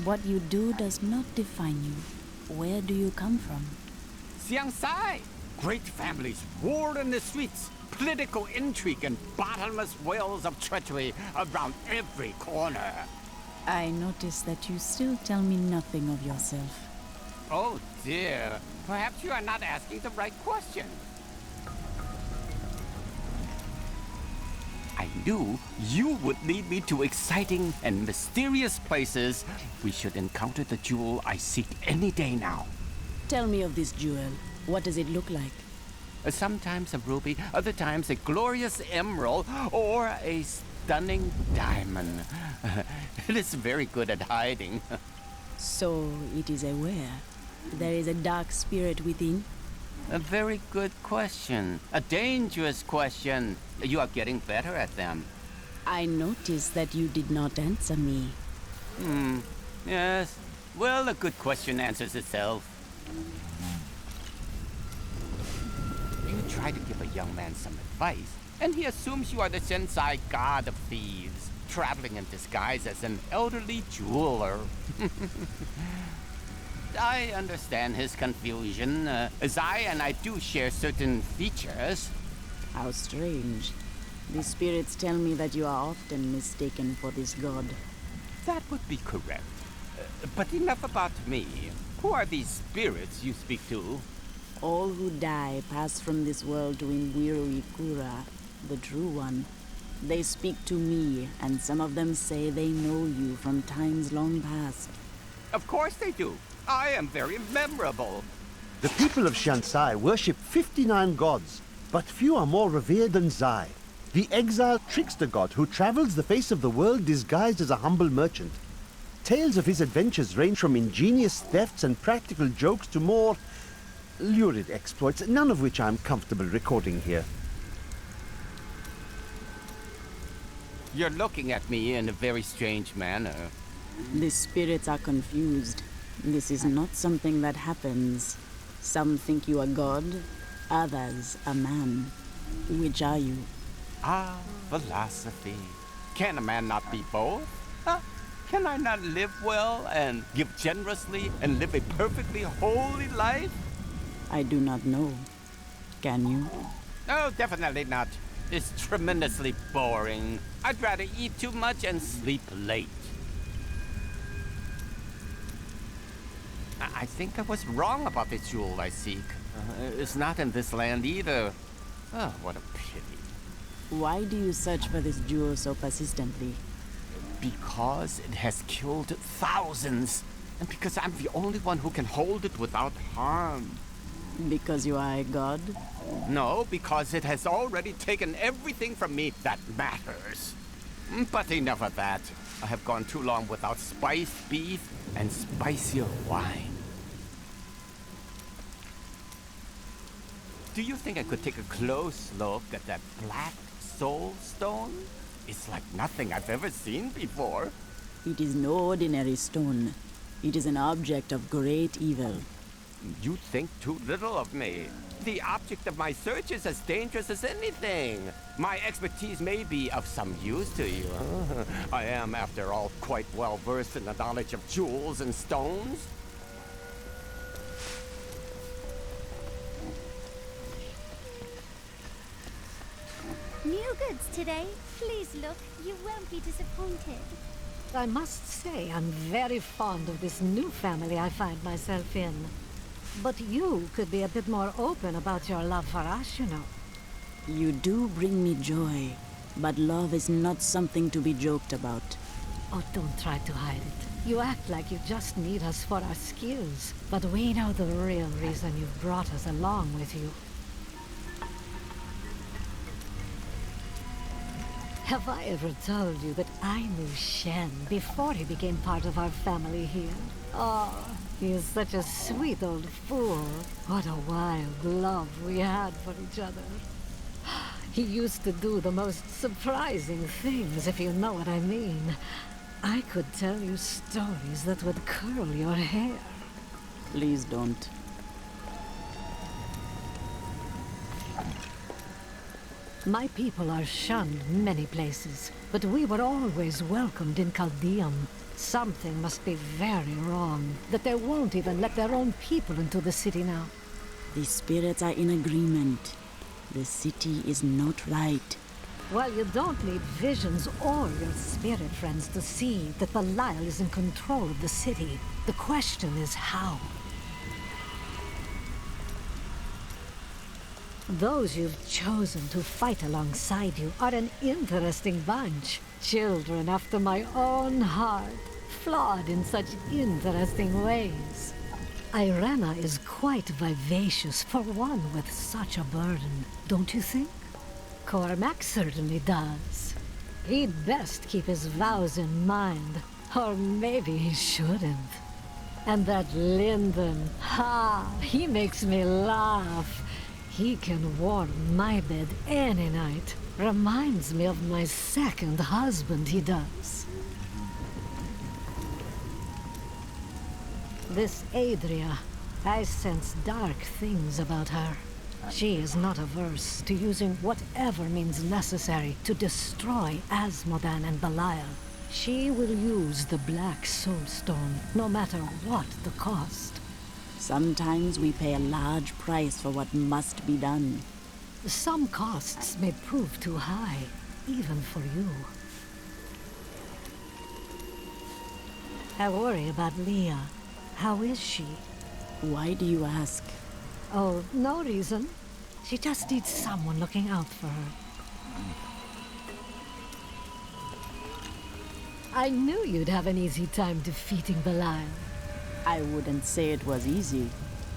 What you do does not define you. Where do you come from? Xiangsai. Great families war in the streets. Political intrigue and bottomless wells of treachery around every corner. I notice that you still tell me nothing of yourself. Oh dear. Perhaps you are not asking the right question. I knew you would lead me to exciting and mysterious places. We should encounter the jewel I seek any day now. Tell me of this jewel. What does it look like? Sometimes a ruby, other times a glorious emerald, or a stunning diamond. It is very good at hiding. So it is aware. There is a dark spirit within? A very good question. A dangerous question. You are getting better at them. I noticed that you did not answer me. Yes. Well, a good question answers itself. You try to give a young man some advice, and he assumes you are the Sensei god of thieves, traveling in disguise as an elderly jeweler. I understand his confusion. Zai and I do share certain features. How strange. The spirits tell me that you are often mistaken for this god. That would be correct. But enough about me. Who are these spirits you speak to? All who die pass from this world to Imwiru Ikura, the true one. They speak to me, and some of them say they know you from times long past. Of course they do. I am very memorable. The people of Shansai worship 59 gods, but few are more revered than Zai, the exiled trickster god who travels the face of the world disguised as a humble merchant. Tales of his adventures range from ingenious thefts and practical jokes to more lurid exploits, none of which I'm comfortable recording here. You're looking at me in a very strange manner. The spirits are confused. This is not something that happens. Some think you a god, others a man. Which are you? Ah, philosophy. Can a man not be both? Huh? Can I not live well and give generously and live a perfectly holy life? I do not know. Can you? Oh, definitely not. It's tremendously boring. I'd rather eat too much and sleep late. I think I was wrong about the jewel I seek. It's not in this land either. Oh, what a pity. Why do you search for this jewel so persistently? Because it has killed thousands. And because I'm the only one who can hold it without harm. Because you are a god? No, because it has already taken everything from me that matters. But enough of that. I have gone too long without spiced beef and spicier wine. Do you think I could take a close look at that black soul stone? It's like nothing I've ever seen before. It is no ordinary stone. It is an object of great evil. You think too little of me. The object of my search is as dangerous as anything. My expertise may be of some use to you. I am, after all, quite well versed in the knowledge of jewels and stones. New goods today. Please look. You won't be disappointed. I must say, I'm very fond of this new family I find myself in. But you could be a bit more open about your love for us, you know. You do bring me joy. But love is not something to be joked about. Oh, don't try to hide it. You act like you just need us for our skills. But we know the real reason you've brought us along with you. Have I ever told you that I knew Shen before he became part of our family here? Oh, he is such a sweet old fool. What a wild love we had for each other. He used to do the most surprising things, if you know what I mean. I could tell you stories that would curl your hair. Please don't. My people are shunned many places, but we were always welcomed in Caldeum. Something must be very wrong, that they won't even let their own people into the city now. The spirits are in agreement. The city is not right. Well, you don't need visions or your spirit friends to see that Belial is in control of the city. The question is how. Those you've chosen to fight alongside you are an interesting bunch. Children after my own heart, flawed in such interesting ways. Irena is quite vivacious for one with such a burden, don't you think? Cormac certainly does. He'd best keep his vows in mind, or maybe he shouldn't. And that Lyndon, he makes me laugh. He can warm my bed any night. Reminds me of my second husband, he does. This Adria, I sense dark things about her. She is not averse to using whatever means necessary to destroy Asmodan and Belial. She will use the Black Soulstone, no matter what the cost. Sometimes we pay a large price for what must be done. Some costs may prove too high, even for you. I worry about Leah. How is she? Why do you ask? Oh, no reason. She just needs someone looking out for her. I knew you'd have an easy time defeating Belial. I wouldn't say it was easy.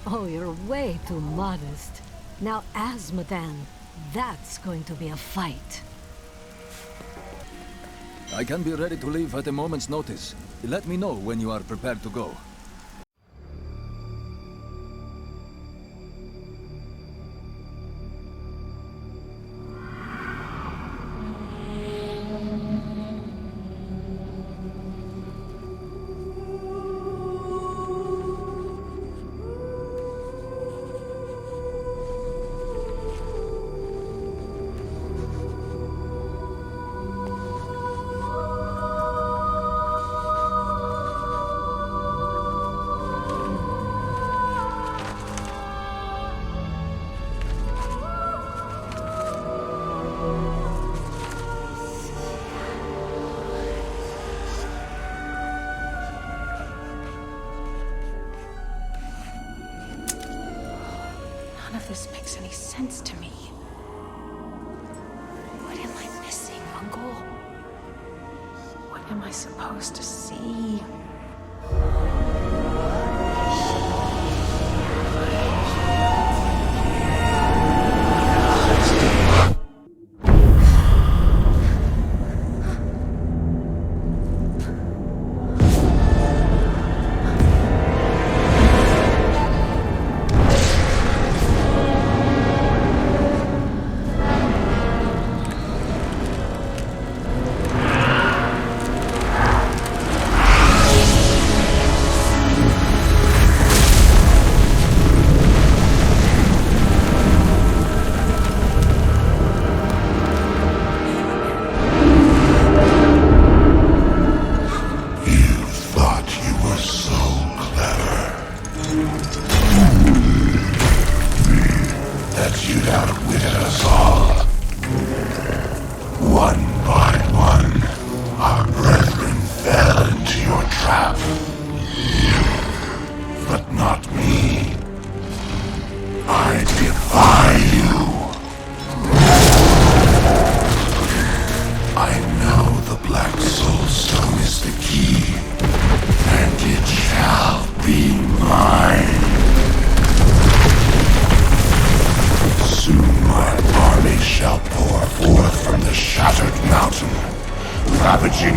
Oh, you're way too modest. Now, Asmodan, that's going to be a fight. I can be ready to leave at a moment's notice. Let me know when you are prepared to go. None of this makes any sense to me. What am I missing, Uncle? What am I supposed to see?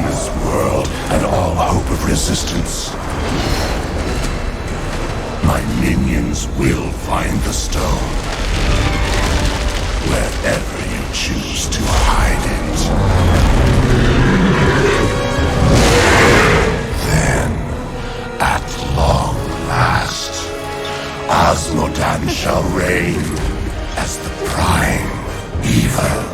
this world had all hope of resistance, my minions will find the stone, wherever you choose to hide it. Then, at long last, Osmodan shall reign as the prime evil.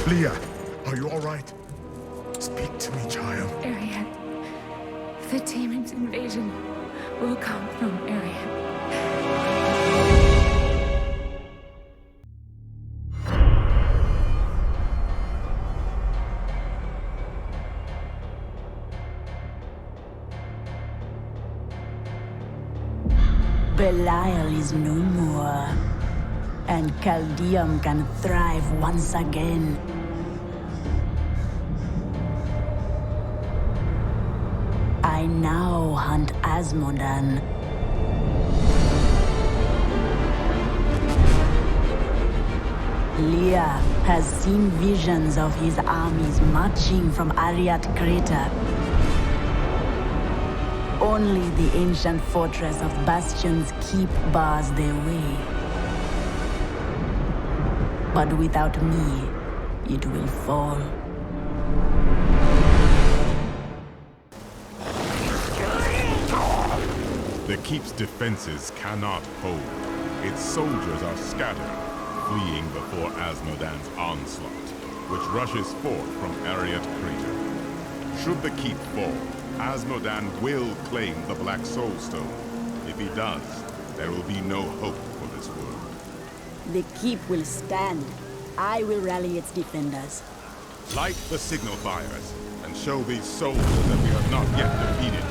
Leah, are you all right? Speak to me, child. Arian. The demon's invasion will come from Arian. Belial is no more, and Chaldeum can thrive once again. I now hunt Asmodan. Leah has seen visions of his armies marching from Ariat Crater. Only the ancient fortress of Bastion's Keep bars their way. But without me, it will fall. The Keep's defenses cannot hold. Its soldiers are scattered, fleeing before Asmodan's onslaught, which rushes forth from Ariat Crater. Should the Keep fall, Asmodan will claim the Black Soulstone. If he does, there will be no hope for this world. The Keep will stand. I will rally its defenders. Light the signal fires, and show these soldiers that we are not yet defeated.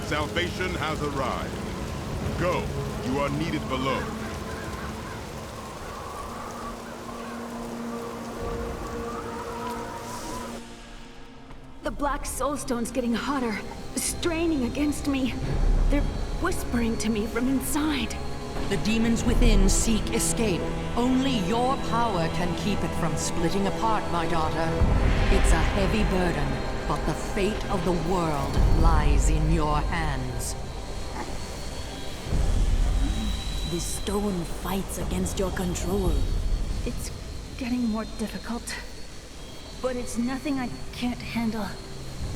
Salvation has arrived. Go, you are needed below. The Black Soulstone's getting hotter, straining against me. They're whispering to me from inside. The demons within seek escape. Only your power can keep it from splitting apart, my daughter. It's a heavy burden, but the fate of the world lies in your hands. The stone fights against your control. It's getting more difficult, but it's nothing I can't handle.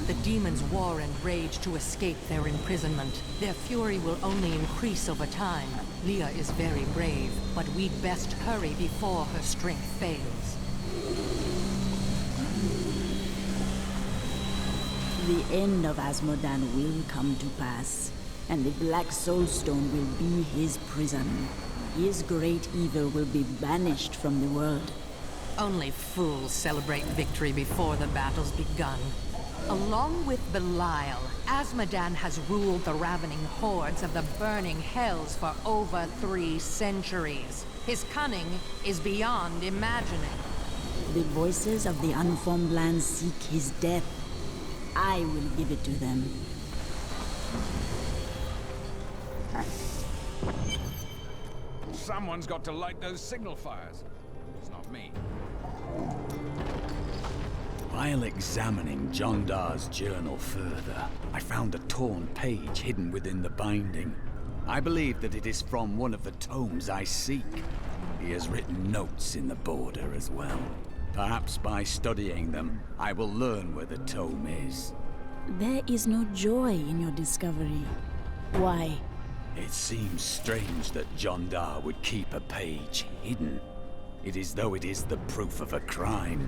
The demons war and rage to escape their imprisonment. Their fury will only increase over time. Leah is very brave, but we'd best hurry before her strength fails. The end of Asmodan will come to pass, and the Black Soulstone will be his prison. His great evil will be banished from the world. Only fools celebrate victory before the battle's begun. Along with Belial, Asmodan has ruled the ravening hordes of the burning hells for over 3 centuries. His cunning is beyond imagining. The voices of the unformed lands seek his death. I will give it to them. Someone's got to light those signal fires. It's not me. While examining Jondar's journal further, I found a torn page hidden within the binding. I believe that it is from one of the tomes I seek. He has written notes in the border as well. Perhaps by studying them, I will learn where the tome is. There is no joy in your discovery. Why? It seems strange that Jondar would keep a page hidden. It is though it is the proof of a crime.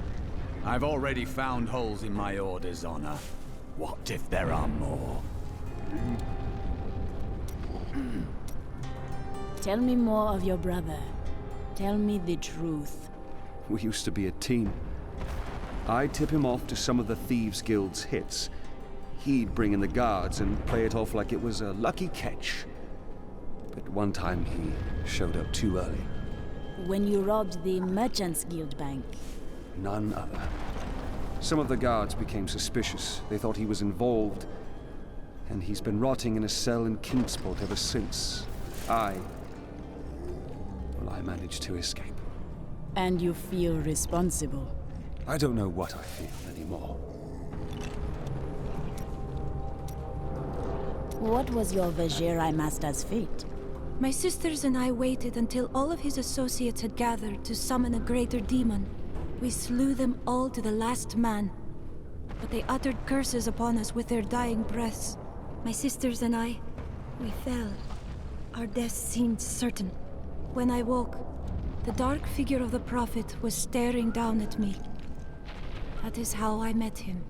I've already found holes in my order's honor. What if there are more? Tell me more of your brother. Tell me the truth. We used to be a team. I'd tip him off to some of the Thieves Guild's hits. He'd bring in the guards and play it off like it was a lucky catch. But one time he showed up too early. When you robbed the Merchants Guild Bank. None other. Some of the guards became suspicious. They thought he was involved. And he's been rotting in a cell in Kingsport ever since. I managed to escape. And you feel responsible? I don't know what I feel anymore. What was your Vajeri master's fate? My sisters and I waited until all of his associates had gathered to summon a greater demon. We slew them all to the last man. But they uttered curses upon us with their dying breaths. My sisters and I, we fell. Our deaths seemed certain. When I woke, the dark figure of the Prophet was staring down at me. That is how I met him.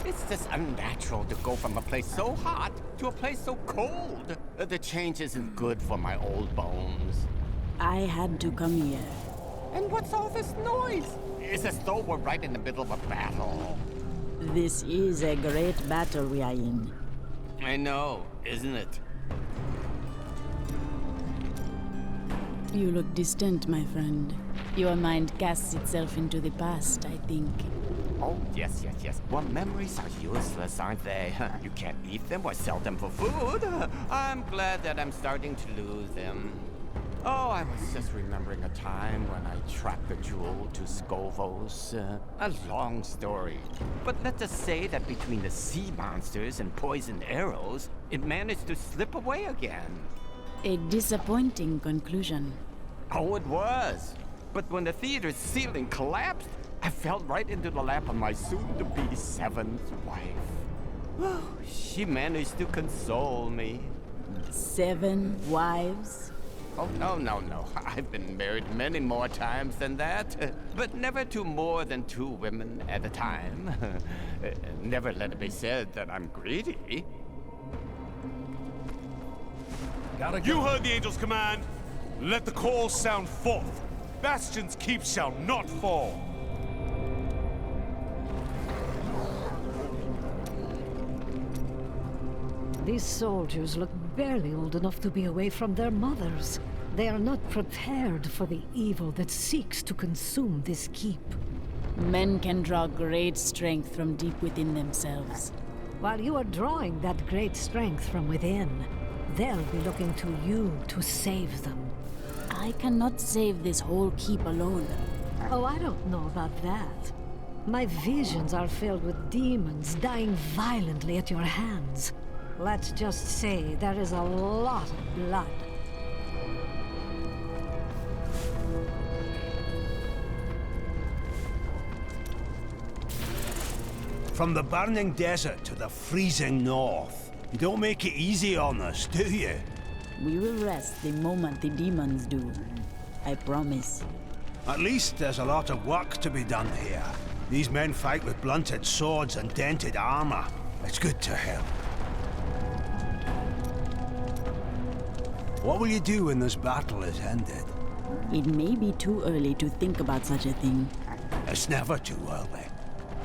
It's just unnatural to go from a place so hot to a place so cold. The change isn't good for my old bones. I had to come here. And what's all this noise? It's as though we're right in the middle of a battle. This is a great battle we are in. I know, isn't it? You look distant, my friend. Your mind casts itself into the past, I think. Oh, yes. Well, memories are useless, aren't they? You can't eat them or sell them for food. I'm glad that I'm starting to lose them. Oh, I was just remembering a time when I tracked the jewel to Skovos. A long story. But let's just say that between the sea monsters and poisoned arrows, it managed to slip away again. A disappointing conclusion. Oh, it was. But when the theater's ceiling collapsed, I fell right into the lap of my soon-to-be seventh wife. She managed to console me. 7 wives? Oh, no. I've been married many more times than that. But never to more than 2 women at a time. Never let it be said that I'm greedy. You heard the angel's command. Let the call sound forth. Bastion's keep shall not fall. These soldiers look barely old enough to be away from their mothers. They are not prepared for the evil that seeks to consume this keep. Men can draw great strength from deep within themselves. While you are drawing that great strength from within, they'll be looking to you to save them. I cannot save this whole keep alone. Oh, I don't know about that. My visions are filled with demons dying violently at your hands. Let's just say there is a lot of blood. From the burning desert to the freezing north. You don't make it easy on us, do you? We will rest the moment the demons do. I promise. At least there's a lot of work to be done here. These men fight with blunted swords and dented armor. It's good to help. What will you do when this battle is ended? It may be too early to think about such a thing. It's never too early.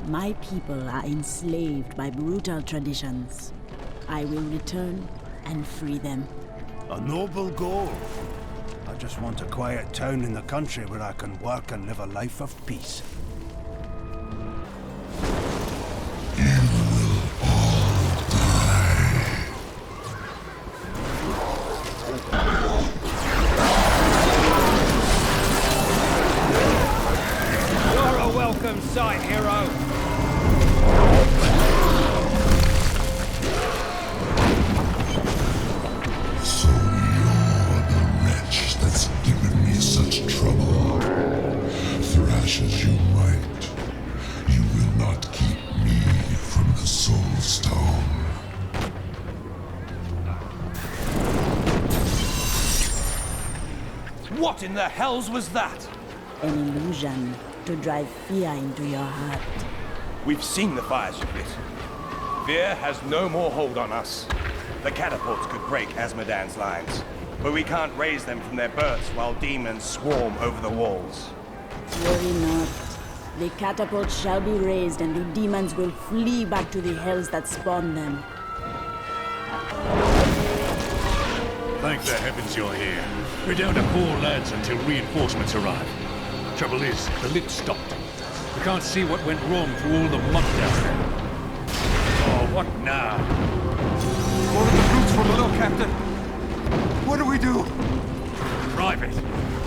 My people are enslaved by brutal traditions. I will return and free them. A noble goal. I just want a quiet town in the country where I can work and live a life of peace. You're a welcome sight, hero. So you're the wretch that's given me such trouble. Thrash as you might, you will not keep me from the Soul Stone. What in the hells was that? An illusion to drive fear into your heart. We've seen the fires you've lit. Fear has no more hold on us. The catapults could break Asmodan's lines, but we can't raise them from their berths while demons swarm over the walls. Worry not. The catapults shall be raised and the demons will flee back to the hells that spawned them. Thank the heavens you're here. We're down to 4 lads until reinforcements arrive. Trouble is, the lift stopped. We can't see what went wrong through all the mud down there. Oh, what now? One of the brutes from below, Captain. What do we do? Private,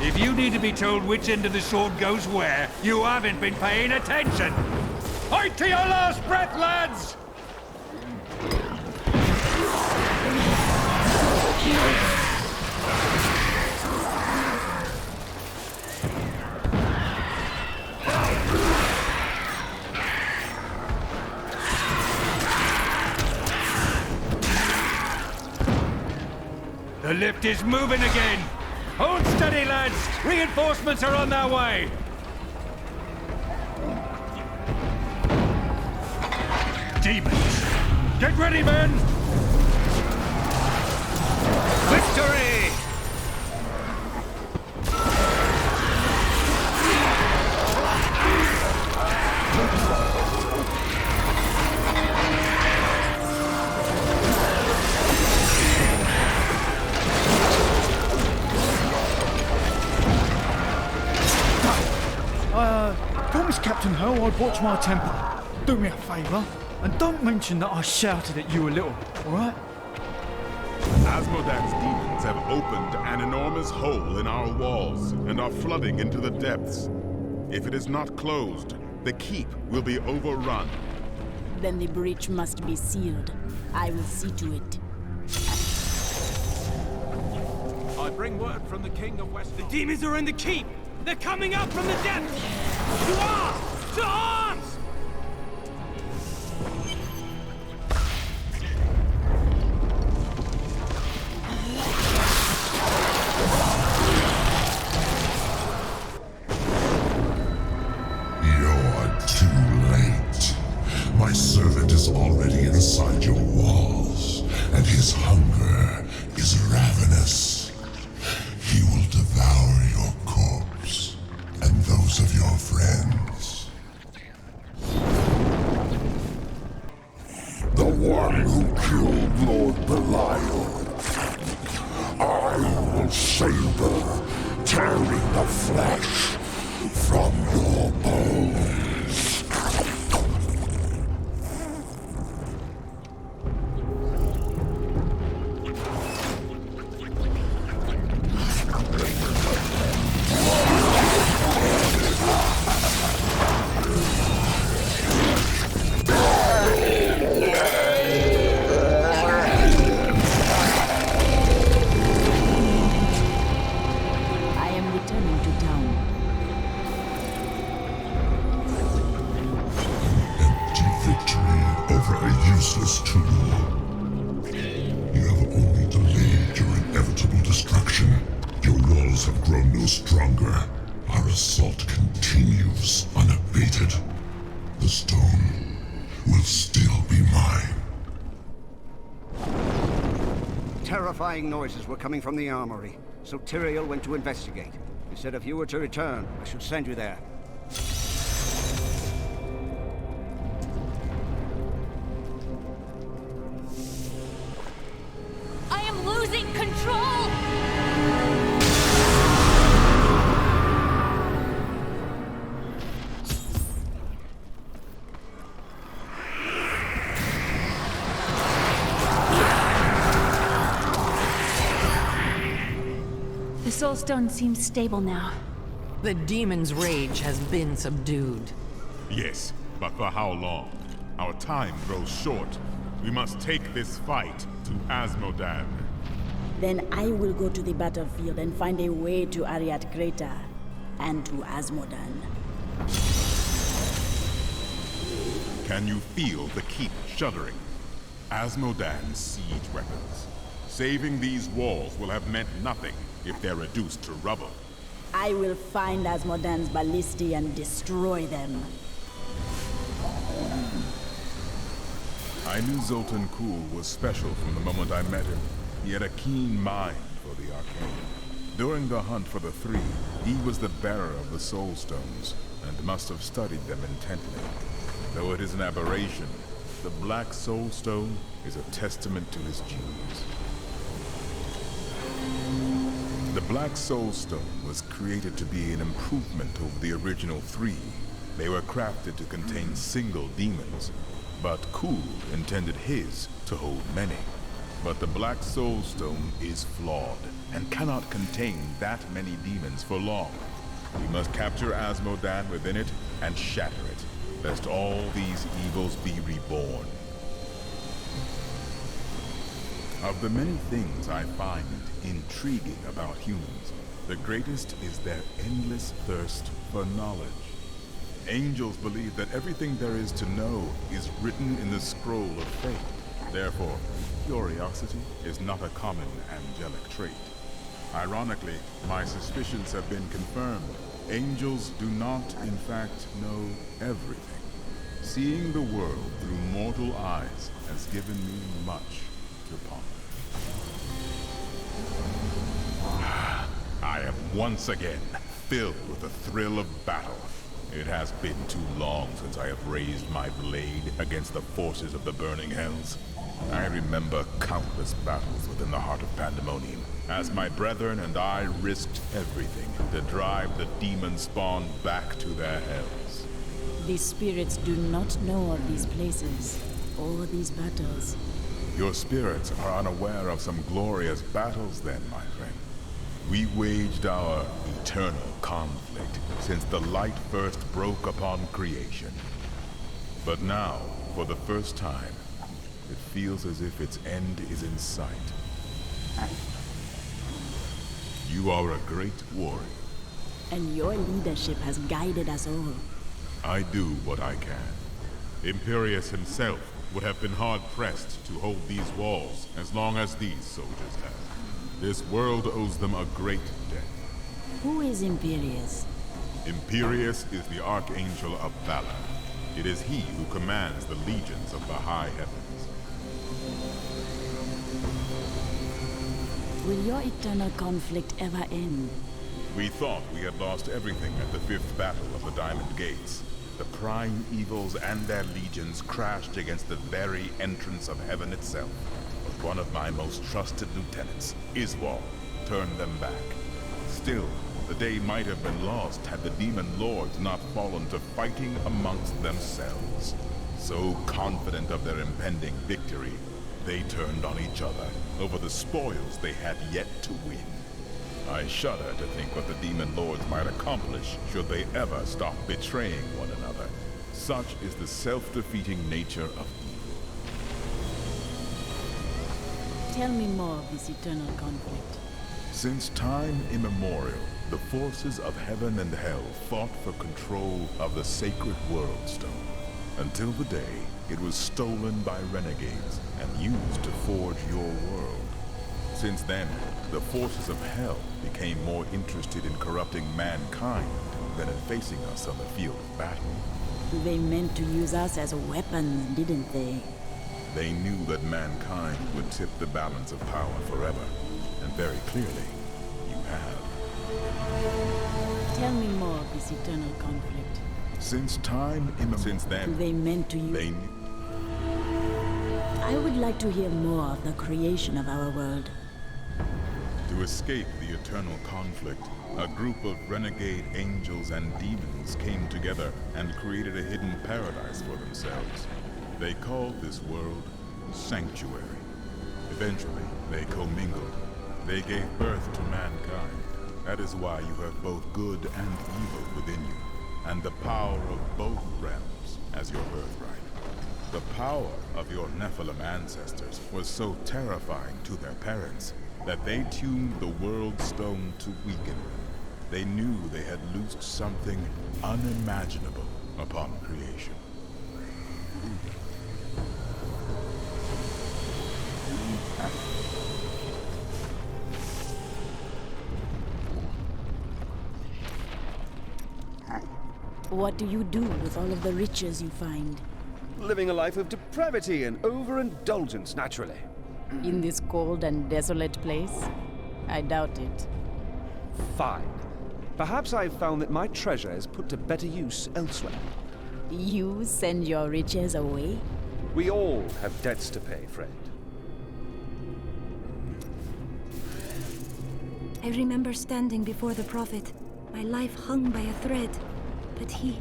if you need to be told which end of the sword goes where, you haven't been paying attention. Fight to your last breath, lads! The lift is moving again! Hold steady, lads! Reinforcements are on their way! Demons! Get ready, men! Victory! Promise Captain Ho I'd watch my temper. Do me a favour, and don't mention that I shouted at you a little, alright? Asmodan's demons have opened an enormous hole in our walls and are flooding into the depths. If it is not closed, the keep will be overrun. Then the breach must be sealed. I will see to it. I bring word from the King of West. The demons are in the keep! They're coming up from the depths! To arms! To arms! You're too late. My servant is already inside your walls, and his hunger is ravenous. He will devour your corpse, and those of your friends. The one who killed Lord Belial. I will savor, tearing the flesh from your bones. Useless tool. You have only delayed your inevitable destruction. Your walls have grown no stronger. Our assault continues unabated. The stone will still be mine. Terrifying noises were coming from the armory, so Tyrael went to investigate. He said if you were to return, I should send you there. Losing control! The Soul Stone seems stable now. The demon's rage has been subdued. Yes, but for how long? Our time grows short. We must take this fight to Asmodan. Then I will go to the battlefield and find a way to Ariat Crater and to Asmodan. Can you feel the keep shuddering? Asmodan's siege weapons. Saving these walls will have meant nothing if they're reduced to rubble. I will find Asmodan's ballistae and destroy them. I knew Zoltan Kuhl was special from the moment I met him. He had a keen mind for the arcane. During the hunt for the Three, he was the bearer of the Soul Stones, and must have studied them intently. Though it is an aberration, the Black Soul Stone is a testament to his genius. The Black Soul Stone was created to be an improvement over the original 3. They were crafted to contain single demons, but Kul intended his to hold many. But the Black Soul Stone is flawed and cannot contain that many demons for long. We must capture Asmodan within it and shatter it, lest all these evils be reborn. Of the many things I find intriguing about humans, the greatest is their endless thirst for knowledge. Angels believe that everything there is to know is written in the scroll of fate. Therefore, curiosity is not a common angelic trait. Ironically, my suspicions have been confirmed. Angels do not, in fact, know everything. Seeing the world through mortal eyes has given me much to ponder. I am once again filled with the thrill of battle. It has been too long since I have raised my blade against the forces of the burning hells. I remember countless battles within the heart of Pandemonium, as my brethren and I risked everything to drive the demon spawn back to their hells. These spirits do not know of these places, or these battles. Your spirits are unaware of some glorious battles then, my friend. We waged our eternal conflict since the light first broke upon creation. But now, for the first time, it feels as if its end is in sight. You are a great warrior. And your leadership has guided us all. I do what I can. Imperius himself would have been hard-pressed to hold these walls as long as these soldiers have. This world owes them a great debt. Who is Imperius? Imperius is the Archangel of Valor. It is he who commands the legions of the high heavens. Will your eternal conflict ever end? We thought we had lost everything at the 5th Battle of the Diamond Gates. The prime evils and their legions crashed against the very entrance of heaven itself. But one of my most trusted lieutenants, Iswal, turned them back. Still, the day might have been lost had the demon lords not fallen to fighting amongst themselves. So confident of their impending victory, they turned on each other over the spoils they had yet to win. I shudder to think what the demon lords might accomplish should they ever stop betraying one another. Such is the self-defeating nature of evil. Tell me more of this eternal conflict. Since time immemorial, the forces of heaven and hell fought for control of the sacred World Stone, until the day it was stolen by renegades and used to forge your world. Since then, the forces of hell became more interested in corrupting mankind than in facing us on the field of battle. They meant to use us as weapons, didn't they? They knew that mankind would tip the balance of power forever, and very clearly, you have. Tell me more of this eternal conflict. Since time since then, they meant to use... They knew. I would like to hear more of the creation of our world. To escape the eternal conflict, a group of renegade angels and demons came together and created a hidden paradise for themselves. They called this world Sanctuary. Eventually, they commingled. They gave birth to mankind. That is why you have both good and evil within you, and the power of both realms as your birthright. The power of your Nephilim ancestors was so terrifying to their parents that they tuned the World Stone to weaken. They knew they had loosed something unimaginable upon creation. What do you do with all of the riches you find? Living a life of depravity and overindulgence, naturally. In this cold and desolate place? I doubt it. Fine. Perhaps I've found that my treasure is put to better use elsewhere. You send your riches away? We all have debts to pay, friend. I remember standing before the Prophet, my life hung by a thread, but he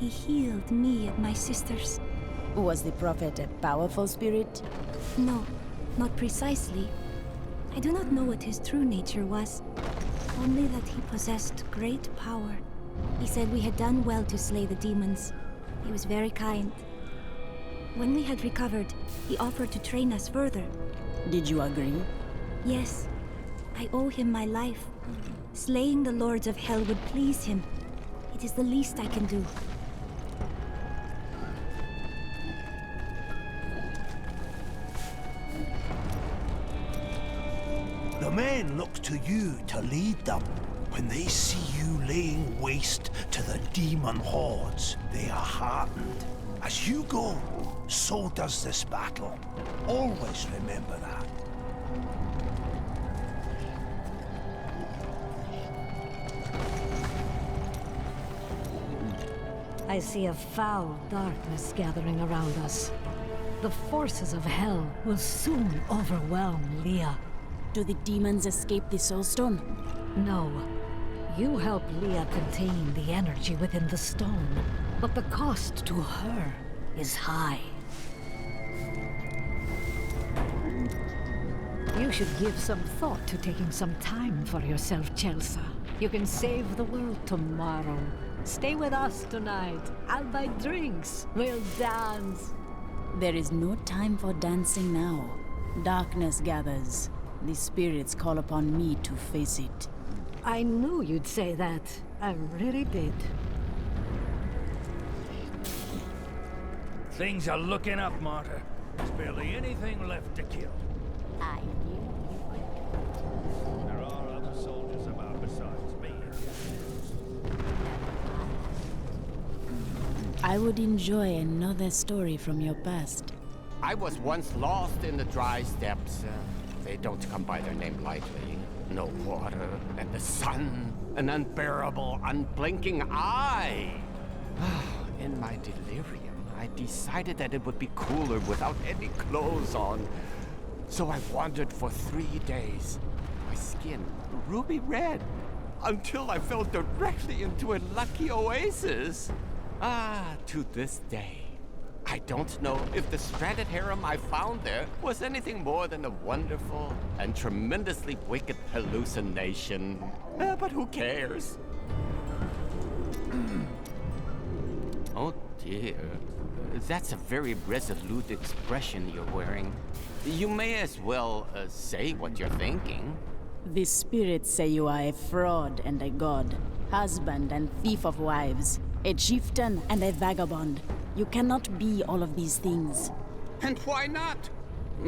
healed me and my sisters. Was the Prophet a powerful spirit? No, not precisely. I do not know what his true nature was, only that he possessed great power. He said we had done well to slay the demons. He was very kind. When we had recovered, he offered to train us further. Did you agree? Yes. I owe him my life. Slaying the lords of hell would please him. It is the least I can do. The men look to you to lead them. When they see you laying waste to the demon hordes, they are heartened. As you go, so does this battle. Always remember that. I see a foul darkness gathering around us. The forces of hell will soon overwhelm Leah. Do the demons escape the Soulstone? No. You help Leah contain the energy within the stone, but the cost to her is high. You should give some thought to taking some time for yourself, Chelsea. You can save the world tomorrow. Stay with us tonight. I'll buy drinks. We'll dance. There is no time for dancing now. Darkness gathers. The spirits call upon me to face it. I knew you'd say that. I really did. Things are looking up, Martyr. There's barely anything left to kill. I knew you would. There are other soldiers about besides me. I would enjoy another story from your past. I was once lost in the dry steppes. They don't come by their name lightly. No water, and the sun, an unbearable, unblinking eye. In my delirium, I decided that it would be cooler without any clothes on. So I wandered for 3 days. My skin ruby red, until I fell directly into a lucky oasis. To this day, I don't know if the stranded harem I found there was anything more than a wonderful and tremendously wicked hallucination. But who cares? Oh dear. That's a very resolute expression you're wearing. You may as well say what you're thinking. The spirits say you are a fraud and a god, husband and thief of wives, a chieftain and a vagabond. You cannot be all of these things. And why not?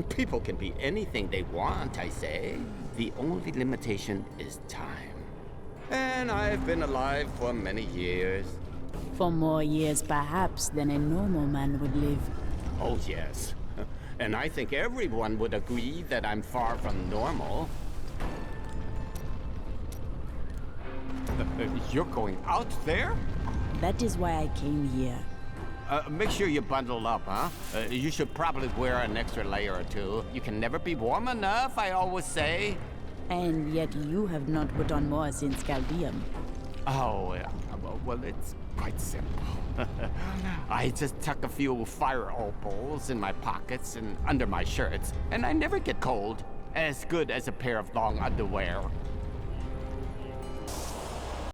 People can be anything they want, I say. The only limitation is time. And I've been alive for many years. For more years, perhaps, than a normal man would live. Oh, yes. And I think everyone would agree that I'm far from normal. You're going out there? That is why I came here. Make sure you bundle up, huh? You should probably wear an extra layer or two. You can never be warm enough, I always say. And yet you have not put on more since Chaldeum. Oh, well, it's quite simple. I just tuck a few fire opals in my pockets and under my shirts, and I never get cold. As good as a pair of long underwear.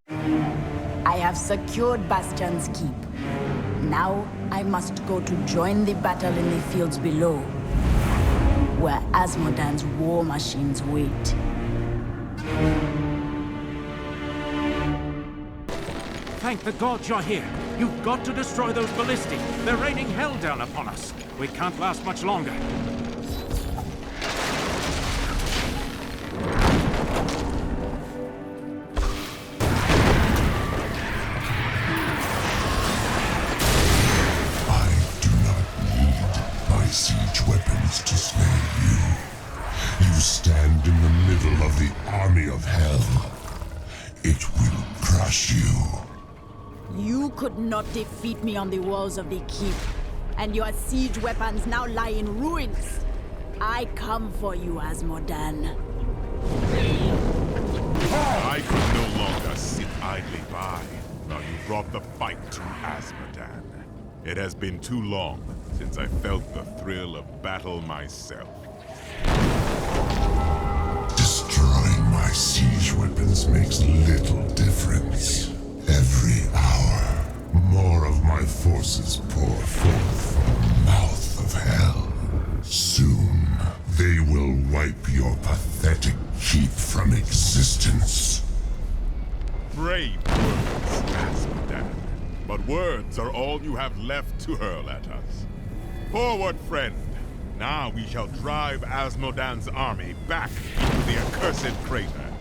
I have secured Bastion's keep. Now I must go to join the battle in the fields below, where Asmodan's war machines wait. Thank the gods you're here. You've got to destroy those ballistae. They're raining hell down upon us. We can't last much longer. Siege weapons to slay you. You stand in the middle of the army of hell. It will crush you. You could not defeat me on the walls of the keep, and your siege weapons now lie in ruins. I come for you, Asmodan. I could no longer sit idly by while you brought the fight to Azmodan. It has been too long since I felt the thrill of battle myself. Destroying my siege weapons makes little difference. Every hour, more of my forces pour forth from the mouth of hell. Soon, they will wipe your pathetic keep from existence. Brave words, Azmodan. But words are all you have left to hurl at us. Forward, friend! Now we shall drive Azmodan's army back into the accursed crater.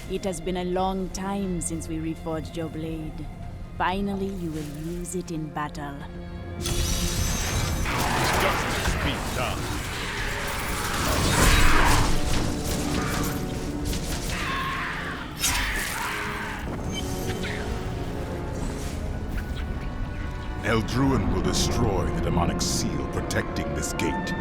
It has been a long time since we reforged your blade. Finally, you will use it in battle. Justice be done. Eldruin will destroy the demonic seal protecting this gate.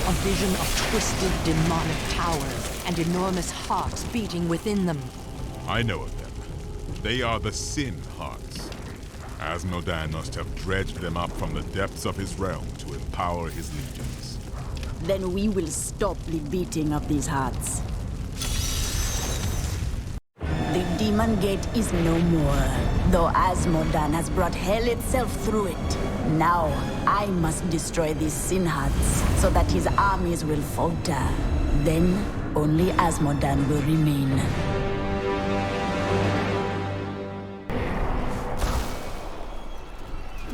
A vision of twisted demonic towers and enormous hearts beating within them. I know of them. They are the Sin Hearts. Azmodan must have dredged them up from the depths of his realm to empower his legions. Then we will stop the beating of these hearts. The Demon Gate is no more, though Azmodan has brought hell itself through it. Now, I must destroy these Sin Hearts, so that his armies will falter. Then, only Azmodan will remain.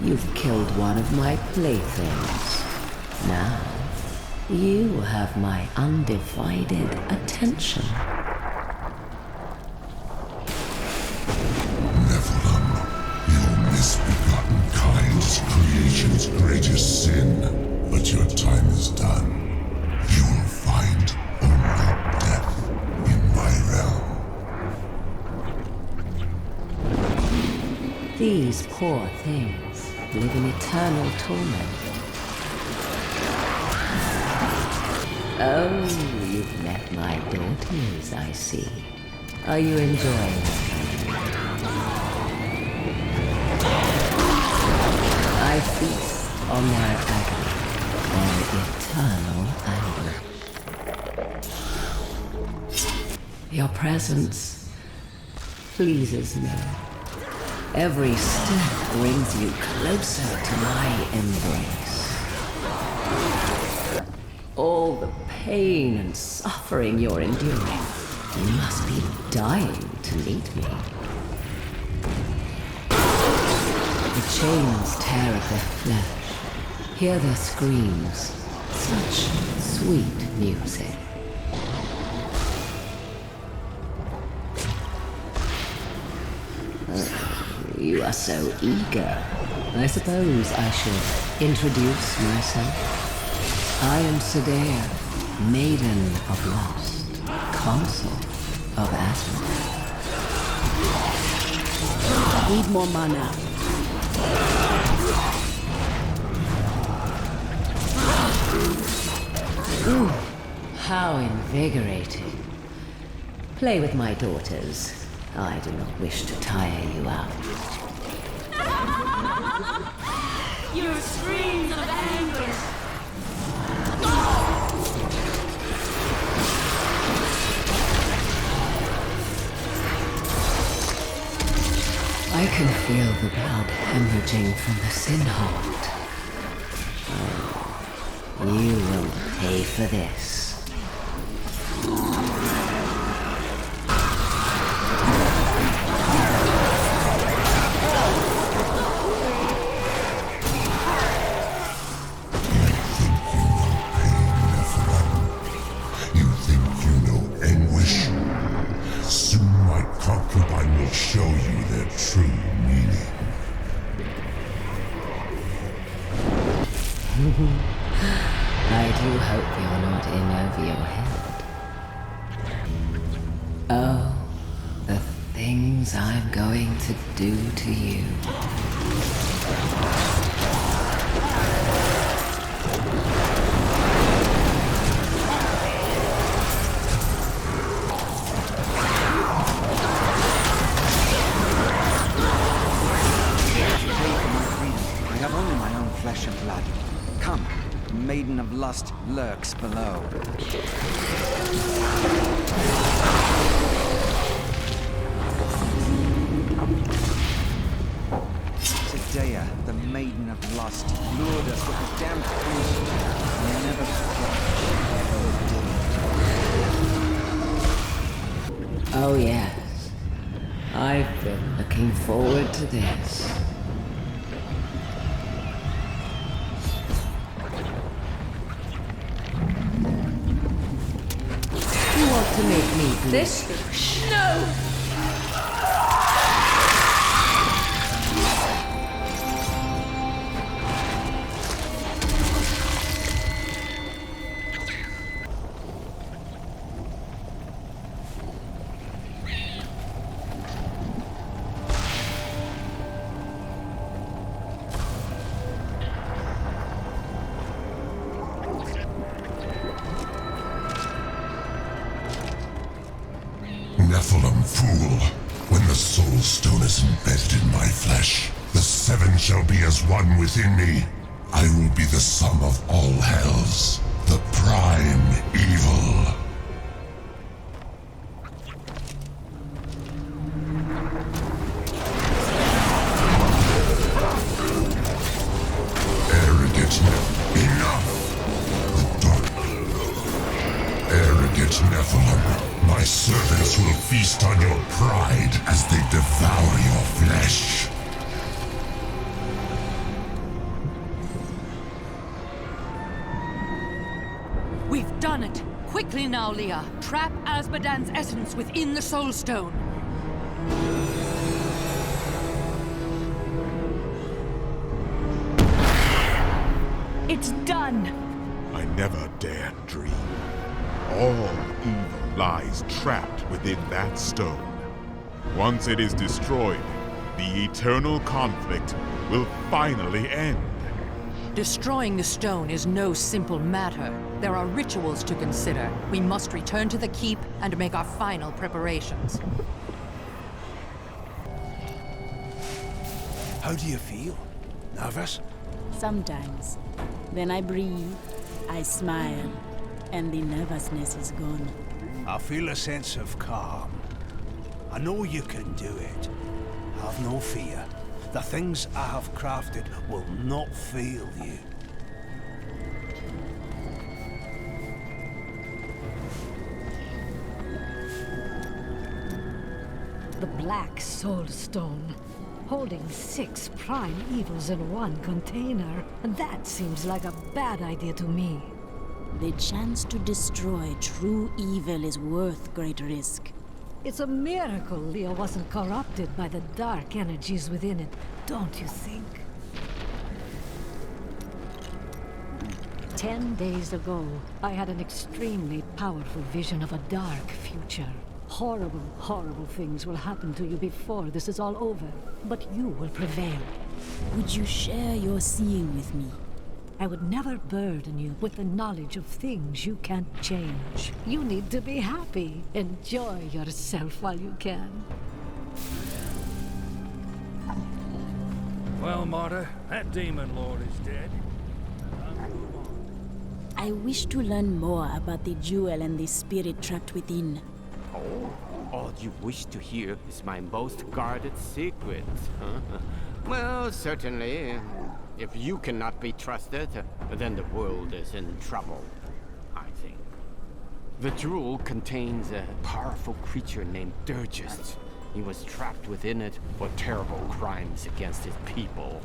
You've killed one of my playthings. Now, you have my undivided attention. Misbegotten kind is creation's greatest sin, but your time is done. You will find only death in my realm. These poor things live in eternal torment. Oh, you've met my daughters, I see. Are you enjoying it? I feast on their agony, their eternal anguish. Your presence pleases me. Every step brings you closer to my embrace. All the pain and suffering you're enduring, you must be dying to meet me. The chains tear at their flesh. Hear their screams. Such sweet music. You are so eager. I suppose I should introduce myself. I am Sedea, Maiden of Lust, Consort of Azmodan. Need more mana. Ooh, how invigorating. Play with my daughters. I do not wish to tire you out. Your screams of anguish. I can feel the blood hemorrhaging from the Sin Heart. Oh, you will pay for this. I do hope you're not in over your head. Oh, the things I'm going to do to you. I have only my own flesh and blood. Come, Maiden of Lust lurks below. Zendaya, the Maiden of Lust, lured us with a damned creature. And never forgot. Oh yes, I've been looking forward to this. You want to make me bleed? This? No! Nephilim fool, when the soul stone is embedded in my flesh, the seven shall be as one within me. I will be the sum of all hells, the prime evil. Arrogant, enough! The dark, arrogant Nephilim. My servants will feast on your pride as they devour your flesh. We've done it! Quickly now, Leah. Trap Azmodan's essence within the Soul Stone. It's done! I never dared dream. All evil lies trapped within that stone. Once it is destroyed, the eternal conflict will finally end. Destroying the stone is no simple matter. There are rituals to consider. We must return to the keep and make our final preparations. How do you feel? Nervous? Sometimes. When I breathe, I smile, and the nervousness is gone. I feel a sense of calm. I know you can do it. Have no fear. The things I have crafted will not fail you. The Black Soul Stone, holding 6 prime evils in one container. And that seems like a bad idea to me. The chance to destroy true evil is worth great risk. It's a miracle Leah wasn't corrupted by the dark energies within it, don't you think? 10 days ago, I had an extremely powerful vision of a dark future. Horrible, horrible things will happen to you before this is all over, but you will prevail. Would you share your seeing with me? I would never burden you with the knowledge of things you can't change. You need to be happy. Enjoy yourself while you can. Well, Martyr, that demon lord is dead. I wish to learn more about the jewel and the spirit trapped within. Oh, all you wish to hear is my most guarded secret. Well, certainly. If you cannot be trusted, then the world is in trouble, I think. The jewel contains a powerful creature named Dirgist. He was trapped within it for terrible crimes against his people.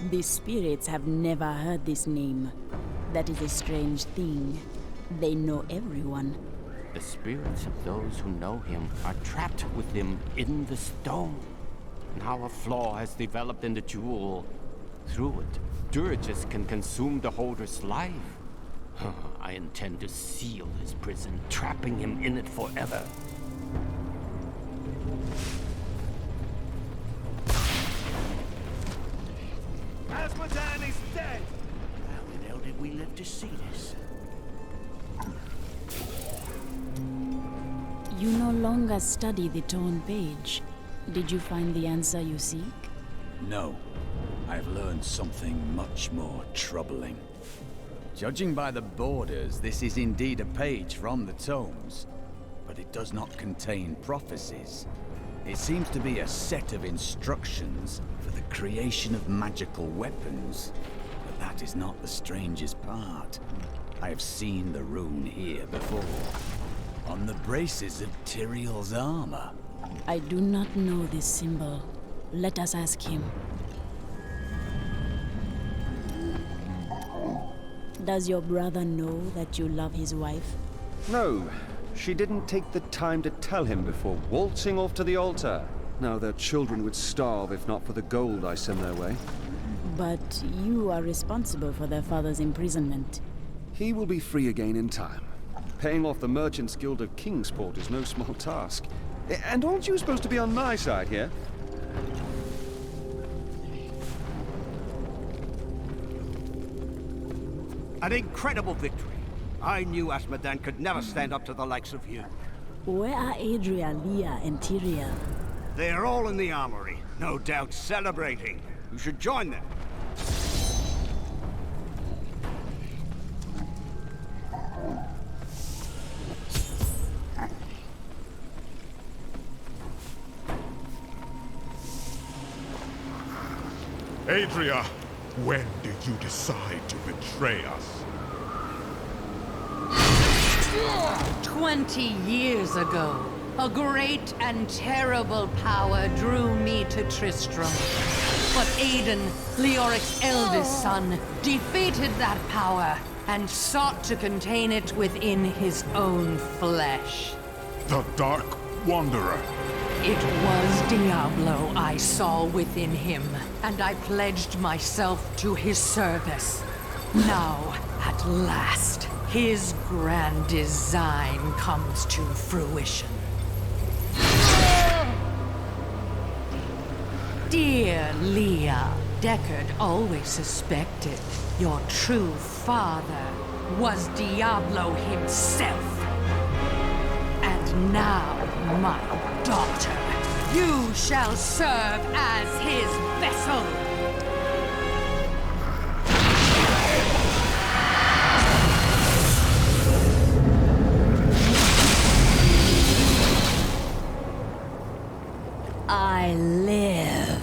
The spirits have never heard this name. That is a strange thing. They know everyone. The spirits of those who know him are trapped with him in the stone. Now a flaw has developed in the jewel. Through it, Duragus can consume the holder's life. I intend to seal his prison, trapping him in it forever. Asmodan is dead! How the hell did we live to see this? You no longer study the torn page. Did you find the answer you seek? No. I've learned something much more troubling. Judging by the borders, this is indeed a page from the tomes, but it does not contain prophecies. It seems to be a set of instructions for the creation of magical weapons. But that is not the strangest part. I have seen the rune here before, on the braces of Tyrael's armor. I do not know this symbol. Let us ask him. Does your brother know that you love his wife? No, she didn't take the time to tell him before waltzing off to the altar. Now their children would starve if not for the gold I send their way. But you are responsible for their father's imprisonment. He will be free again in time. Paying off the Merchants Guild of Kingsport is no small task. And aren't you supposed to be on my side here? An incredible victory. I knew Asmodan could never stand up to the likes of you. Where are Adria, Leah, and Tyrael? They are all in the armory, no doubt celebrating. You should join them. Adria, when did you decide to betray us? 20 years ago, a great and terrible power drew me to Tristram. But Aiden, Leoric's eldest son, defeated that power and sought to contain it within his own flesh. The Dark Wanderer. It was Diablo I saw within him, and I pledged myself to his service. Now, at last, his grand design comes to fruition. Dear Leah, Deckard always suspected your true father was Diablo himself. And now, my daughter, you shall serve as his vessel. I live.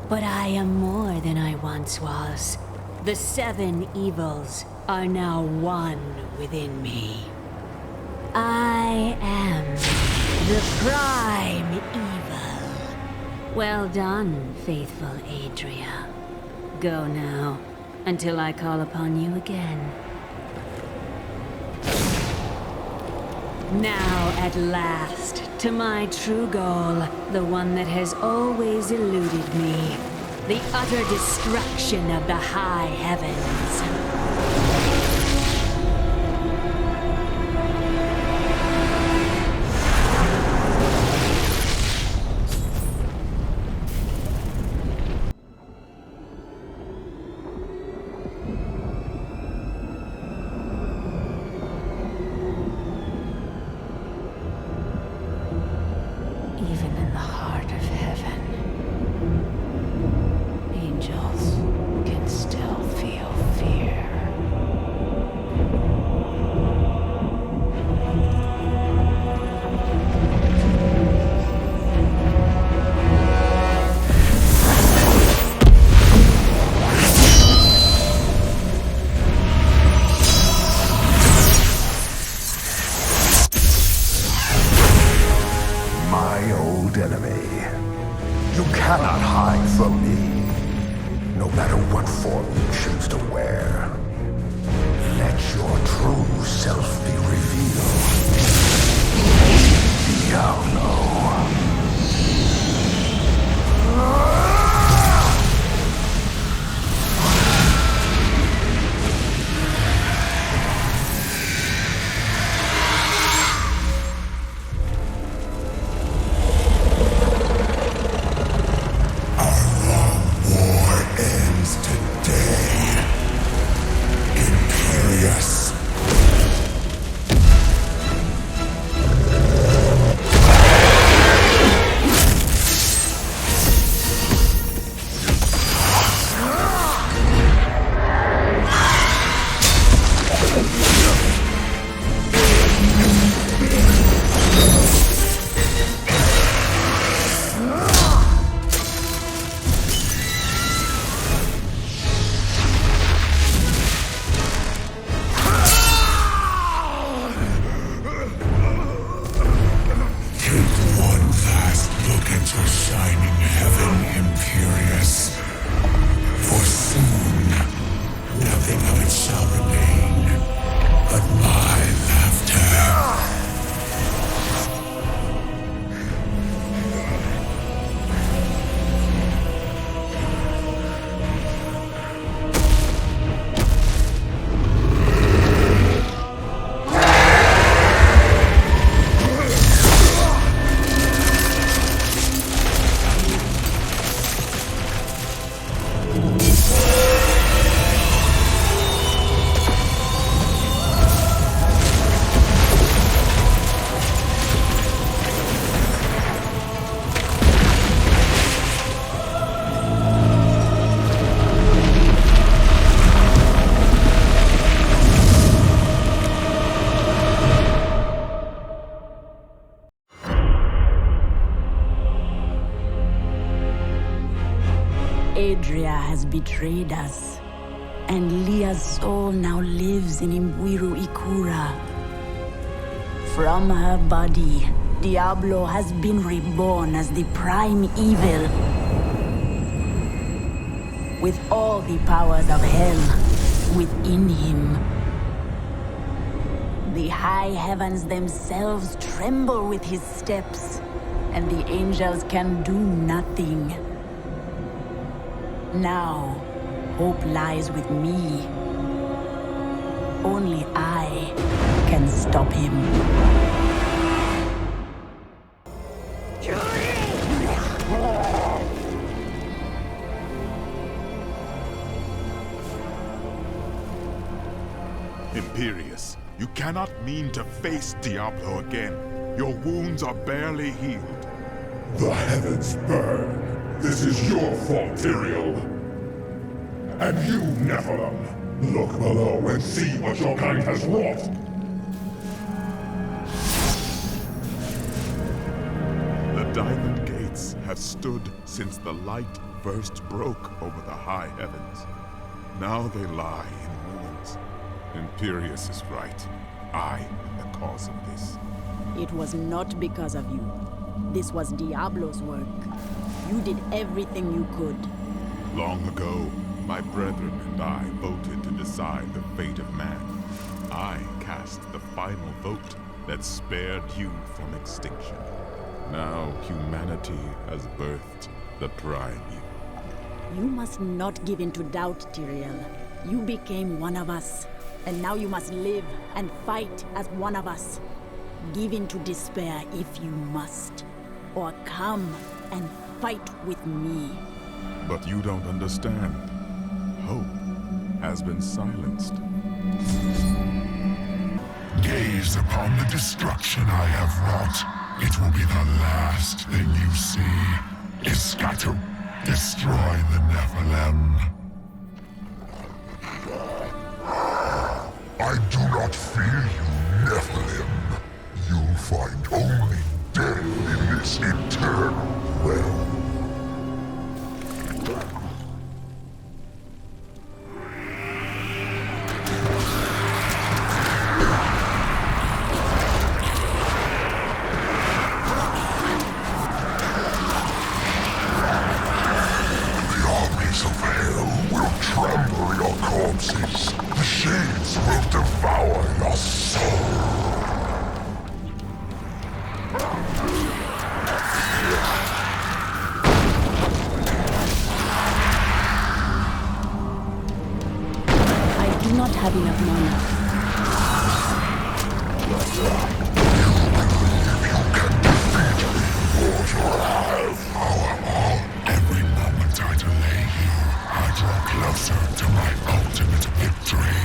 But I am more than I once was. The 7 evils are now one within me. I am the prime evil. Well done, faithful Adria. Go now, until I call upon you again. Now, at last, to my true goal, the one that has always eluded me. The utter destruction of the high heavens. Even in the heart of heaven, angels can still feel fear. My old enemy. You cannot hide from me, no matter what form you choose to wear. Let your true self be revealed. Diablo. Adria has betrayed us, and Leah's soul now lives in Imbuiru Ikura. From her body, Diablo has been reborn as the prime evil, with all the powers of hell within him. The high heavens themselves tremble with his steps, and the angels can do nothing. Now, hope lies with me. Only I can stop him. Imperius, you cannot mean to face Diablo again. Your wounds are barely healed. The heavens burn. This is your fault, Tyrael. And you, Nephilim, look below and see what your kind has wrought. The Diamond Gates have stood since the light first broke over the high heavens. Now they lie in ruins. Imperius is right. I am the cause of this. It was not because of you. This was Diablo's work. You did everything you could. Long ago, my brethren and I voted to decide the fate of man. I cast the final vote that spared you from extinction. Now humanity has birthed the prime evil. You must not give in to doubt, Tyrael. You became one of us, and now you must live and fight as one of us. Give in to despair if you must, or come and fight with me. But you don't understand. Hope has been silenced. Gaze upon the destruction I have wrought. It will be the last thing you see. Iskatu, destroy the Nephilim. I do not fear you, Nephilim. You'll find only death in this eternal realm. The armies of hell will trample your corpses. The shades will devour your soul. I do not have enough mana. Every moment I delay here, I draw closer to my ultimate victory.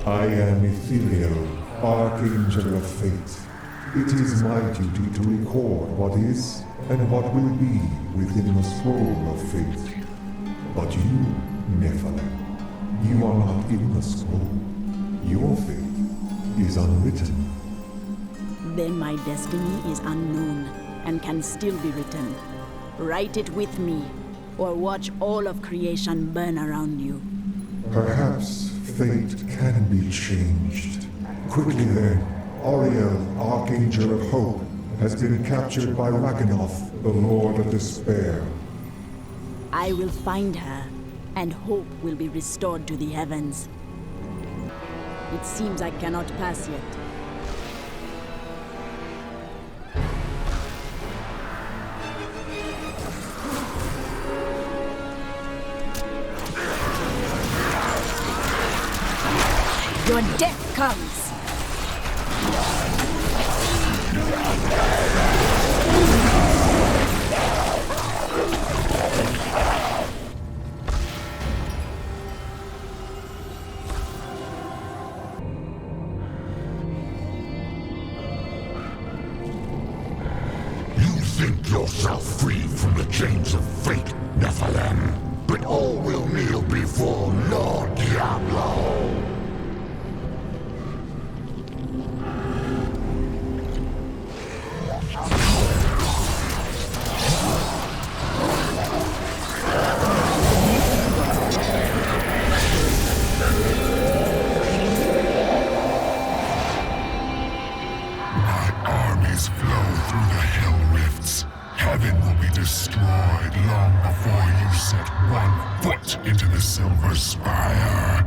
I am Ethereal, Archangel of Fate. It is my duty to record what is and what will be within the scroll of fate. But you, Nephilim, you are not in the scroll. Your fate is unwritten. Then my destiny is unknown and can still be written. Write it with me, or watch all of creation burn around you. Perhaps fate can be changed. Quickly then, Auriel, Archangel of Hope, has been captured by Raganoth, the Lord of Despair. I will find her, and hope will be restored to the heavens. It seems I cannot pass yet. Your death comes! You think yourself free from the chains of fate, Nephilim, but all will kneel before Lord Diablo. Silver Spire.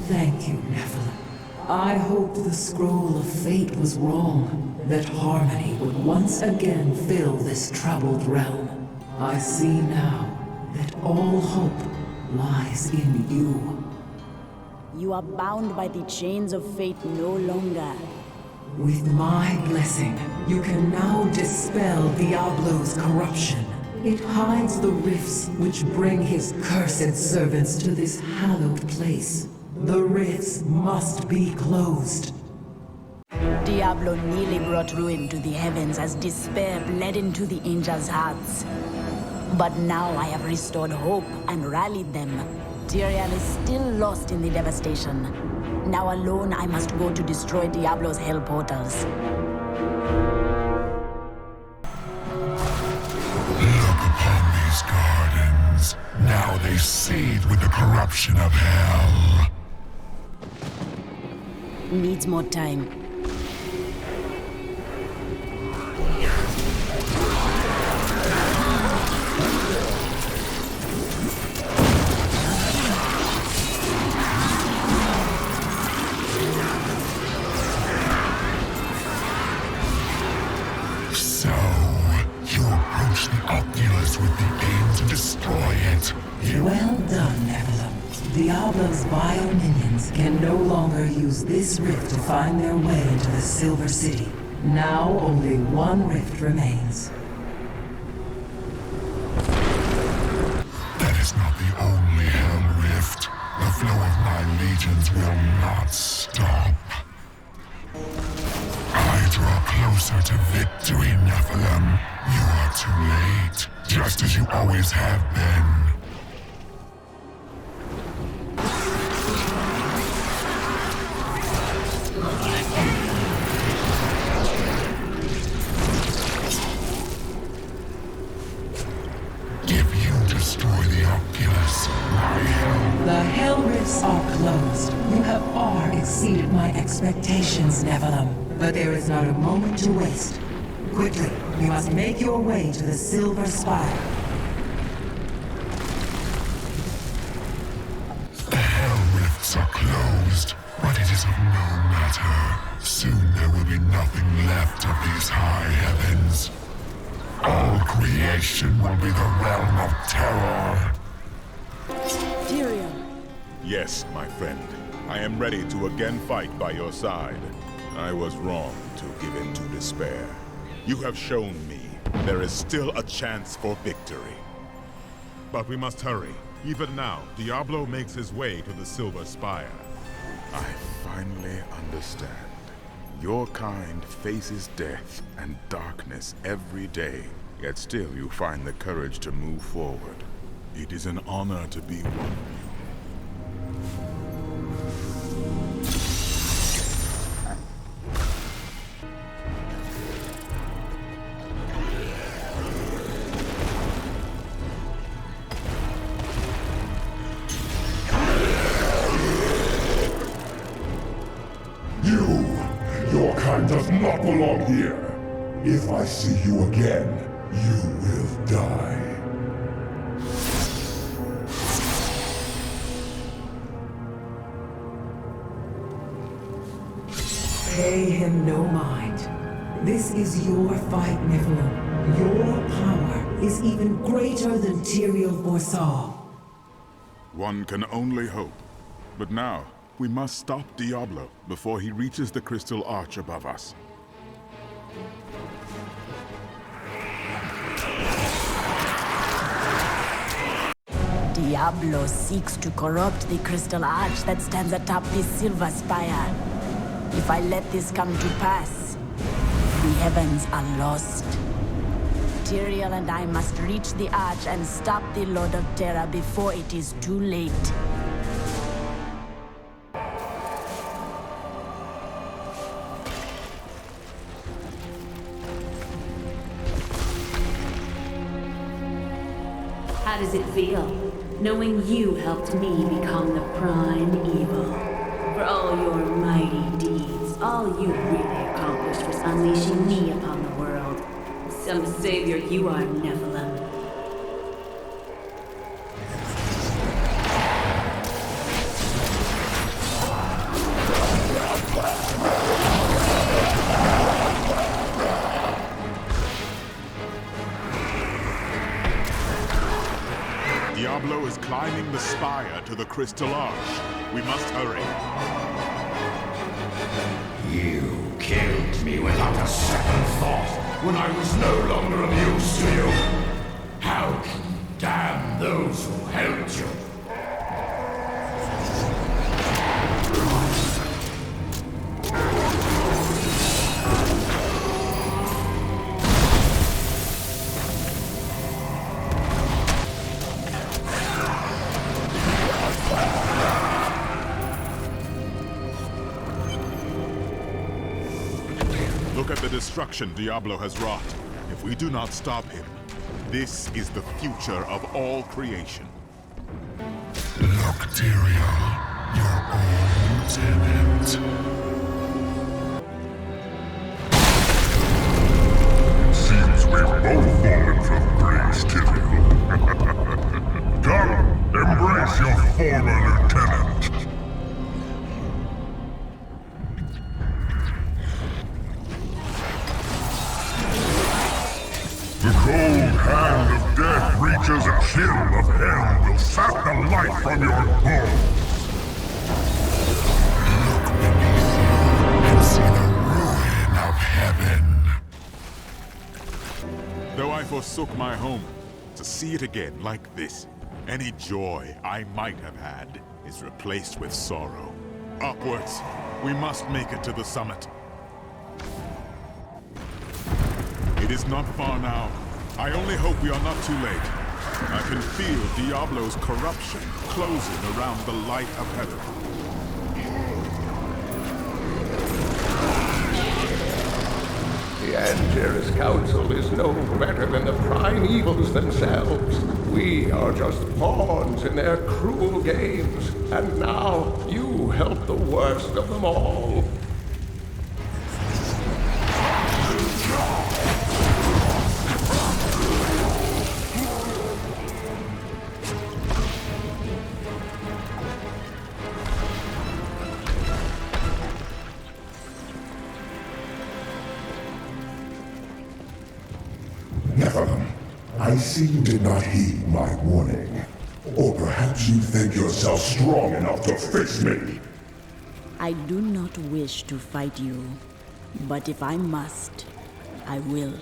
Thank you, Nephilim. I hoped the scroll of fate was wrong, that harmony would once again fill this troubled realm. I see now that all hope lies in you. You are bound by the chains of fate no longer. With my blessing, you can now dispel Diablo's corruption. It hides the rifts which bring his cursed servants to this hallowed place. The rifts must be closed. Diablo nearly brought ruin to the heavens as despair bled into the angels' hearts. But now I have restored hope and rallied them. Tyrael is still lost in the devastation. Now alone I must go to destroy Diablo's hell portals. Look upon these gardens. Now they seethe with the corruption of hell. Needs more time. So, you approach the Oculus with the aim to destroy it. Well done, Nephilim. Diablo's vile minions can no longer use this rift to find their way into the Silver City. Now only one rift remains. That is not the only hell rift. The flow of my legions will not stop. I draw closer to victory, Nephilim. You are too late, just as you always have been. If you destroy the Oculus, my hell... The hell rifts are closed. You have far exceeded my expectations, Nephilim. But there is not a moment to waste. Quickly, you must make your way to the Silver Spire. The hell rifts are closed, but it is of no matter. Soon there will be nothing left of these high heavens. All creation will be the realm of terror. Tyrael. Yes, my friend. I am ready to again fight by your side. I was wrong to give in to despair. You have shown me there is still a chance for victory. But we must hurry. Even now, Diablo makes his way to the Silver Spire. I finally understand. Your kind faces death and darkness every day, yet still you find the courage to move forward. It is an honor to be one of you. Your kind does not belong here. If I see you again, you will die. Pay him no mind. This is your fight, Nephilim. Your power is even greater than Tyrael foresaw. One can only hope. But now, we must stop Diablo before he reaches the crystal arch above us. Diablo seeks to corrupt the crystal arch that stands atop the Silver Spire. If I let this come to pass, the heavens are lost. Tyrael and I must reach the arch and stop the Lord of Terror before it is too late. How does it feel, knowing you helped me become the prime evil? For all your mighty deeds, all you really accomplished was unleashing me upon the world. Some savior you are, Nephilim. Diablo is climbing the spire to the Crystal Arch. We must hurry. You killed me without a second thought when I was no longer of use to you. How can you damn those who helped you? Look at the destruction Diablo has wrought. If we do not stop him, this is the future of all creation. Look, Tyrael, your old tenant. Seems we've both fallen from grace, Tyrael. Come, embrace your former lieutenant. The cold hand of death reaches a chill of hell will sap the life from your bones. Look beneath you and see the ruin of heaven. Though I forsook my home, to see it again like this, any joy I might have had is replaced with sorrow. Upwards, we must make it to the summit. It is not far now. I only hope we are not too late. I can feel Diablo's corruption closing around the light of heaven. The Angelus Council is no better than the primevals themselves. We are just pawns in their cruel games, and now you help the worst of them all. Nephilim, I see you did not heed my warning. Or perhaps you think yourself strong enough to face me. I do not wish to fight you, but if I must, I will.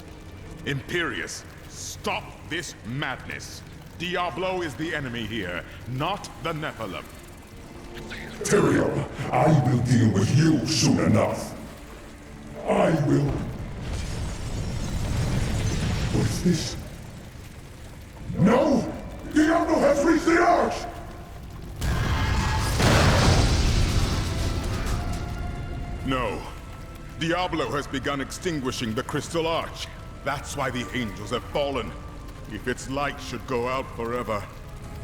Imperius, stop this madness. Diablo is the enemy here, not the Nephilim. Tyrael, I will deal with you soon enough. I will... What's this? No! Diablo has reached the arch! No. Diablo has begun extinguishing the Crystal Arch. That's why the angels have fallen. If its light should go out forever,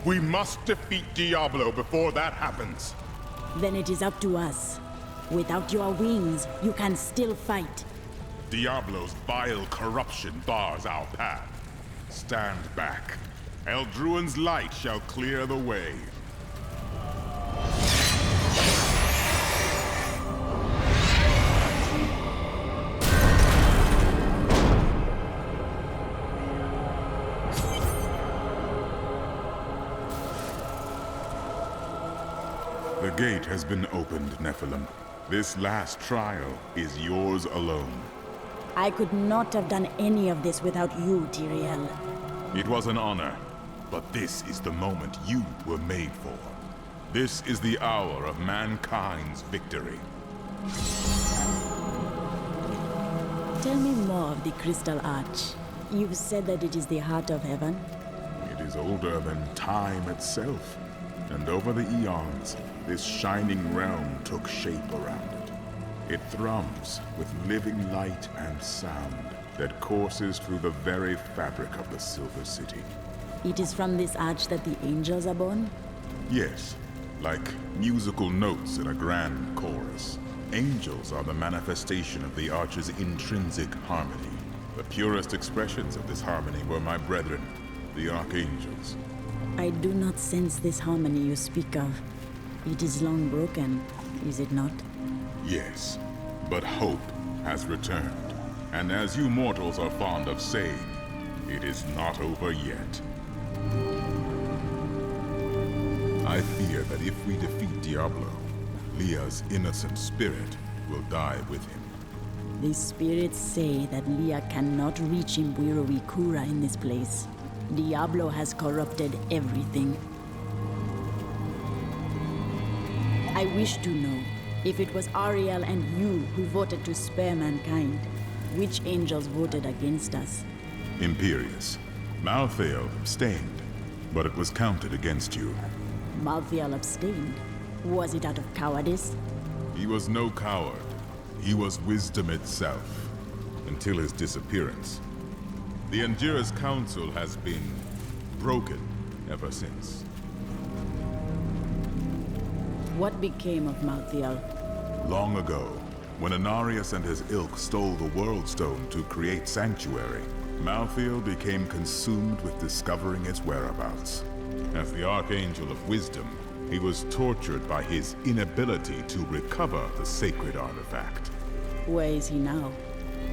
we must defeat Diablo before that happens. Then it is up to us. Without your wings, you can still fight. Diablo's vile corruption bars our path. Stand back. Eldruin's light shall clear the way. The gate has been opened, Nephilim. This last trial is yours alone. I could not have done any of this without you, Tyrael. It was an honor, but this is the moment you were made for. This is the hour of mankind's victory. Tell me more of the Crystal Arch. You said that it is the heart of heaven? It is older than time itself, and over the eons, this shining realm took shape around it. It thrums with living light and sound that courses through the very fabric of the Silver City. It is from this arch that the angels are born? Yes, like musical notes in a grand chorus. Angels are the manifestation of the arch's intrinsic harmony. The purest expressions of this harmony were my brethren, the archangels. I do not sense this harmony you speak of. It is long broken, is it not? Yes, but hope has returned. And as you mortals are fond of saying, it is not over yet. I fear that if we defeat Diablo, Leah's innocent spirit will die with him. The spirits say that Leah cannot reach Imbuiro Ikura in this place. Diablo has corrupted everything. I wish to know, if it was Ariel and you who voted to spare mankind, which angels voted against us? Imperius. Malthael abstained, but it was counted against you. Malthael abstained? Was it out of cowardice? He was no coward. He was wisdom itself, until his disappearance. The Anjira's council has been broken ever since. What became of Malthael? Long ago, when Anarius and his ilk stole the World Stone to create Sanctuary, Malthael became consumed with discovering its whereabouts. As the Archangel of Wisdom, he was tortured by his inability to recover the sacred artifact. Where is he now?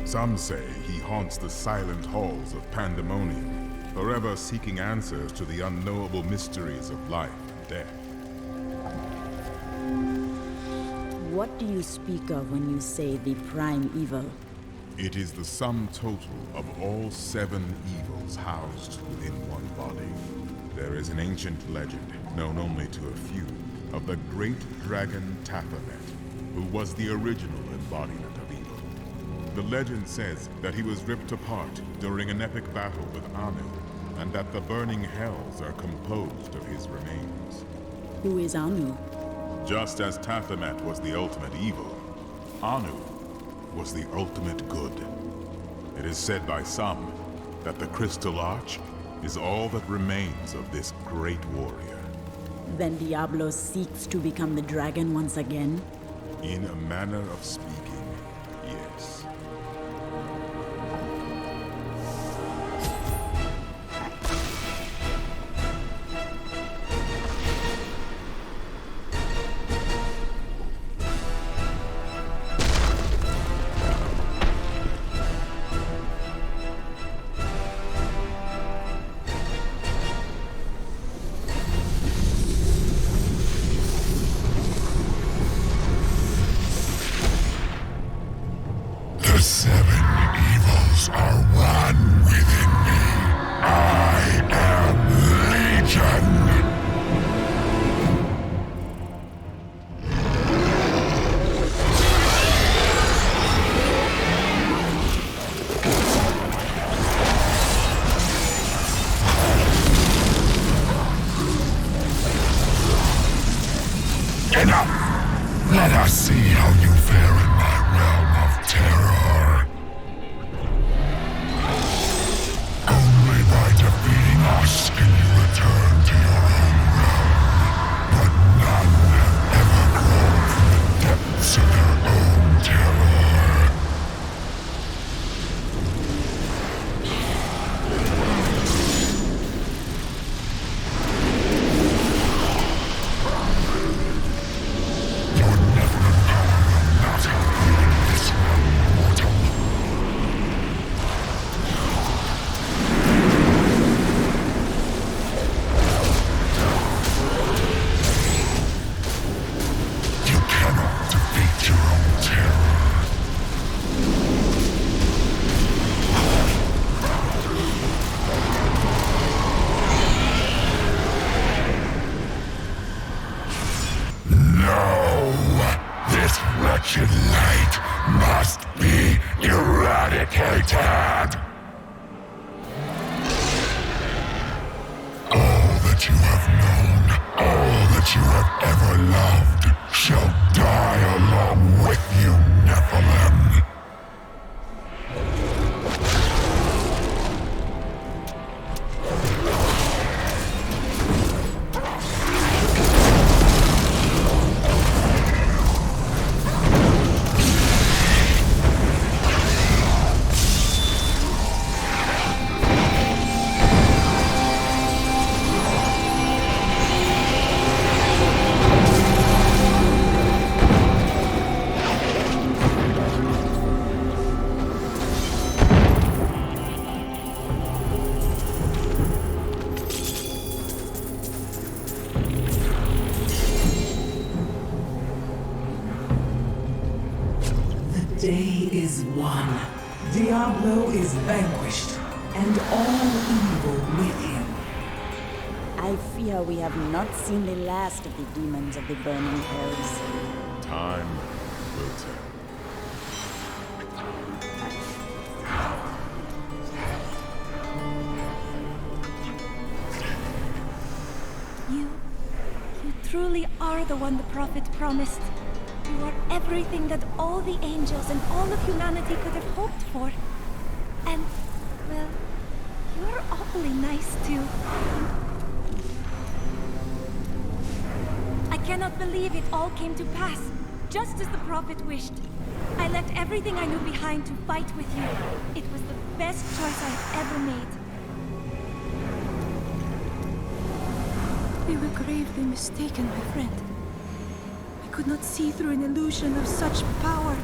Some say he haunts the silent halls of Pandemonium, forever seeking answers to the unknowable mysteries of life and death. What do you speak of when you say the prime evil? It is the sum total of all 7 evils housed within one body. There is an ancient legend, known only to a few, of the great dragon Taphamet, who was the original embodiment of evil. The legend says that he was ripped apart during an epic battle with Anu, and that the burning hells are composed of his remains. Who is Anu? Just as Taphamet was the ultimate evil, Anu was the ultimate good. It is said by some that the Crystal Arch is all that remains of this great warrior. Then Diablo seeks to become the dragon once again? In a manner of speaking, yes. The 7 evils are one within me. I am Legion. Enough! Let us see how you fare in my realm of terror. Only by defeating us can you return to your own realm. But none have ever grown from the depths of their own terror. Your never power will not ruin this one, mortal. You cannot defeat your own terror. No! This wretched light must be eradicated! All that you have known, all that you have ever loved, shall die along with you, Nephilim. day is won. Diablo is vanquished, and all evil with him. I fear we have not seen the last of the demons of the burning hells. Time will tell. You truly are the one the prophet promised. You are everything that all the angels and all of humanity could have hoped for. And, well, you're awfully nice too. I cannot believe it all came to pass, just as the prophet wished. I left everything I knew behind to fight with you. It was the best choice I've ever made. We were gravely mistaken, my friend. I could not see through an illusion of such power,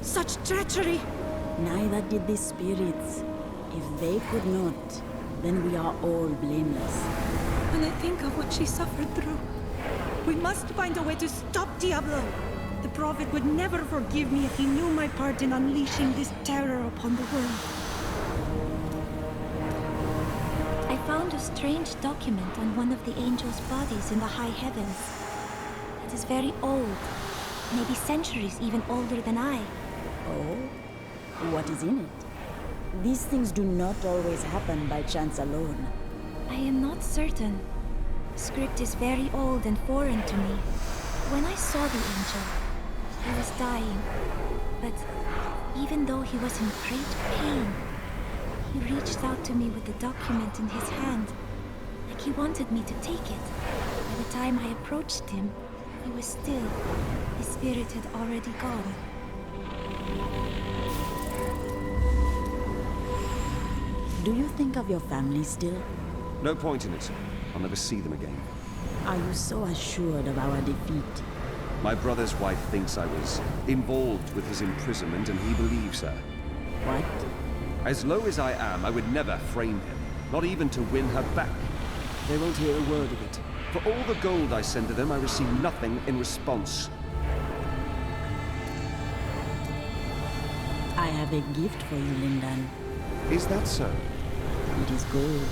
such treachery. Neither did the spirits. If they could not, then we are all blameless. When I think of what she suffered through, we must find a way to stop Diablo. The prophet would never forgive me if he knew my part in unleashing this terror upon the world. I found a strange document on one of the angels' bodies in the high heavens. It is very old, maybe centuries even older than I. Oh? What is in it? These things do not always happen by chance alone. I am not certain. The script is very old and foreign to me. When I saw the angel, he was dying. But even though he was in great pain, he reached out to me with the document in his hand, like he wanted me to take it. By the time I approached him, he was still. His spirit had already gone. Do you think of your family still? No point in it. I'll never see them again. Are you so assured of our defeat? My brother's wife thinks I was involved with his imprisonment, and he believes her. What? As low as I am, I would never frame him, not even to win her back. They won't hear a word of it. For all the gold I send to them, I receive nothing in response. I have a gift for you, Lindan. Is that so? It is gold.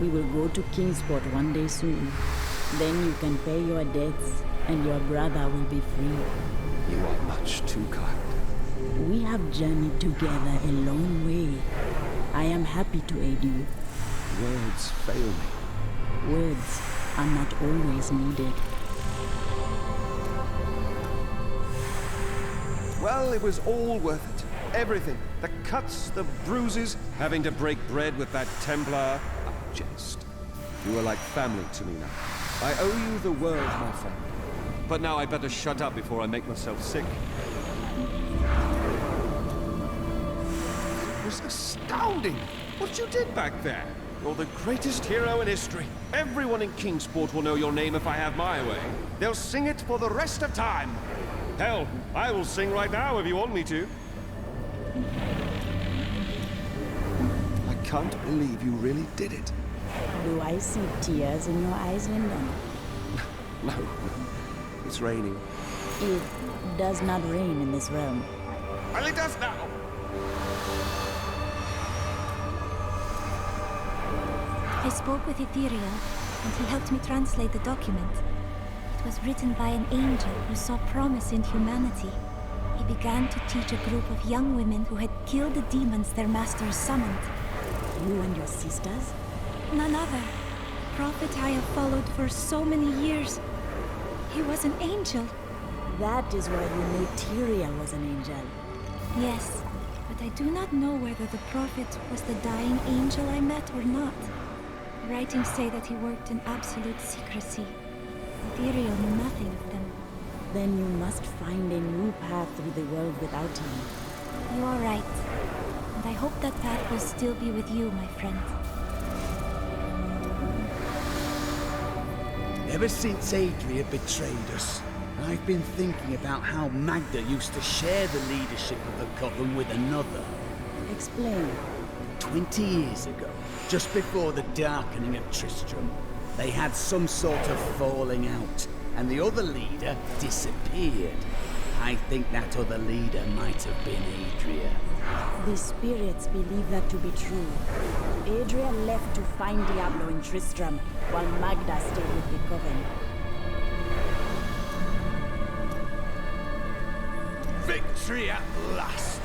We will go to Kingsport one day soon. Then you can pay your debts, and your brother will be free. You are much too kind. We have journeyed together a long way. I am happy to aid you. Words fail me. Words are not always needed. Well, it was all worth it. Everything. The cuts, the bruises, having to break bread with that Templar. A jest. You are like family to me now. I owe you the world, my friend. But now I better shut up before I make myself sick. It was astounding what you did back there. You're the greatest hero in history. Everyone in Kingsport will know your name if I have my way. They'll sing it for the rest of time. Hell, I will sing right now if you want me to. I can't believe you really did it. Do I see tears in your eyes, Lyndon? No, it's raining. It does not rain in this realm. Well, it does now. I spoke with Ethereal, and he helped me translate the document. It was written by an angel who saw promise in humanity. He began to teach a group of young women who had killed the demons their masters summoned. You and your sisters? None other. The prophet I have followed for so many years. He was an angel. That is why you knew Tyrael was an angel. Yes, but I do not know whether the prophet was the dying angel I met or not. Writings say that he worked in absolute secrecy. Ethereal knew nothing of them. Then you must find a new path through the world without him. You are right. And I hope that path will still be with you, my friend. Ever since Adria betrayed us, I've been thinking about how Magda used to share the leadership of the Coven with another. Explain. 20 years ago, just before the darkening of Tristram, they had some sort of falling out, and the other leader disappeared. I think that other leader might have been Adria. The spirits believe that to be true. Adria left to find Diablo in Tristram, while Magda stayed with the Coven. Victory at last!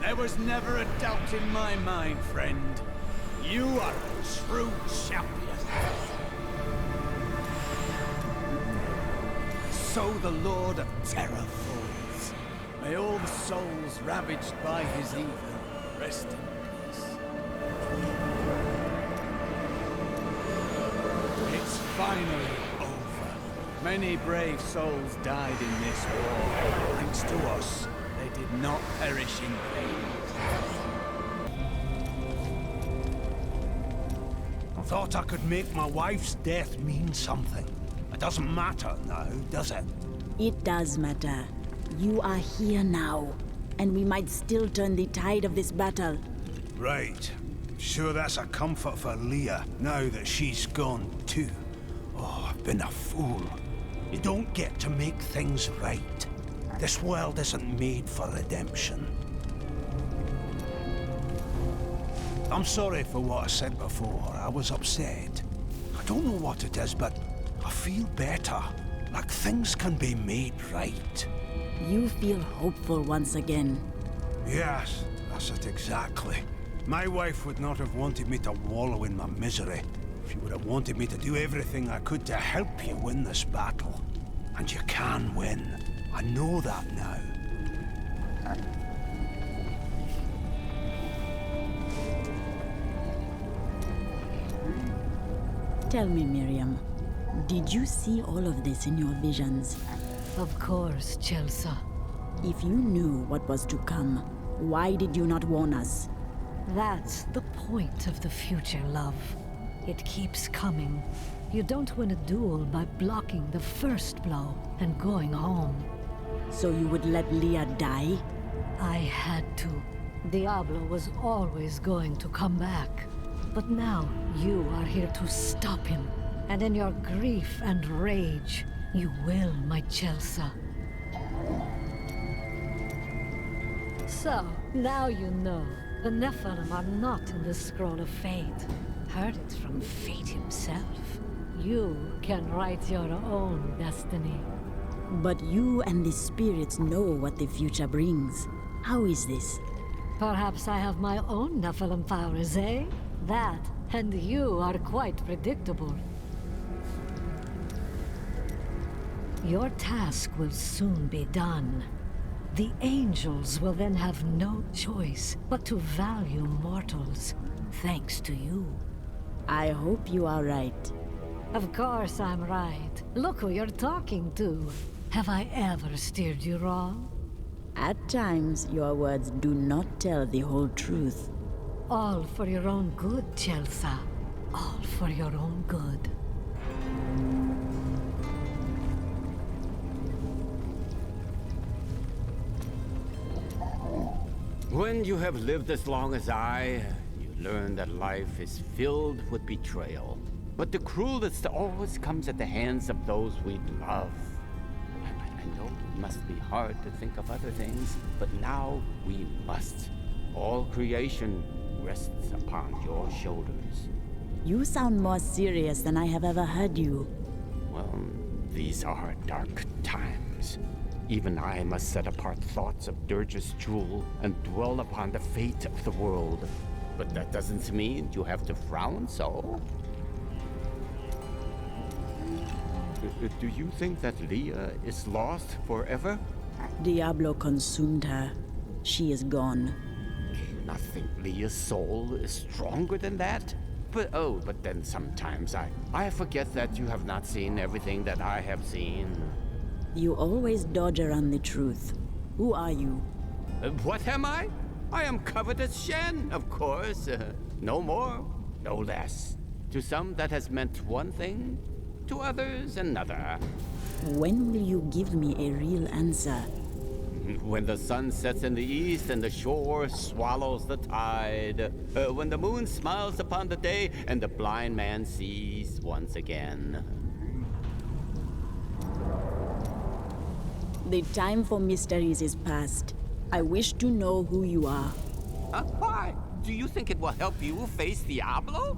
There was never a doubt in my mind, friend. You are a true champion. So the Lord of Terror falls. May all the souls ravaged by his evil rest in peace. It's finally over. Many brave souls died in this war. Thanks to us, they did not perish in vain. I thought I could make my wife's death mean something. It doesn't matter now, does it? It does matter. You are here now, and we might still turn the tide of this battle. Right. Sure that's a comfort for Leah, now that she's gone too. Oh, I've been a fool. You don't get to make things right. This world isn't made for redemption. I'm sorry for what I said before. I was upset. I don't know what it is, but I feel better. Like things can be made right. You feel hopeful once again. Yes, that's it exactly. My wife would not have wanted me to wallow in my misery. She would have wanted me to do everything I could to help you win this battle. And you can win. I know that now. Tell me, Miriam, did you see all of this in your visions? Of course, Chelsea. If you knew what was to come, why did you not warn us? That's the point of the future, love. It keeps coming. You don't win a duel by blocking the first blow and going home. So you would let Leah die? I had to. Diablo was always going to come back. But now you are here to stop him. And in your grief and rage, you will, my Chelsea. So, now you know. The Nephilim are not in the Scroll of Fate. Heard it from Fate himself. You can write your own destiny. But you and the spirits know what the future brings. How is this? Perhaps I have my own Nephilim powers, eh? That, and you are quite predictable. Your task will soon be done. The angels will then have no choice but to value mortals, thanks to you. I hope you are right. Of course I'm right. Look who you're talking to. Have I ever steered you wrong? At times, your words do not tell the whole truth. All for your own good, Chelsea. All for your own good. When you have lived as long as I, you learn that life is filled with betrayal. But the cruelest always comes at the hands of those we love. I know it must be hard to think of other things, but now we must. All creation rests upon your shoulders. You sound more serious than I have ever heard you. Well, these are dark times. Even I must set apart thoughts of Dirge's jewel and dwell upon the fate of the world. But that doesn't mean you have to frown so. Do you think that Leah is lost forever? Diablo consumed her. She is gone. I think Leah's soul is stronger than that. But then sometimes I forget that you have not seen everything that I have seen. You always dodge around the truth. Who are you? What am I? I am Covetous Shen, of course. No more, no less. To some that has meant one thing, to others another. When will you give me a real answer? When the sun sets in the east and the shore swallows the tide. When the moon smiles upon the day and the blind man sees once again. The time for mysteries is past. I wish to know who you are. Why? Do you think it will help you face Diablo?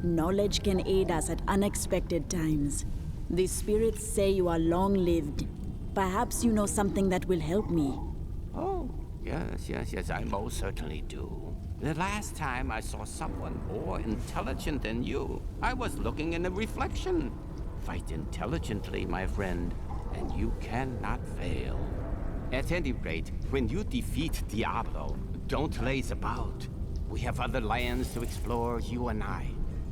Knowledge can aid us at unexpected times. The spirits say you are long-lived. Perhaps you know something that will help me. Oh, yes, I most certainly do. The last time I saw someone more intelligent than you, I was looking in a reflection. Fight intelligently, my friend, and you cannot fail. At any rate, when you defeat Diablo, don't laze about. We have other lands to explore, you and I.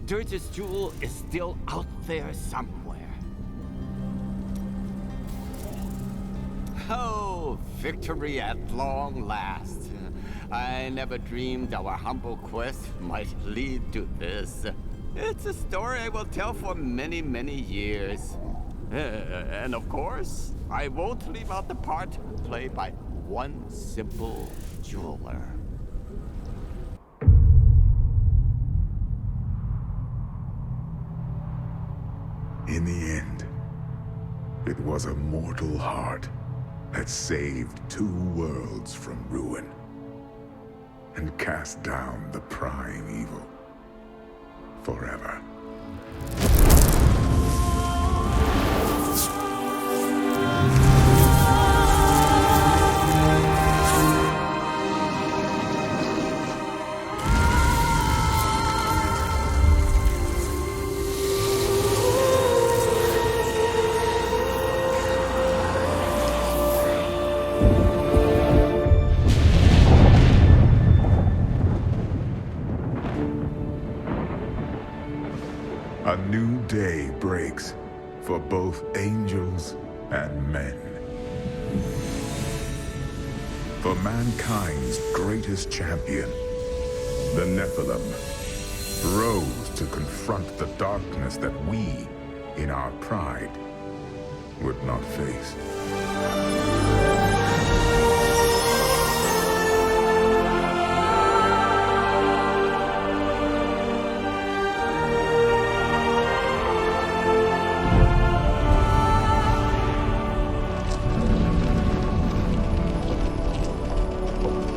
Dirge's jewel is still out there somewhere. Oh, victory at long last. I never dreamed our humble quest might lead to this. It's a story I will tell for many, many years. And of course, I won't leave out the part played by one simple jeweler. In the end, it was a mortal heart that saved 2 worlds from ruin and cast down the prime evil forever. A new day breaks for both angels and men. For mankind's greatest champion, the Nephilim, rose to confront the darkness that we, in our pride, would not face.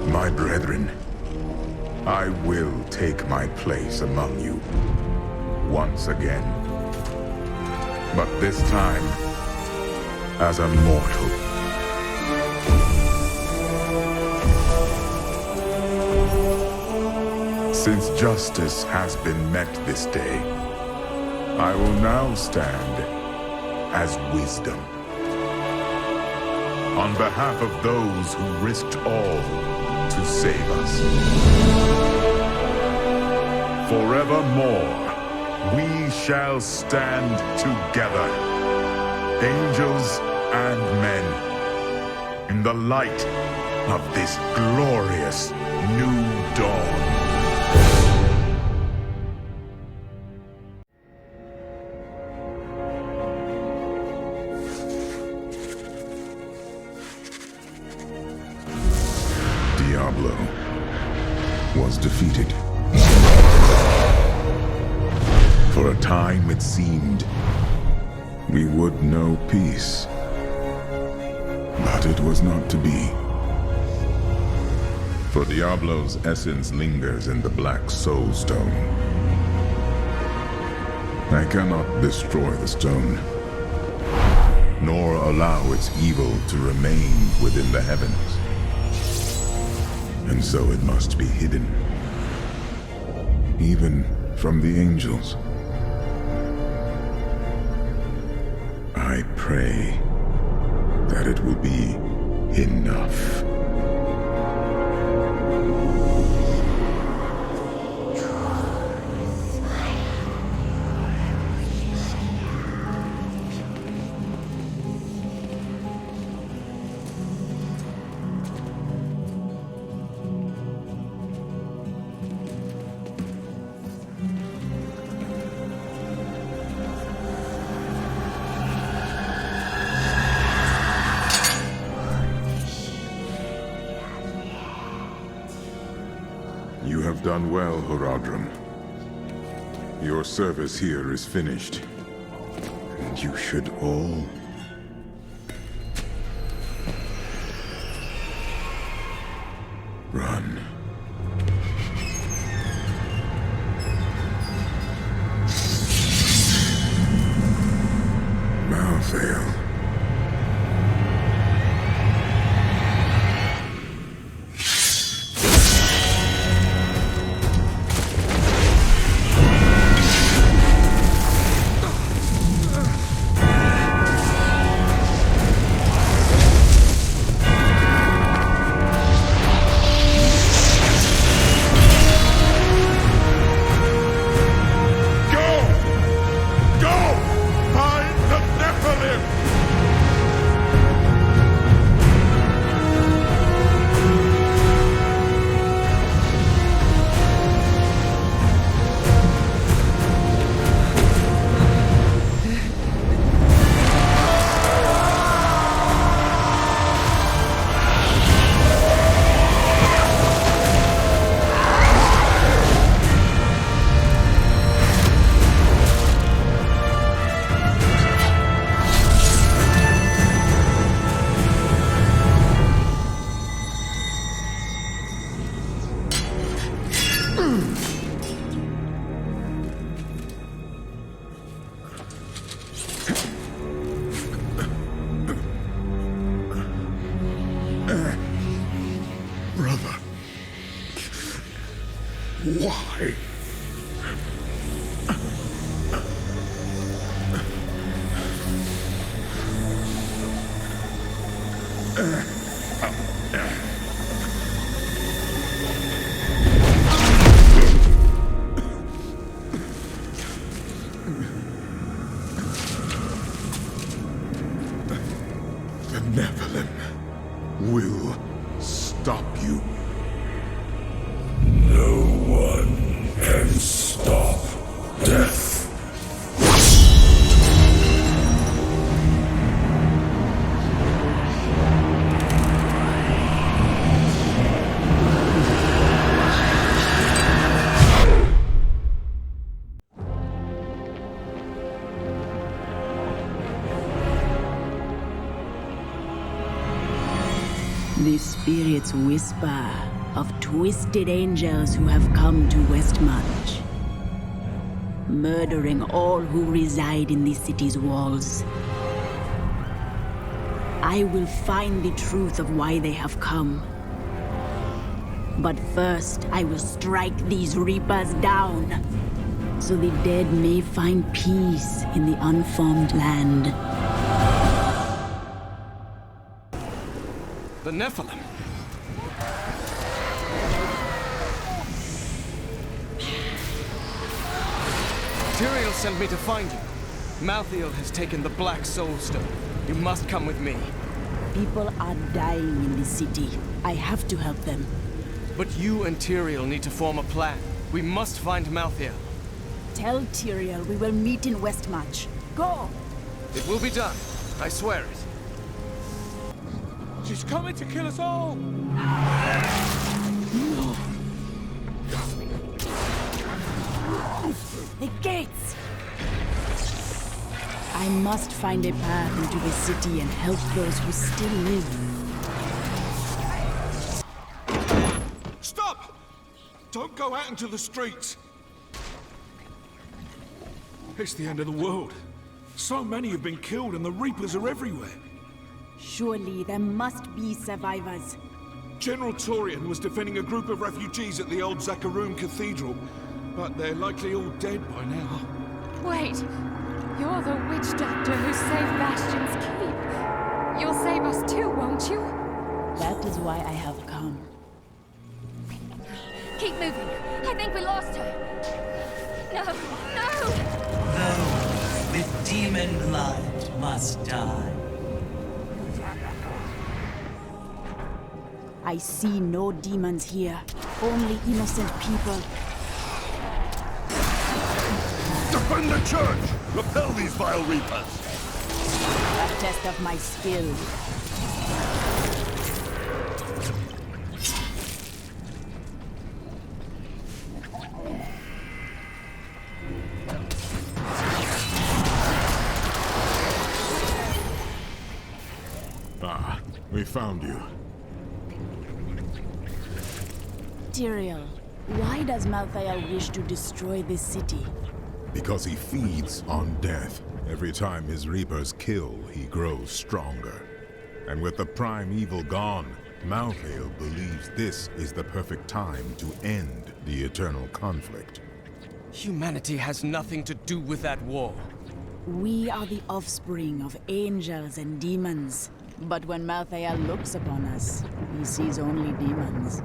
My brethren, I will take my place among you once again. But this time, as a mortal. Since justice has been met this day, I will now stand as wisdom. On behalf of those who risked all to save us. Forevermore, we shall stand together, angels and men, in the light of this glorious new dawn. Diablo was defeated. For a time it seemed we would know peace. But it was not to be. For Diablo's essence lingers in the Black Soul Stone. I cannot destroy the stone, nor allow its evil to remain within the heavens. And so it must be hidden, even from the angels. I pray that it will be enough. You have done well, Horadrim. Your service here is finished. And you should all fail. Brother. Why? The Nephilim will stop you. No one can stop death. The spirits whisper of twisted angels who have come to Westmarch, murdering all who reside in the city's walls. I will find the truth of why they have come. But first, I will strike these reapers down, so the dead may find peace in the unformed land. The Nephilim. Tyrael sent me to find you. Malthael has taken the Black Soul Stone. You must come with me. People are dying in the city. I have to help them. But you and Tyrael need to form a plan. We must find Malthael. Tell Tyrael we will meet in Westmarch. Go! It will be done. I swear it. She's coming to kill us all! No! The gates! I must find a path into the city and help those who still live. Stop! Don't go out into the streets! It's the end of the world. So many have been killed and the Reapers are everywhere. Surely there must be survivors. General Torian was defending a group of refugees at the old Zakharoon Cathedral, but they're likely all dead by now. Wait! You're the witch doctor who saved Bastion's keep. You'll save us too, won't you? That is why I have come. Keep moving. I think we lost her. No! No! Those with demon blood must die. I see no demons here, only innocent people. Defend the church! Repel these vile reapers! A test of my skill. Ah, we found you. Tyrael, why does Malthael wish to destroy this city? Because he feeds on death. Every time his reapers kill, he grows stronger. And with the primeval gone, Malthael believes this is the perfect time to end the eternal conflict. Humanity has nothing to do with that war. We are the offspring of angels and demons. But when Malthael looks upon us, he sees only demons.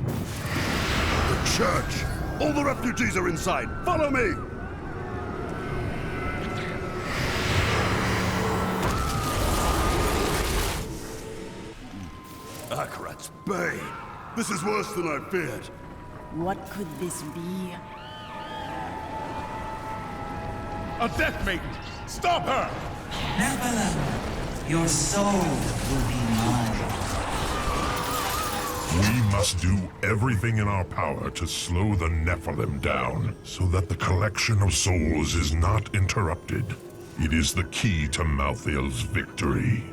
The church! All the refugees are inside! Follow me! Akarat's Bay! This is worse than I feared. What could this be? A death maiden! Stop her! Nephilim, your soul will be mine. We must do everything in our power to slow the Nephilim down, so that the collection of souls is not interrupted. It is the key to Malthael's victory.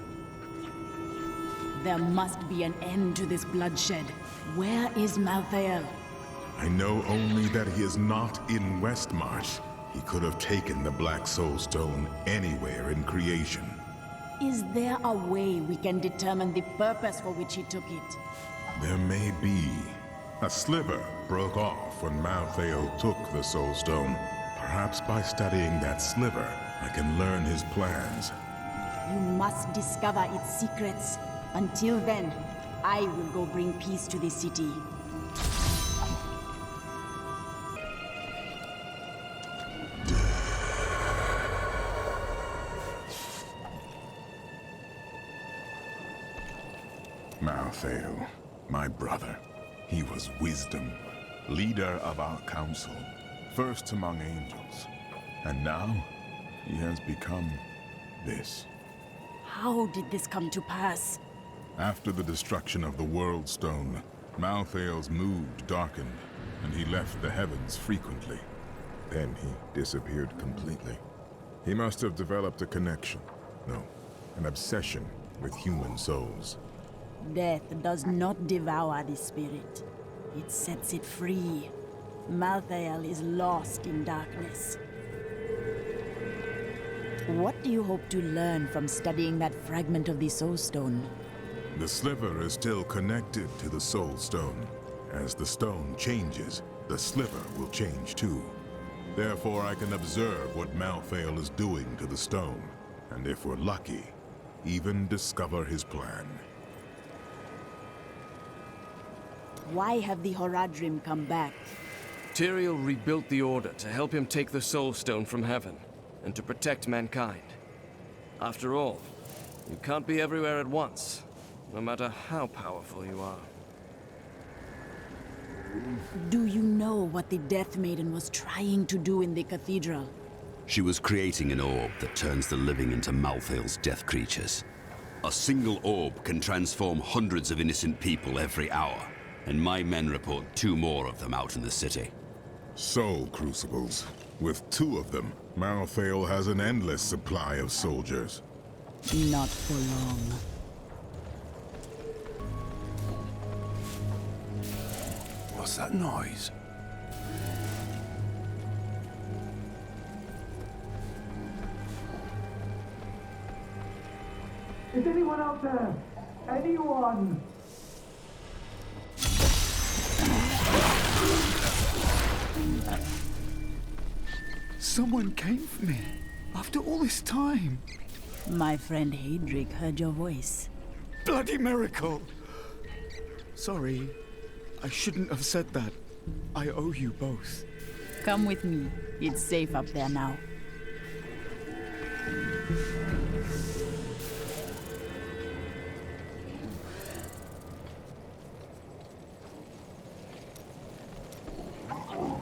There must be an end to this bloodshed. Where is Malthael? I know only that he is not in Westmarch. He could have taken the Black Soul Stone anywhere in creation. Is there a way we can determine the purpose for which he took it? There may be. A sliver broke off when Malthael took the Soul Stone. Perhaps by studying that sliver, I can learn his plans. You must discover its secrets. Until then, I will go bring peace to the city. Malthael, my brother. He was wisdom, leader of our council, first among angels. And now, he has become this. How did this come to pass? After the destruction of the World Stone, Malthael's mood darkened, and he left the heavens frequently. Then he disappeared completely. He must have developed a connection, no, an obsession with human souls. Death does not devour the spirit. It sets it free. Malthael is lost in darkness. What do you hope to learn from studying that fragment of the Soul Stone? The sliver is still connected to the Soul Stone. As the stone changes, the sliver will change too. Therefore, I can observe what Malthael is doing to the stone, and if we're lucky, even discover his plan. Why have the Horadrim come back? Tyrael rebuilt the Order to help him take the Soul Stone from heaven, and to protect mankind. After all, you can't be everywhere at once, no matter how powerful you are. Do you know what the Death Maiden was trying to do in the cathedral? She was creating an orb that turns the living into Malthael's death creatures. A single orb can transform hundreds of innocent people every hour, and my men report 2 more of them out in the city. Soul Crucibles. With 2 of them, Malthael has an endless supply of soldiers. Not for long. What's that noise? Is anyone out there? Anyone? Someone came for me, after all this time. My friend Hedrick heard your voice. Bloody miracle! Sorry, I shouldn't have said that. I owe you both. Come with me. It's safe up there now.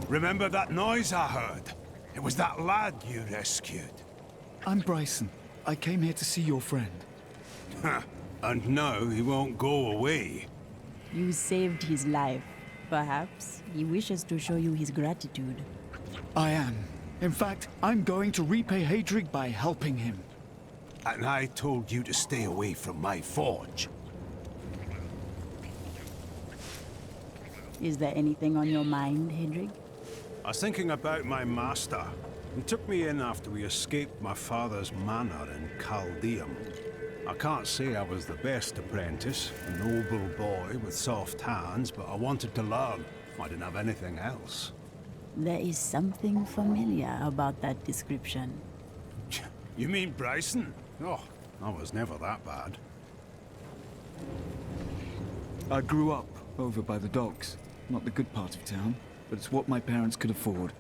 Remember that noise I heard? It was that lad you rescued. I'm Bryson. I came here to see your friend. And now he won't go away. You saved his life. Perhaps he wishes to show you his gratitude. I am. In fact, I'm going to repay Hedrick by helping him. And I told you to stay away from my forge. Is there anything on your mind, Hedrick? I was thinking about my master. He took me in after we escaped my father's manor in Chaldeum. I can't say I was the best apprentice, a noble boy with soft hands, but I wanted to learn. I didn't have anything else. There is something familiar about that description. You mean Bryson? Oh, I was never that bad. I grew up over by the docks. Not the good part of town, but it's what my parents could afford.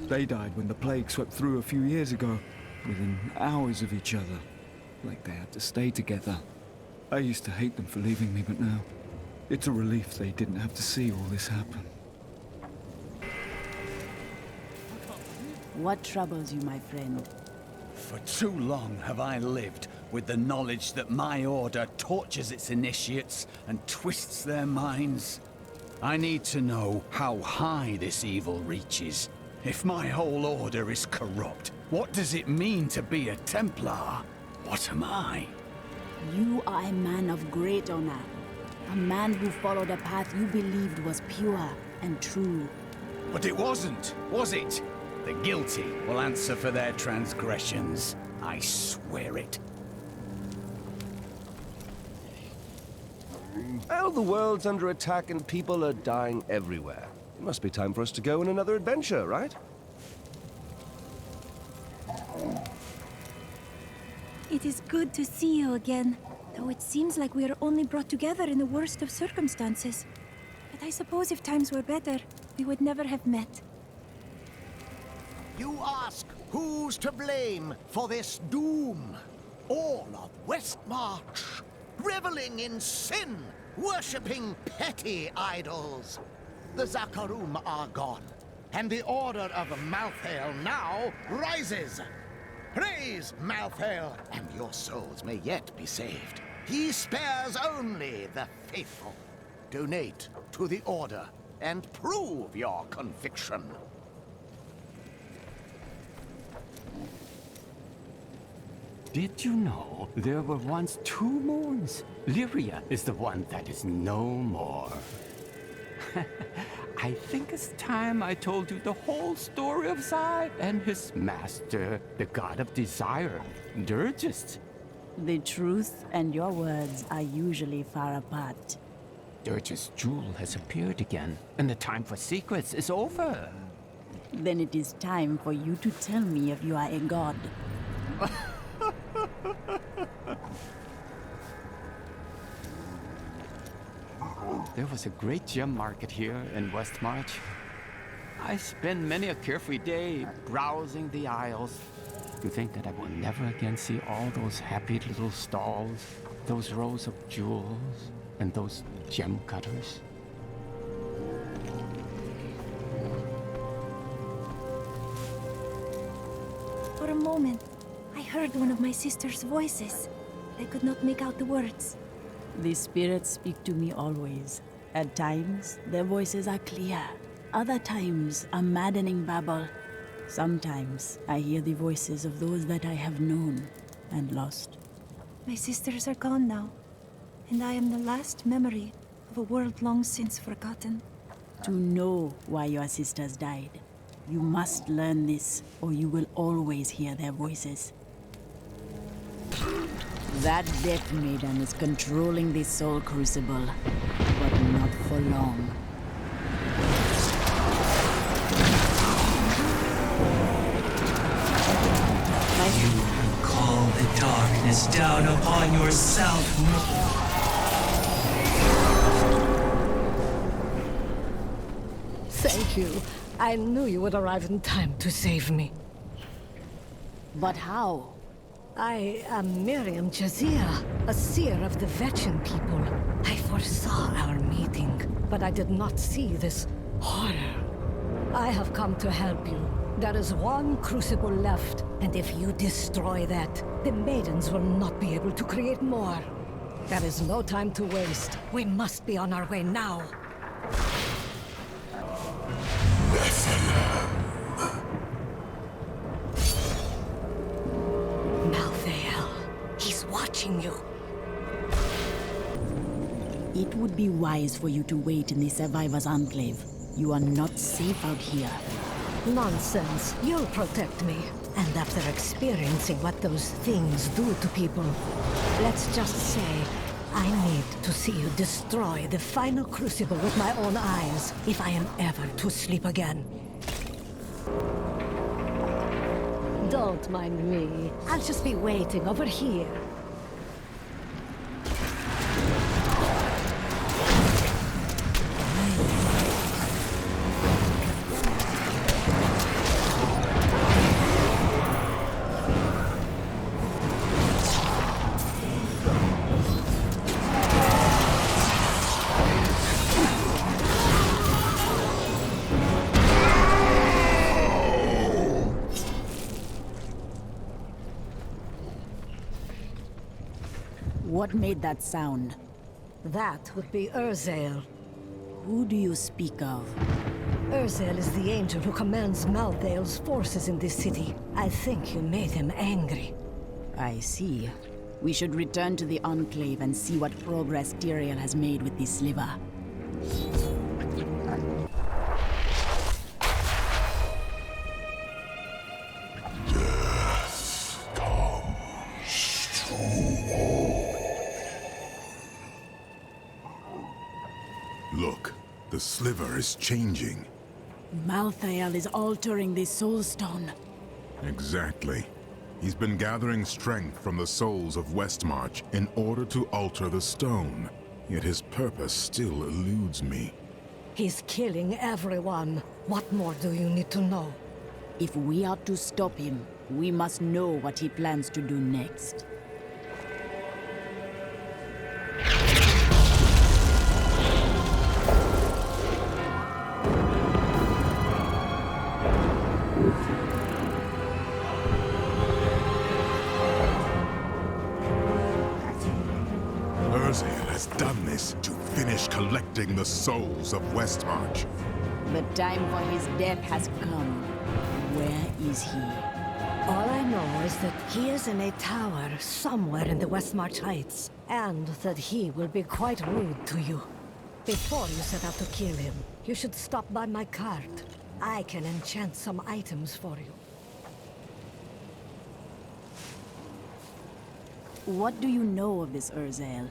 They died when the plague swept through a few years ago, within hours of each other. Like they had to stay together. I used to hate them for leaving me, but now it's a relief they didn't have to see all this happen. What troubles you, my friend? For too long have I lived with the knowledge that my order tortures its initiates and twists their minds. I need to know how high this evil reaches. If my whole order is corrupt, what does it mean to be a Templar? What am I? You are a man of great honor. A man who followed a path you believed was pure and true. But it wasn't, was it? The guilty will answer for their transgressions. I swear it. Well, the world's under attack and people are dying everywhere. It must be time for us to go on another adventure, right? It is good to see you again, though it seems like we are only brought together in the worst of circumstances. But I suppose if times were better, we would never have met. You ask who's to blame for this doom? All of Westmarch, reveling in sin, worshipping petty idols. The Zakarum are gone, and the Order of Malthael now rises. Praise Malthael, and your souls may yet be saved. He spares only the faithful. Donate to the Order and prove your conviction. Did you know there were once two moons? Lyria is the one that is no more. I think it's time I told you the whole story of Zai and his master, the god of desire, Dirgist. The truth and your words are usually far apart. Dirgist's jewel has appeared again, and the time for secrets is over. Then it is time for you to tell me if you are a god. There was a great gem market here in Westmarch. I spend many a carefree day browsing the aisles. To think that I will never again see all those happy little stalls, those rows of jewels, and those gem cutters. For a moment, I heard one of my sister's voices. I could not make out the words. The spirits speak to me always. At times, their voices are clear. Other times, a maddening babble. Sometimes, I hear the voices of those that I have known and lost. My sisters are gone now, and I am the last memory of a world long since forgotten. To know why your sisters died, you must learn this, or you will always hear their voices. That Death Maiden is controlling the Soul Crucible, but not for long. You call the darkness down upon yourself. Thank you. I knew you would arrive in time to save me. But how? I am Miriam Jazia, a seer of the Vetchin people. I foresaw our meeting, but I did not see this horror. I have come to help you. There is one crucible left, and if you destroy that, the maidens will not be able to create more. There is no time to waste. We must be on our way now. Malthael, he's watching you. It would be wise for you to wait in the Survivor's Enclave. You are not safe out here. Nonsense. You'll protect me. And after experiencing what those things do to people, let's just say I need to see you destroy the final crucible with my own eyes if I am ever to sleep again. Don't mind me. I'll just be waiting over here. What made that sound? That would be Urzael. Who do you speak of? Urzael is the angel who commands Malthael's forces in this city. I think you made him angry. I see. We should return to the Enclave and see what progress Tyrael has made with this sliver. Look, the sliver is changing. Malthael is altering the Soulstone. Exactly. He's been gathering strength from the souls of Westmarch in order to alter the stone. Yet his purpose still eludes me. He's killing everyone. What more do you need to know? If we are to stop him, we must know what he plans to do next. Urzael has done this to finish collecting the souls of Westmarch. The time for his death has come. Where is he? All I know is that he is in a tower somewhere in the Westmarch Heights, and that he will be quite rude to you. Before you set out to kill him, you should stop by my cart. I can enchant some items for you. What do you know of this Urzael?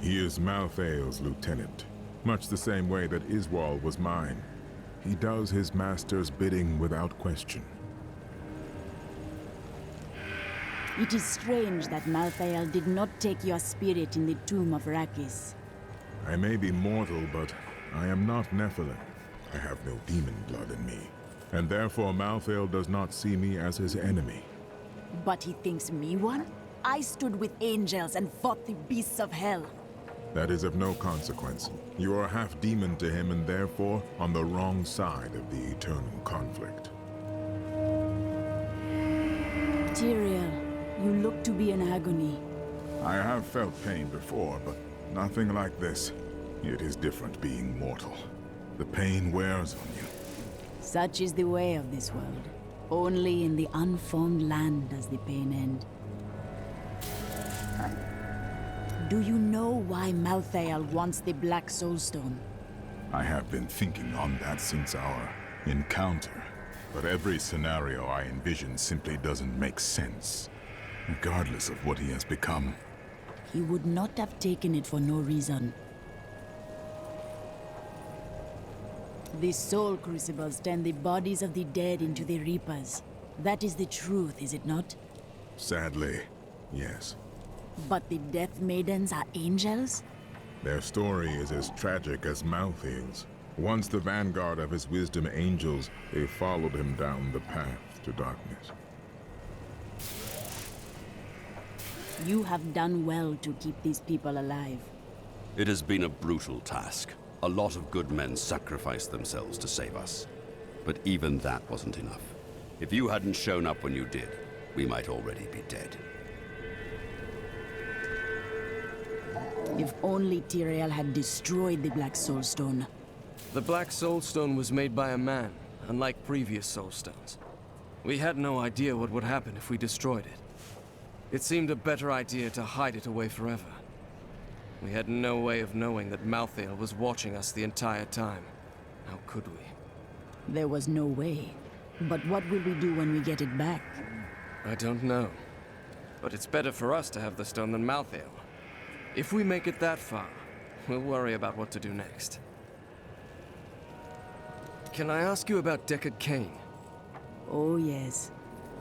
He is Malthael's lieutenant, much the same way that Iswal was mine. He does his master's bidding without question. It is strange that Malthael did not take your spirit in the tomb of Rakis. I may be mortal, but I am not Nephilim. I have no demon blood in me, and therefore Malthael does not see me as his enemy. But he thinks me one? I stood with angels and fought the beasts of hell. That is of no consequence. You are half demon to him and therefore on the wrong side of the eternal conflict. Tyrael, you look to be in agony. I have felt pain before, but nothing like this. It is different being mortal. The pain wears on you. Such is the way of this world. Only in the unformed land does the pain end. Do you know why Malthael wants the Black Soulstone? I have been thinking on that since our encounter. But every scenario I envision simply doesn't make sense, regardless of what he has become. He would not have taken it for no reason. The soul crucibles turn the bodies of the dead into the Reapers. That is the truth, is it not? Sadly, yes. But the Death Maidens are angels? Their story is as tragic as Malthael's. Once the vanguard of his wisdom angels, they followed him down the path to darkness. You have done well to keep these people alive. It has been a brutal task. A lot of good men sacrificed themselves to save us. But even that wasn't enough. If you hadn't shown up when you did, we might already be dead. If only Tyrael had destroyed the Black Soulstone. The Black Soulstone was made by a man, unlike previous Soulstones. We had no idea what would happen if we destroyed it. It seemed a better idea to hide it away forever. We had no way of knowing that Malthael was watching us the entire time. How could we? There was no way. But what will we do when we get it back? I don't know. But it's better for us to have the stone than Malthael. If we make it that far, we'll worry about what to do next. Can I ask you about Deckard Cain? Oh yes.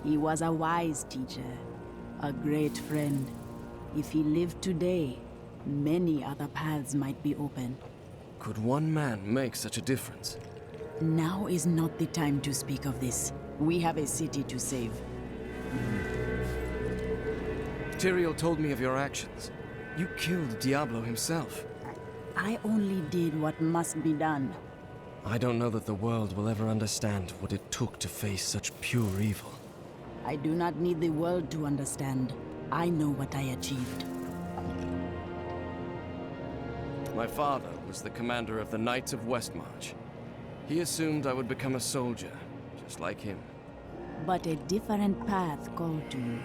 He was a wise teacher. A great friend. If he lived today, many other paths might be open. Could one man make such a difference? Now is not the time to speak of this. We have a city to save. Tyrael told me of your actions. You killed Diablo himself. I only did what must be done. I don't know that the world will ever understand what it took to face such pure evil. I do not need the world to understand. I know what I achieved. My father was the commander of the Knights of Westmarch. He assumed I would become a soldier, just like him. But a different path called to you.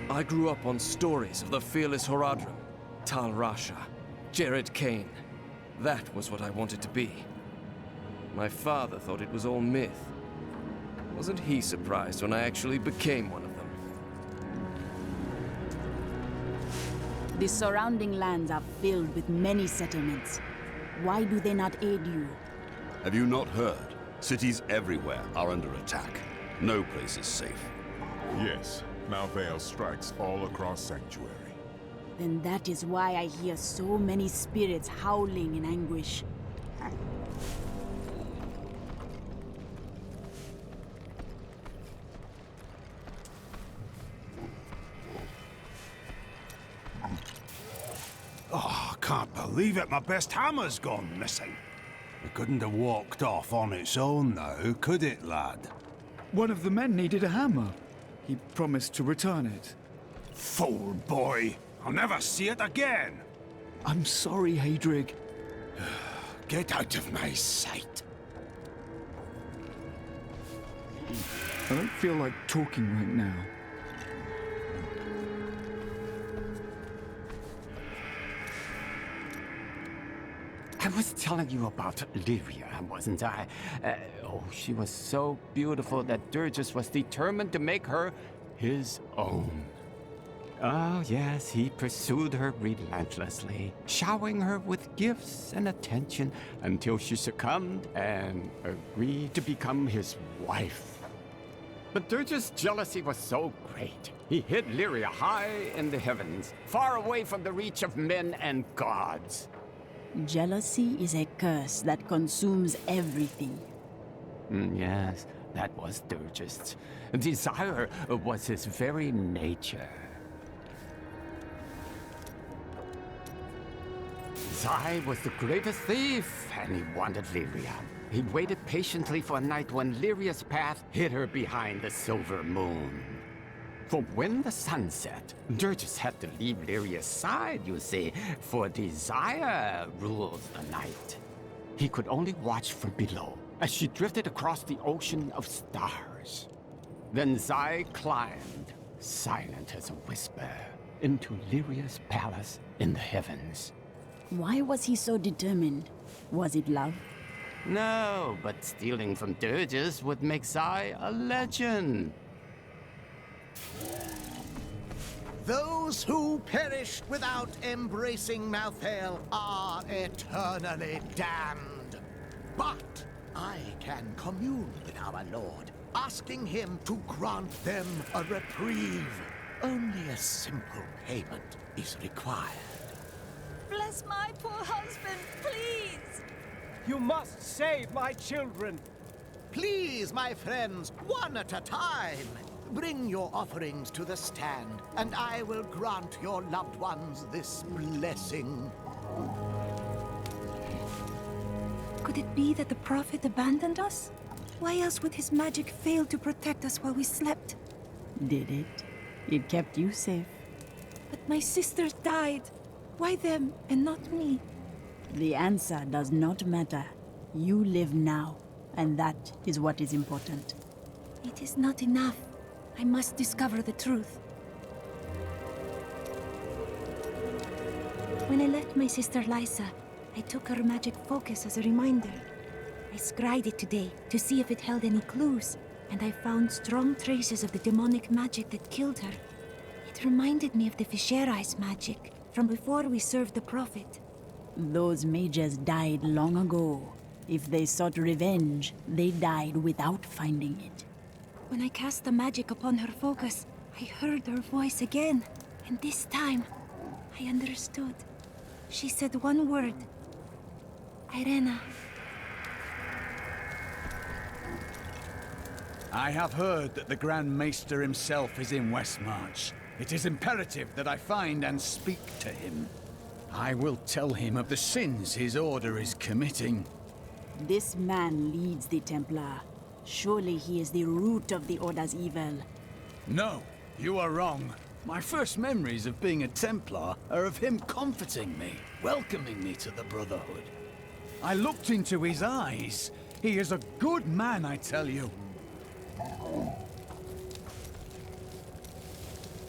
I grew up on stories of the fearless Horadrim, Tal Rasha, Jared Cain. That was what I wanted to be. My father thought it was all myth. Wasn't he surprised when I actually became one of them? The surrounding lands are filled with many settlements. Why do they not aid you? Have you not heard? Cities everywhere are under attack. No place is safe. Yes, Malthael strikes all across Sanctuary. Then that is why I hear so many spirits howling in anguish. Oh, I can't believe it. My best hammer's gone missing. It couldn't have walked off on its own now, could it, lad? One of the men needed a hammer. He promised to return it. Fool boy! I'll never see it again! I'm sorry, Hadrig. Get out of my sight. I don't feel like talking right now. I was telling you about Lyria, wasn't I? Oh, she was so beautiful that Durgus was determined to make her his own. Oh, yes, he pursued her relentlessly, showering her with gifts and attention until she succumbed and agreed to become his wife. But Durgus' jealousy was so great, he hid Lyria high in the heavens, far away from the reach of men and gods. Jealousy is a curse that consumes everything. Yes, that was Durgus. Desire was his very nature. Zai was the greatest thief, and he wanted Lyria. He waited patiently for a night when Lyria's path hid her behind the silver moon. For when the sun set, Durgus had to leave Lyria's side, you see, for desire rules the night. He could only watch from below as she drifted across the ocean of stars. Then Zai climbed, silent as a whisper, into Lyria's palace in the heavens. Why was he so determined? Was it love? No, but stealing from Durgus would make Zai a legend. Those who perished without embracing Malthael are eternally damned. But I can commune with our Lord, asking him to grant them a reprieve. Only a simple payment is required. Bless my poor husband, please! You must save my children! Please, my friends, one at a time. Bring your offerings to the stand, and I will grant your loved ones this blessing. Could it be that the Prophet abandoned us? Why else would his magic fail to protect us while we slept? Did it? It kept you safe. But my sisters died. Why them and not me? The answer does not matter. You live now, and that is what is important. It is not enough. I must discover the truth. When I left my sister Lysa, I took her magic focus as a reminder. I scryed it today to see if it held any clues. and I found strong traces of the demonic magic that killed her. It reminded me of the Fisherais magic from before we served the Prophet. Those mages died long ago. If they sought revenge, they died without finding it. When I cast the magic upon her focus, I heard her voice again, and this time, I understood. She said one word. Irena. I have heard that the Grand Maester himself is in Westmarch. It is imperative that I find and speak to him. I will tell him of the sins his order is committing. This man leads the Templar. Surely he is the root of the Order's evil. No, you are wrong. My first memories of being a Templar are of him comforting me, welcoming me to the Brotherhood. I looked into his eyes. He is a good man, I tell you.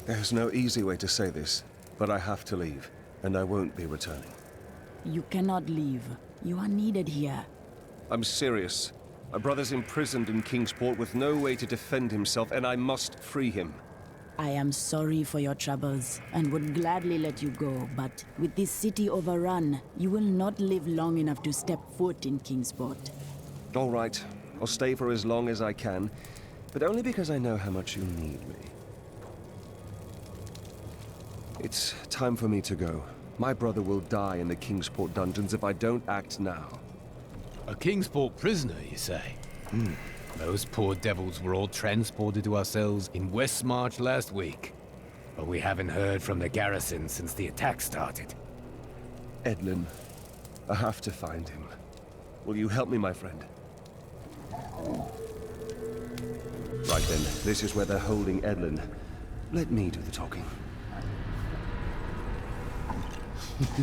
There's no easy way to say this, but I have to leave, and I won't be returning. You cannot leave. You are needed here. I'm serious. My brother's imprisoned in Kingsport with no way to defend himself, and I must free him. I am sorry for your troubles, and would gladly let you go, but with this city overrun, you will not live long enough to step foot in Kingsport. All right. I'll stay for as long as I can, but only because I know how much you need me. It's time for me to go. My brother will die in the Kingsport dungeons if I don't act now. A Kingsport prisoner, you say? Those poor devils were all transported to our cells in Westmarch last week. But we haven't heard from the garrison since the attack started. Edlin, I have to find him. Will you help me, my friend? Right then, this is where they're holding Edlin. Let me do the talking.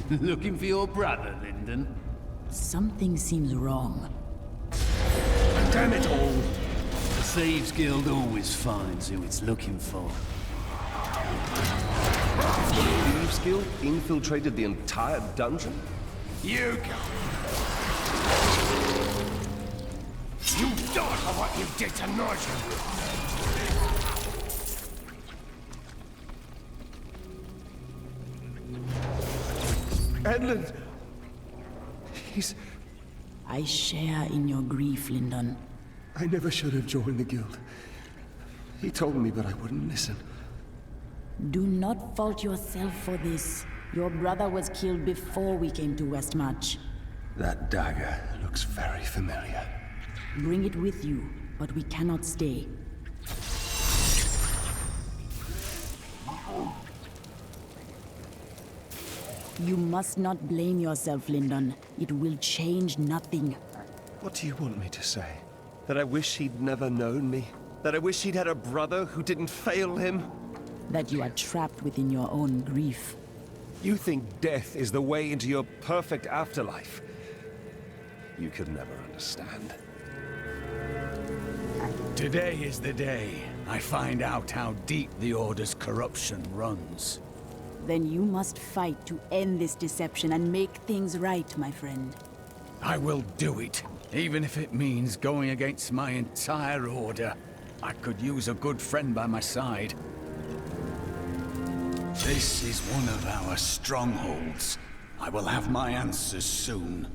Looking for your brother, Lyndon? Something seems wrong. Damn it all! The Thieves Guild always finds who it's looking for. The Thieves Guild infiltrated the entire dungeon? You go! You die for what you did to Nigel! Edlin! He's... I share in your grief, Lyndon. I never should have joined the guild. He told me, but I wouldn't listen. Do not fault yourself for this. Your brother was killed before we came to Westmarch. That dagger looks very familiar. Bring it with you, but we cannot stay. You must not blame yourself, Lyndon. It will change nothing. What do you want me to say? That I wish he'd never known me? That I wish he'd had a brother who didn't fail him? That you are trapped within your own grief. You think death is the way into your perfect afterlife? You could never understand. Today is the day I find out how deep the Order's corruption runs. Then you must fight to end this deception and make things right, my friend. I will do it, even if it means going against my entire Order. I could use a good friend by my side. This is one of our strongholds. I will have my answers soon.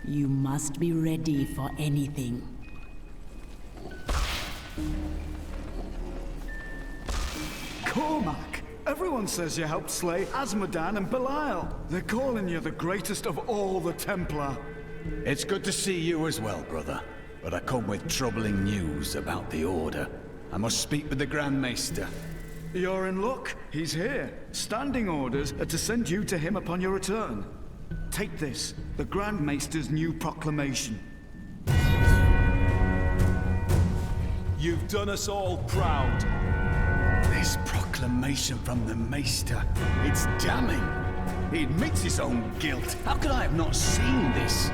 You must be ready for anything. Cormac! Everyone says you helped slay Azmodan and Belial. They're calling you the greatest of all the Templar. It's good to see you as well, brother. But I come with troubling news about the Order. I must speak with the Grand Maester. You're in luck. He's here. Standing orders are to send you to him upon your return. Take this, the Grand Maester's new proclamation. You've done us all proud. This proclamation from the Maester, it's damning. He admits his own guilt. How could I have not seen this?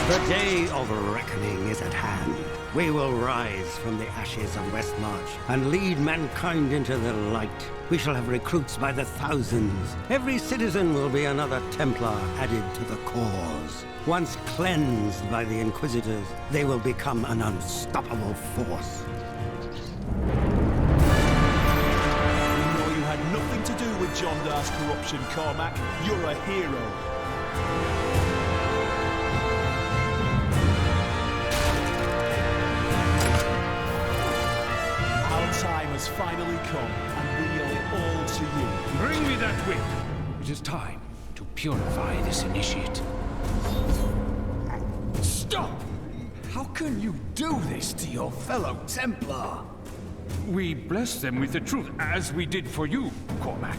The day of reckoning is at hand. We will rise from the ashes of Westmarch and lead mankind into the light. We shall have recruits by the thousands. Every citizen will be another Templar added to the cause. Once cleansed by the Inquisitors, they will become an unstoppable force. We know you had nothing to do with John Dar's corruption, Cormac. You're a hero. Time has finally come, and we owe it all to you. Bring me that whip! It is time to purify this initiate. Stop! How can you do this to your fellow Templar? We bless them with the truth, as we did for you, Cormac.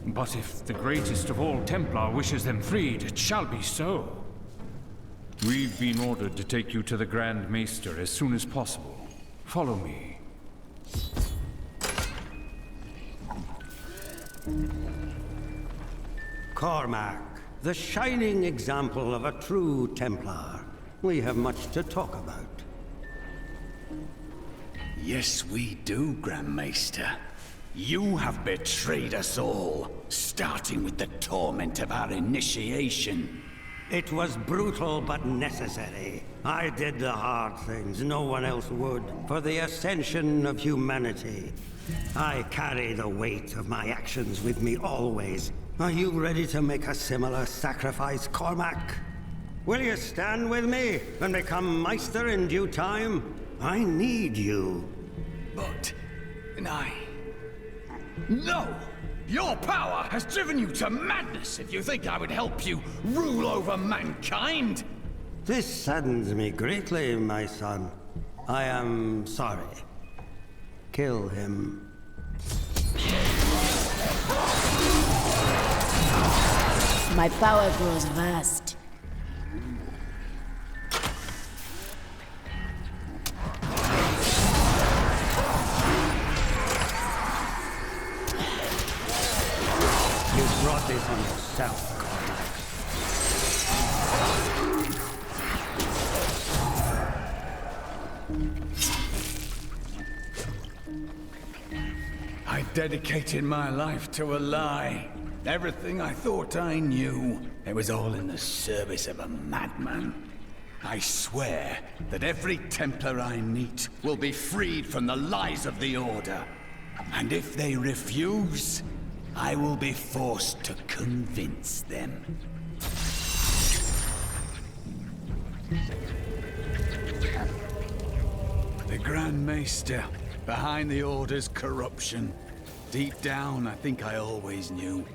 But if the greatest of all Templar wishes them freed, it shall be so. We've been ordered to take you to the Grand Maester as soon as possible. Follow me. Cormac, the shining example of a true Templar. We have much to talk about. Yes, we do, Grand Maester. You have betrayed us all, starting with the torment of our initiation. It was brutal but necessary. I did the hard things no one else would, for the ascension of humanity. I carry the weight of my actions with me always. Are you ready to make a similar sacrifice, Cormac? Will you stand with me and become Meister in due time? I need you. But... No! Your power has driven you to madness if you think I would help you rule over mankind! This saddens me greatly, my son. I am sorry. Kill him. My power grows vast. You brought this on yourself, Cormac. I dedicated my life to a lie. Everything I thought I knew, it was all in the service of a madman. I swear that every Templar I meet will be freed from the lies of the Order. And if they refuse, I will be forced to convince them. The Grand Maester, behind the Order's corruption. Deep down, I think I always knew.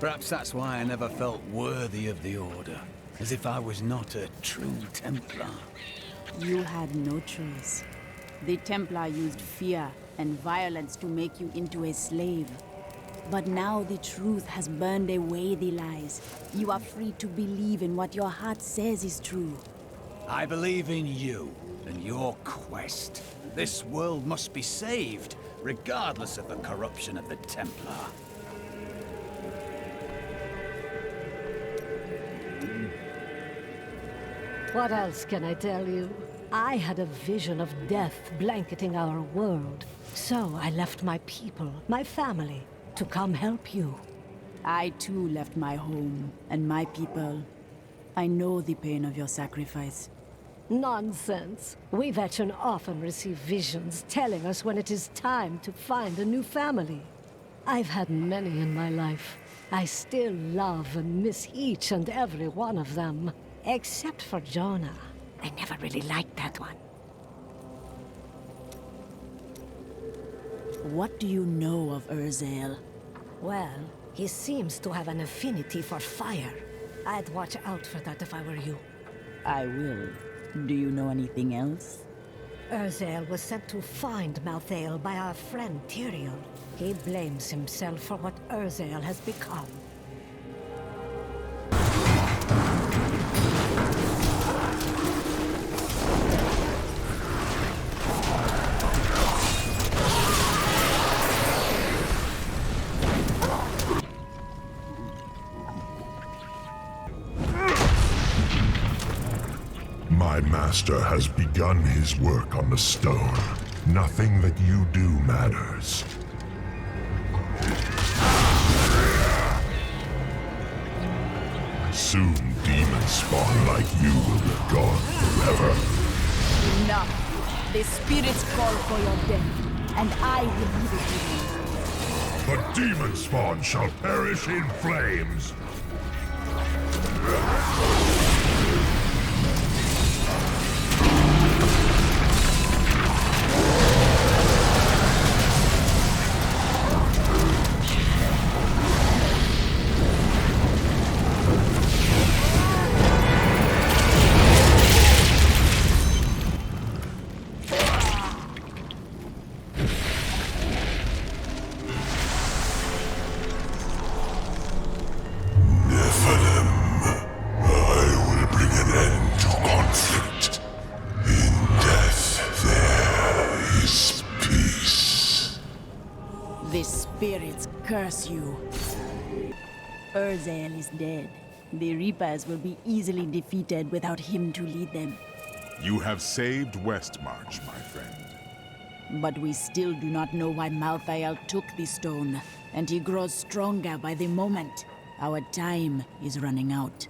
Perhaps that's why I never felt worthy of the Order. As if I was not a true Templar. You had no choice. The Templar used fear and violence to make you into a slave. But now the truth has burned away the lies. You are free to believe in what your heart says is true. I believe in you and your quest. This world must be saved, regardless of the corruption of the Templar. What else can I tell you? I had a vision of death blanketing our world. So I left my people, my family, to come help you. I too left my home and my people. I know the pain of your sacrifice. Nonsense. We veterans often receive visions telling us when it is time to find a new family. I've had many in my life. I still love and miss each and every one of them. Except for Jonah. I never really liked that one. What do you know of Urzael? Well, he seems to have an affinity for fire. I'd watch out for that if I were you. I will. Do you know anything else? Urzael was sent to find Malthael by our friend Tyrael. He blames himself for what Urzael has become. My master has begun his work on the stone. Nothing that you do matters. Soon, demon spawn like you will be gone forever. Enough. The spirits call for your death, and I will give it to you. The demon spawn shall perish in flames. Spirits curse you. Urzael is dead. The Reapers will be easily defeated without him to lead them. You have saved Westmarch, my friend. But we still do not know why Malthael took the stone, and he grows stronger by the moment. Our time is running out.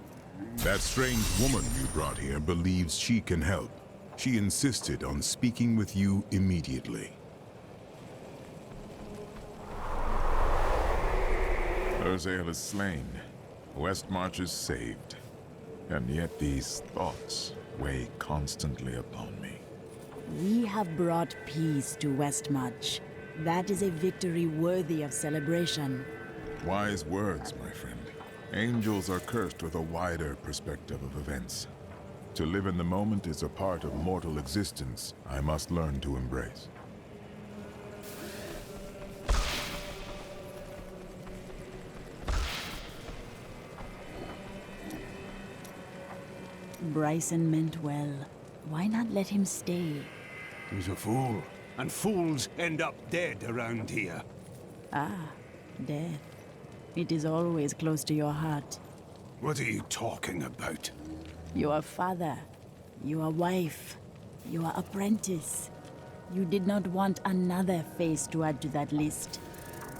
That strange woman you brought here believes she can help. She insisted on speaking with you immediately. Urzael is slain. Westmarch is saved. And yet these thoughts weigh constantly upon me. We have brought peace to Westmarch. That is a victory worthy of celebration. Wise words, my friend. Angels are cursed with a wider perspective of events. To live in the moment is a part of mortal existence I must learn to embrace. Bryson meant well. Why not let him stay? He's a fool, and fools end up dead around here. Ah, death. It is always close to your heart. What are you talking about? Your father, your wife, your apprentice. You did not want another face to add to that list.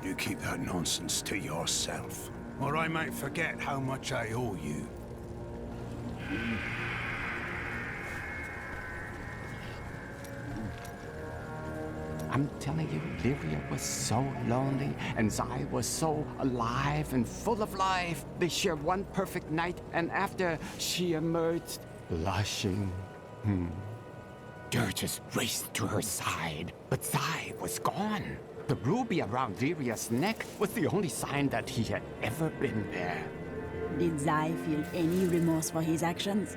You keep that nonsense to yourself, or I might forget how much I owe you. I'm telling you, Lyria was so lonely, and Zai was so alive and full of life. They shared one perfect night, and after she emerged, blushing. Dirges raced to her side, but Zai was gone. The ruby around Lyria's neck was the only sign that he had ever been there. Did Zai feel any remorse for his actions?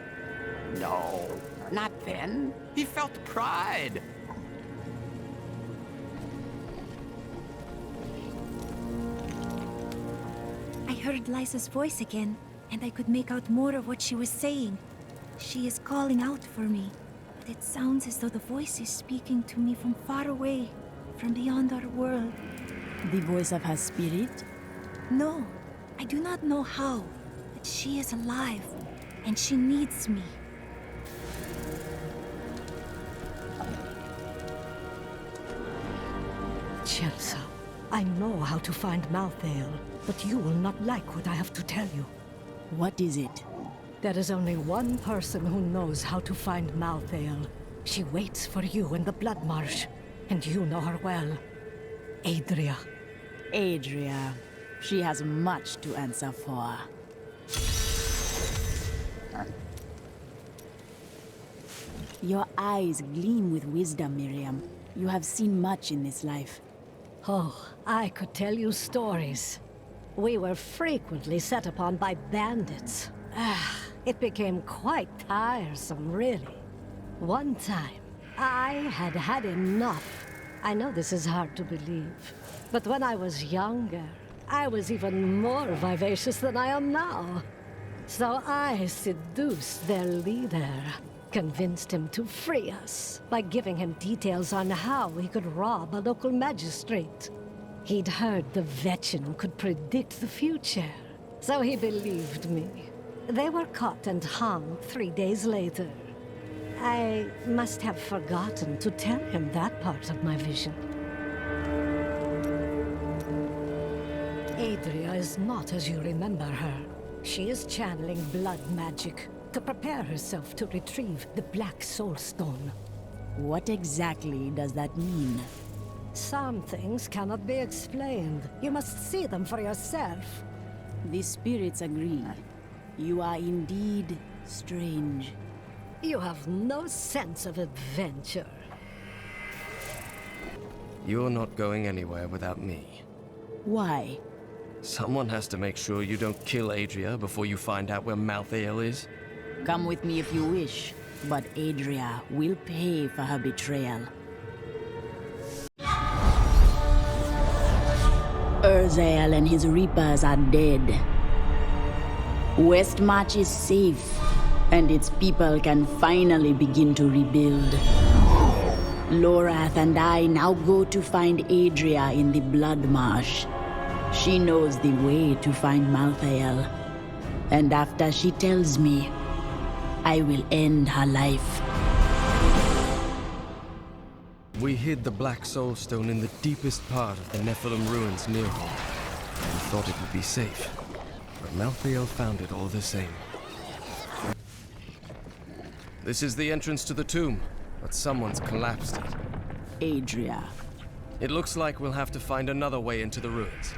No, not then. He felt pride. I heard Lysa's voice again, and I could make out more of what she was saying. She is calling out for me, but it sounds as though the voice is speaking to me from far away, from beyond our world. The voice of her spirit? No, I do not know how, but she is alive, and she needs me. Chelsea, I know how to find Malthael, but you will not like what I have to tell you. What is it? There is only one person who knows how to find Malthael. She waits for you in the Blood Marsh, and you know her well. Adria. Adria. She has much to answer for. Your eyes gleam with wisdom, Miriam. You have seen much in this life. Oh, I could tell you stories. We were frequently set upon by bandits. It became quite tiresome, really. One time, I had had enough. I know this is hard to believe, but when I was younger, I was even more vivacious than I am now. So I seduced their leader, convinced him to free us by giving him details on how he could rob a local magistrate. He'd heard the Vetchin could predict the future, so he believed me. They were caught and hung 3 days later. I must have forgotten to tell him that part of my vision. Adria is not as you remember her. She is channeling blood magic to prepare herself to retrieve the Black Soul Stone. What exactly does that mean? Some things cannot be explained. You must see them for yourself. The spirits agree. You are indeed strange. You have no sense of adventure. You're not going anywhere without me. Why? Someone has to make sure you don't kill Adria before you find out where Malthael is. Come with me if you wish, but Adria will pay for her betrayal. Urzael and his Reapers are dead. Westmarch is safe, and its people can finally begin to rebuild. Lorath and I now go to find Adria in the Blood Marsh. She knows the way to find Malthael, and after she tells me, I will end her life. We hid the Black Soul Stone in the deepest part of the Nephilim ruins near here. We thought it would be safe, but Malthael found it all the same. This is the entrance to the tomb, but someone's collapsed it. Adria. It looks like we'll have to find another way into the ruins.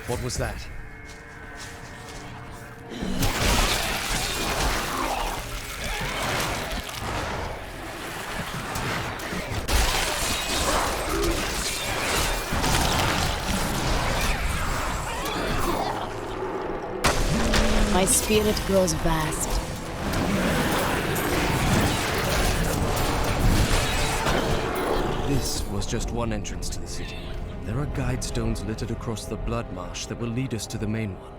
What was that? My spirit grows vast. This was just one entrance to the city. There are guide stones littered across the blood marsh that will lead us to the main one.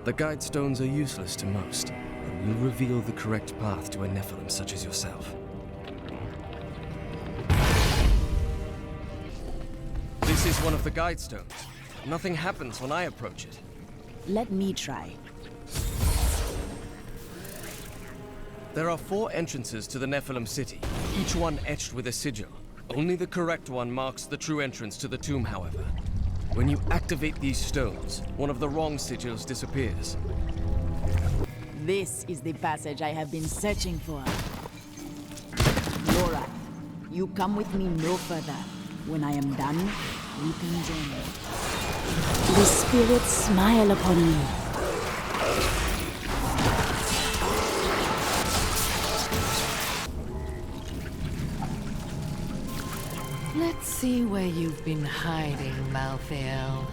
The guide stones are useless to most, but will reveal the correct path to a Nephilim such as yourself. This is one of the guide stones. Nothing happens when I approach it. Let me try. There are 4 entrances to the Nephilim city, each one etched with a sigil. Only the correct one marks the true entrance to the tomb, however. When you activate these stones, one of the wrong sigils disappears. This is the passage I have been searching for. Laura, you come with me no further. When I am done, you can join me. The spirits smile upon me. Let's see where you've been hiding, Malthael.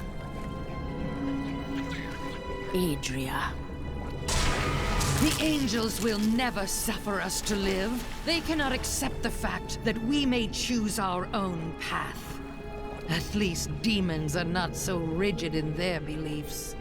Adria. The angels will never suffer us to live. They cannot accept the fact that we may choose our own path. At least demons are not so rigid in their beliefs.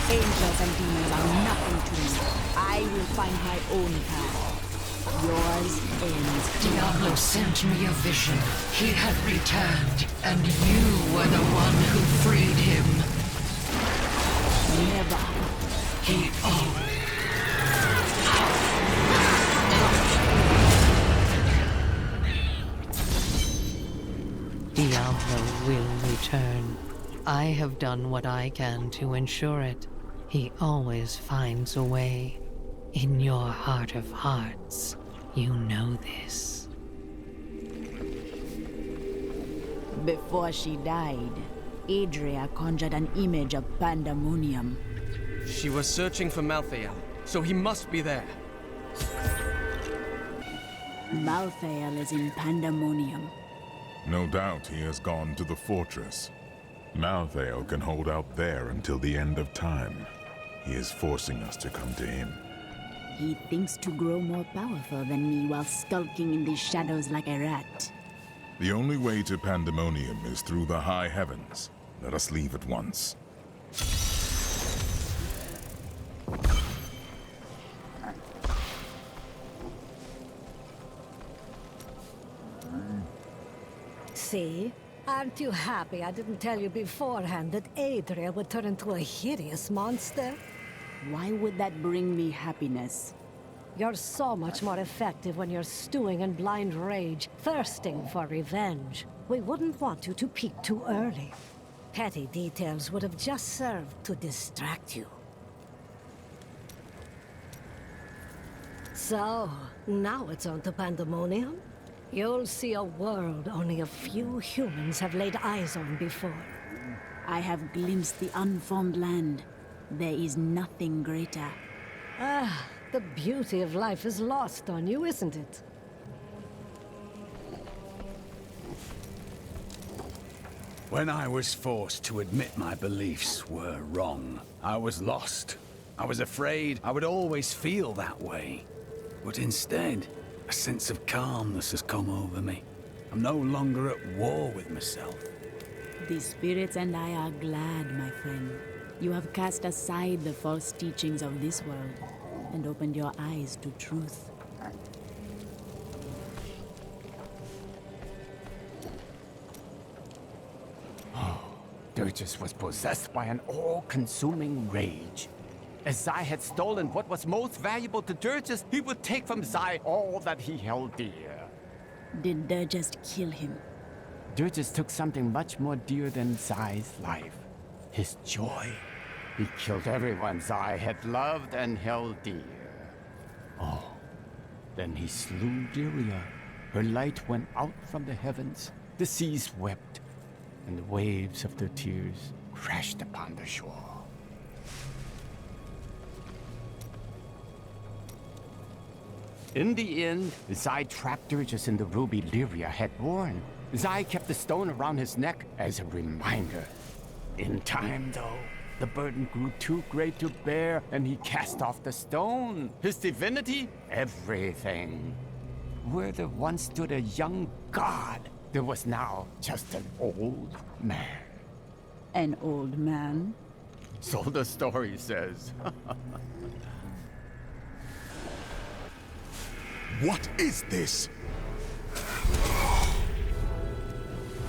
Angels and demons are nothing to me. I will find my own path. Yours ends. Diablo sent me a vision. He had returned, and you were the one who freed him. Never. He Diablo will return. I have done what I can to ensure it. He always finds a way. In your heart of hearts, you know this. Before she died, Adria conjured an image of pandemonium. She was searching for Malthael, so he must be there. Malthael is in pandemonium. No doubt he has gone to the fortress. Malthael can hold out there until the end of time. He is forcing us to come to him. He thinks to grow more powerful than me while skulking in the shadows like a rat. The only way to Pandemonium is through the high heavens. Let us leave at once. See? Aren't you happy I didn't tell you beforehand that Adria would turn into a hideous monster? Why would that bring me happiness? You're so much more effective when you're stewing in blind rage, thirsting for revenge. We wouldn't want you to peak too early. Petty details would have just served to distract you. So, now it's on to Pandemonium? You'll see a world only a few humans have laid eyes on before. I have glimpsed the unformed land. There is nothing greater. Ah, the beauty of life is lost on you, isn't it? When I was forced to admit my beliefs were wrong, I was lost. I was afraid I would always feel that way. But instead, a sense of calmness has come over me. I'm no longer at war with myself. The spirits and I are glad, my friend. You have cast aside the false teachings of this world and opened your eyes to truth. Dirges was possessed by an all-consuming rage. As Zai had stolen what was most valuable to Dirges, he would take from Zai all that he held dear. Did Dirges kill him? Dirges took something much more dear than Zai's life. His joy. He killed everyone Zai had loved and held dear. Oh, then he slew Lyria. Her light went out from the heavens. The seas wept, and the waves of their tears crashed upon the shore. In the end, Zai trapped Dirges in the ruby Lyria had worn. Zai kept the stone around his neck as a reminder. In time, though, the burden grew too great to bear, and he cast off the stone. His divinity? Everything. Where there once stood a young god, there was now just an old man. An old man? So the story says. What is this?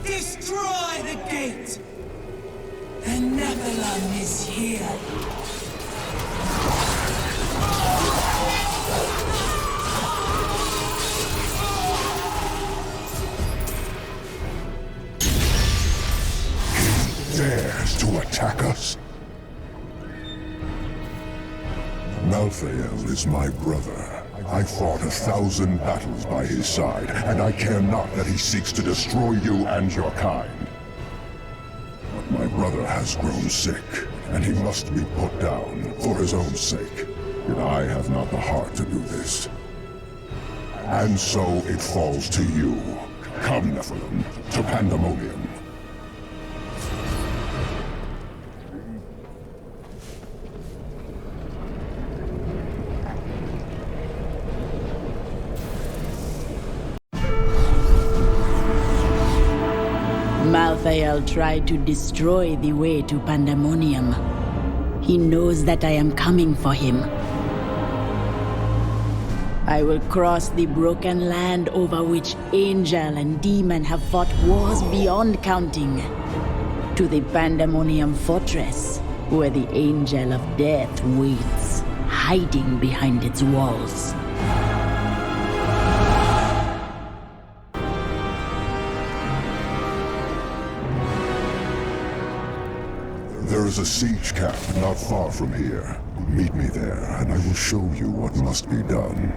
Destroy the gate! The Nephilim is here! He dares to attack us? Malthael is my brother. I fought 1,000 battles by his side, and I care not that he seeks to destroy you and your kind. But my brother has grown sick, and he must be put down for his own sake. Yet I have not the heart to do this. And so it falls to you. Come, Nephilim, to Pandemonium. Malthael tried to destroy the way to Pandemonium. He knows that I am coming for him. I will cross the broken land over which angel and demon have fought wars beyond counting, to the Pandemonium fortress, where the angel of death waits, hiding behind its walls. There is a siege camp not far from here. Meet me there, and I will show you what must be done.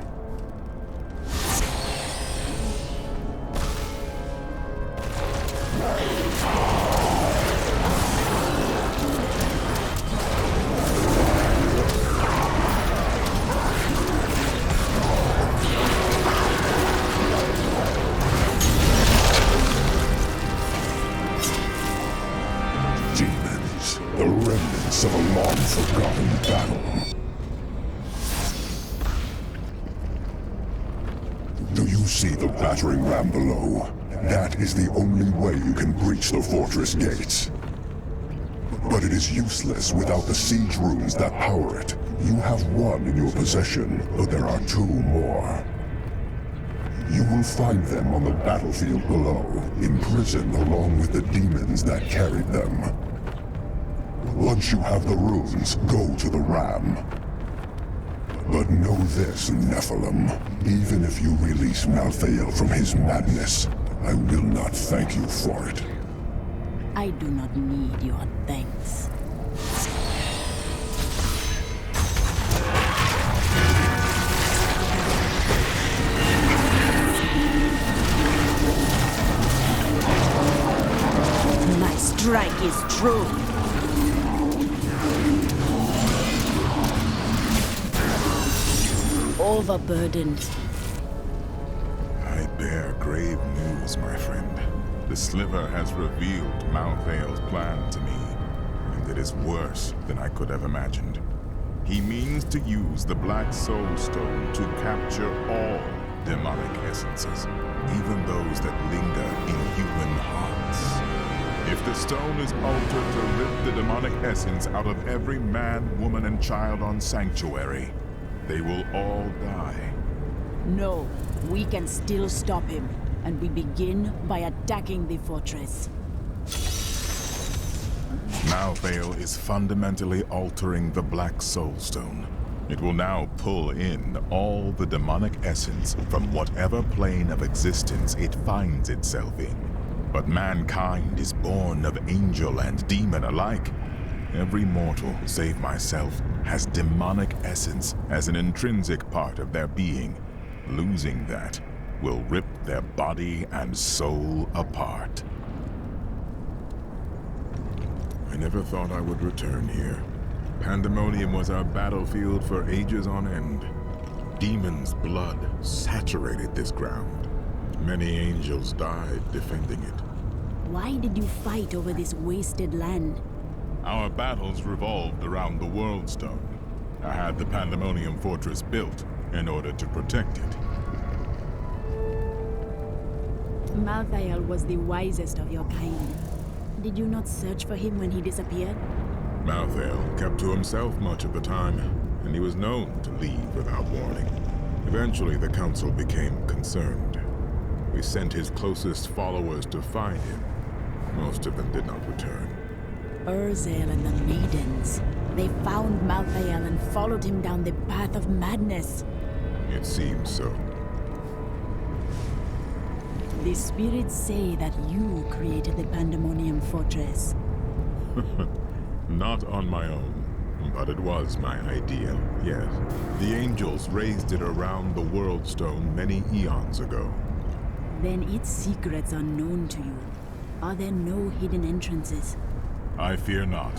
The remnants of a long-forgotten battle. Do you see the battering ram below? That is the only way you can breach the fortress gates. But it is useless without the siege runes that power it. You have one in your possession, but there are two more. You will find them on the battlefield below, imprisoned along with the demons that carried them. Once you have the runes, go to the ram. But know this, Nephilim. Even if you release Malthael from his madness, I will not thank you for it. I do not need your thanks. My strike is true. Overburdened. I bear grave news, my friend. The Sliver has revealed Malthael's plan to me, and it is worse than I could have imagined. He means to use the Black Soul Stone to capture all demonic essences, even those that linger in human hearts. If the stone is altered to rip the demonic essence out of every man, woman, and child on Sanctuary, they will all die. No, we can still stop him, and we begin by attacking the fortress. Malthael is fundamentally altering the Black Soul Stone. It will now pull in all the demonic essence from whatever plane of existence it finds itself in. But mankind is born of angel and demon alike. Every mortal, save myself, has demonic essence as an intrinsic part of their being. Losing that will rip their body and soul apart. I never thought I would return here. Pandemonium was our battlefield for ages on end. Demons' blood saturated this ground. Many angels died defending it. Why did you fight over this wasted land? Our battles revolved around the World Stone. I had the Pandemonium Fortress built in order to protect it. Malthael was the wisest of your kind. Did you not search for him when he disappeared? Malthael kept to himself much of the time, and he was known to leave without warning. Eventually, the Council became concerned. We sent his closest followers to find him. Most of them did not return. Urzel and the Maidens. They found Malthael and followed him down the path of madness. It seems so. The spirits say that you created the Pandemonium Fortress. Not on my own, but it was my idea, yes. The angels raised it around the World Stone many eons ago. Then its secrets are known to you. Are there no hidden entrances? I fear not.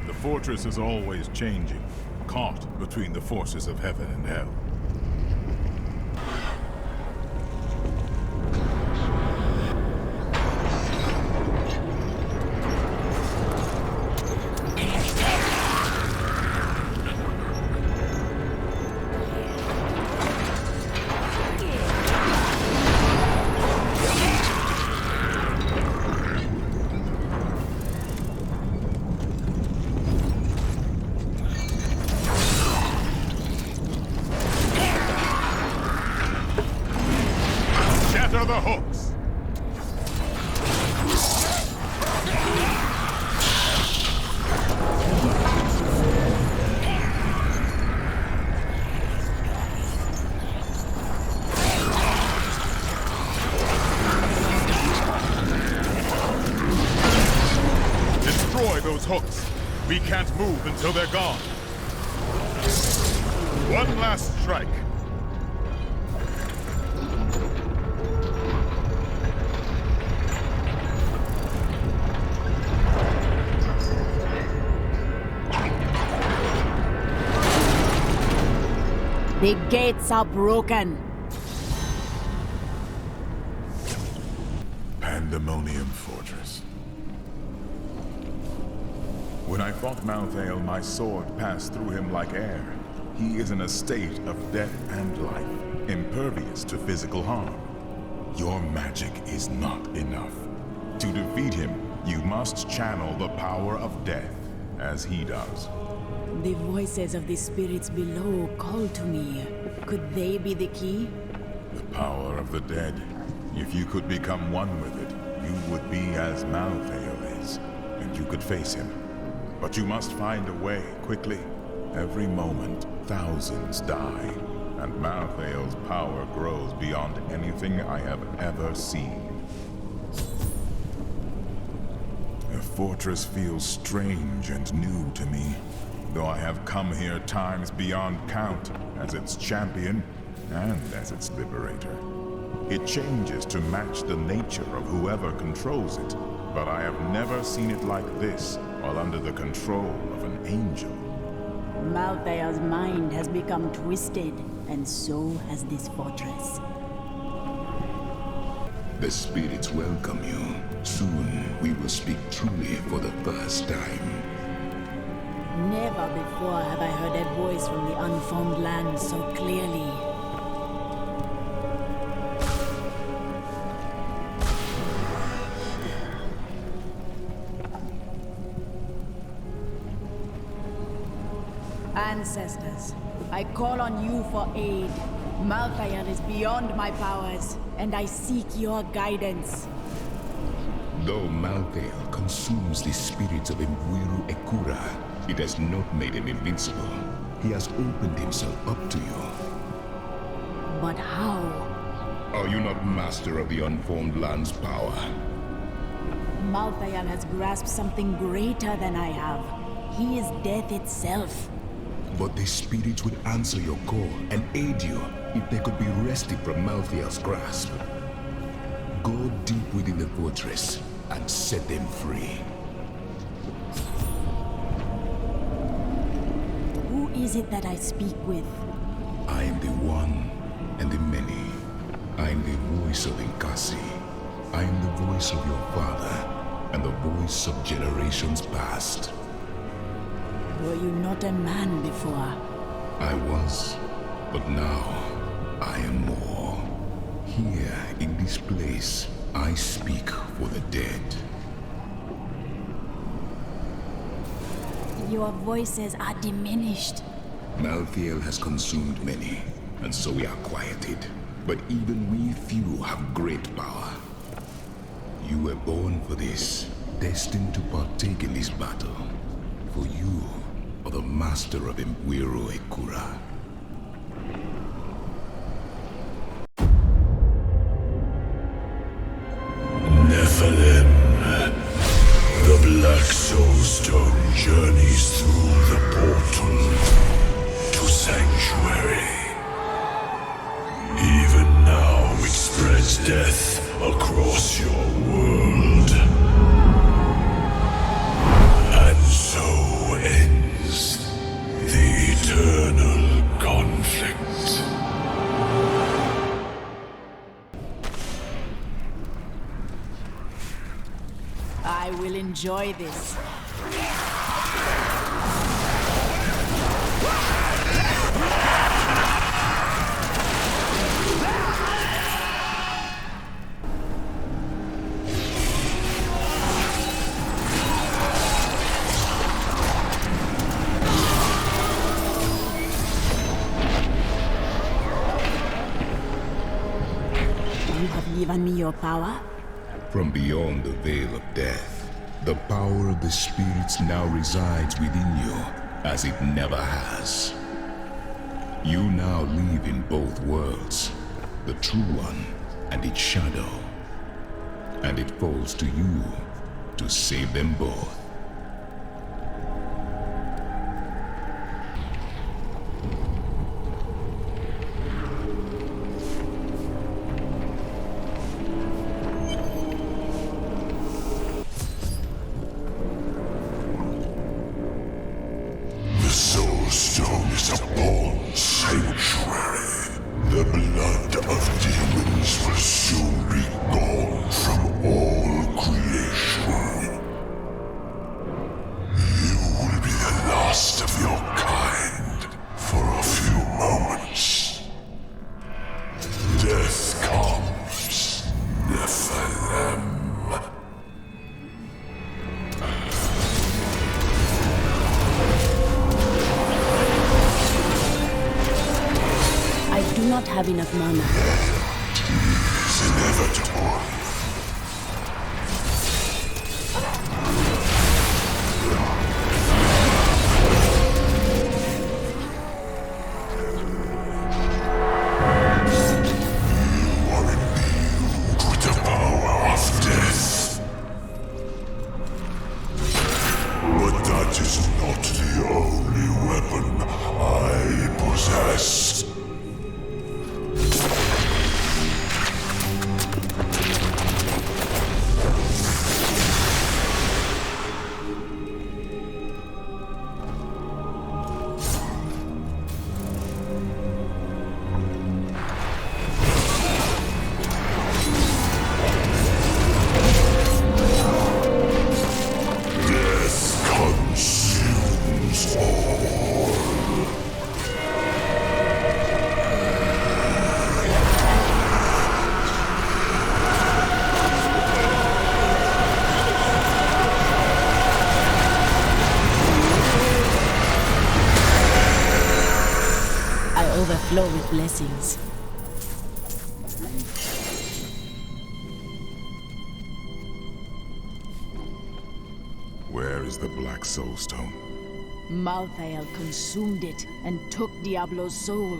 The fortress is always changing, caught between the forces of heaven and hell. The hooks! Destroy those hooks! We can't move until they're gone. One last strike. The gates are broken. Pandemonium Fortress. When I fought Malthael, my sword passed through him like air. He is in a state of death and life, impervious to physical harm. Your magic is not enough. To defeat him, you must channel the power of death, as he does. The voices of the spirits below call to me. Could they be the key? The power of the dead. If you could become one with it, you would be as Malthael is, and you could face him. But you must find a way, quickly. Every moment, thousands die, and Malthael's power grows beyond anything I have ever seen. The fortress feels strange and new to me, though I have come here times beyond count as its champion and as its liberator. It changes to match the nature of whoever controls it, but I have never seen it like this while under the control of an angel. Malthael's mind has become twisted, and so has this fortress. The spirits welcome you. Soon we will speak truly for the first time. Never before have I heard a voice from the unformed land so clearly. Ancestors, I call on you for aid. Malthael is beyond my powers, and I seek your guidance. Though Malthael consumes the spirits of Mwiru Ekura, it has not made him invincible. He has opened himself up to you. But how? Are you not master of the unformed land's power? Malthael has grasped something greater than I have. He is death itself. But the spirits would answer your call and aid you if they could be wrested from Malthael's grasp. Go deep within the fortress and set them free. Who is it that I speak with? I am the one and the many. I am the voice of Nkasi. I am the voice of your father and the voice of generations past. Were you not a man before? I was, but now I am more. Here in this place, I speak for the dead. Your voices are diminished. Malthael has consumed many, and so we are quieted. But even we few have great power. You were born for this, destined to partake in this battle. For you are the master of Mwiru Ekura. Nephilim. The Black Soulstone journeys through the portal to Sanctuary. Even now it spreads death across your world. And so ends the eternal conflict. I will enjoy this. You have given me your power? From beyond the veil of death, the power of the spirits now resides within you, as it never has. You now live in both worlds, the true one and its shadow. And it falls to you to save them both. The Soulstone is a born sanctuary. The blood of demons will soon be gone from all creation. You will be the last of your kind for a few moments. Death comes, not have enough mana. It's inevitable. Overflow with blessings. Where is the Black Soul Stone? Malthael consumed it and took Diablo's soul.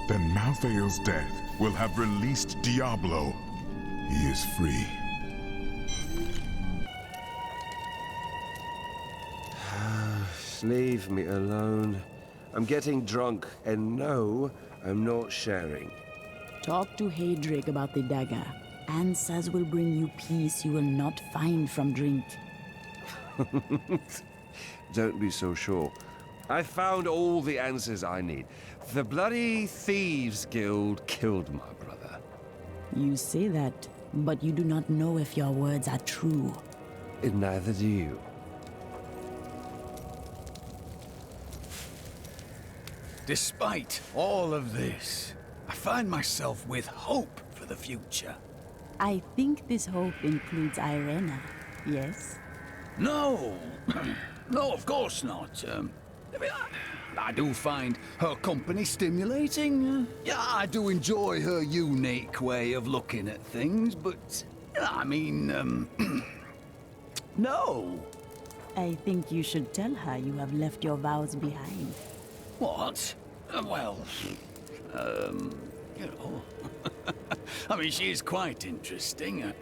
Then Malthael's death will have released Diablo. He is free. Leave me alone. I'm getting drunk, and no, I'm not sharing. Talk to Hadrig about the dagger. Answers will bring you peace you will not find from drink. Don't be so sure. I found all the answers I need. The bloody Thieves Guild killed my brother. You say that, but you do not know if your words are true. And neither do you. Despite all of this, I find myself with hope for the future. I think this hope includes Irena, yes? No! No, of course not. I do find her company stimulating. Yeah, I do enjoy her unique way of looking at things, but, I mean, no. I think you should tell her you have left your vows behind. What? Well, you know, I mean, she is quite interesting.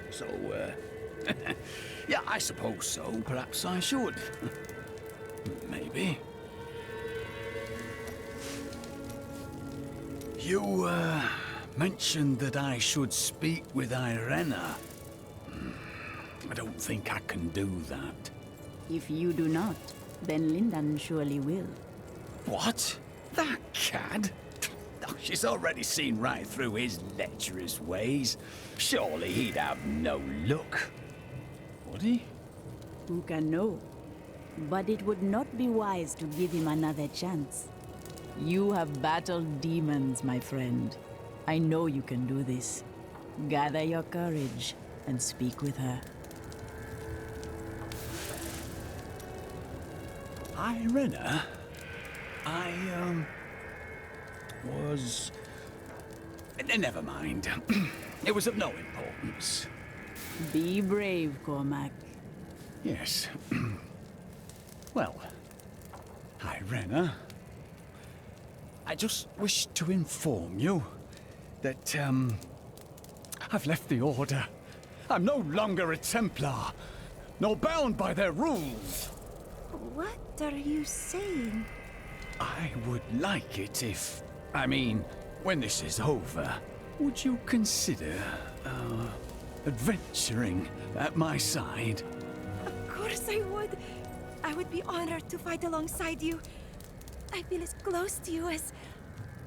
So, yeah, I suppose so. Perhaps I should. Maybe. You, mentioned that I should speak with Irena. I don't think I can do that. If you do not, then Lindan surely will. What? That cad? Oh, she's already seen right through his lecherous ways. Surely he'd have no luck. Would he? Who can know? But it would not be wise to give him another chance. You have battled demons, my friend. I know you can do this. Gather your courage and speak with her. Irena? I, was... Never mind. It was of no importance. Be brave, Cormac. Yes. Well, Irena, I just wish to inform you that, I've left the Order. I'm no longer a Templar, nor bound by their rules. What are you saying? I would like it if... I mean, when this is over, would you consider, adventuring at my side? Of course I would. I would be honored to fight alongside you. I feel as close to you as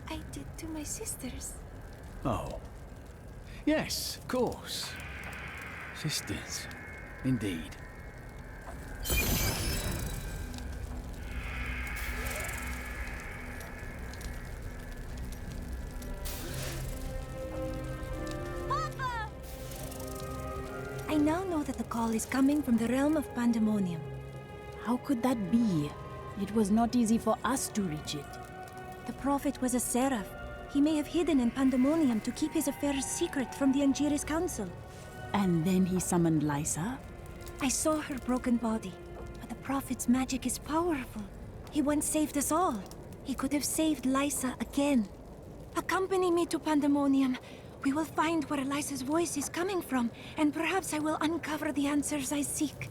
I did to my sisters. Oh. Yes, of course. Sisters, indeed. I now know that the call is coming from the realm of Pandemonium. How could that be? It was not easy for us to reach it. The prophet was a seraph. He may have hidden in Pandemonium to keep his affairs secret from the Angiris Council. And then he summoned Lysa? I saw her broken body, but the Prophet's magic is powerful. He once saved us all. He could have saved Lysa again. Accompany me to Pandemonium. We will find where Lysa's voice is coming from, and perhaps I will uncover the answers I seek.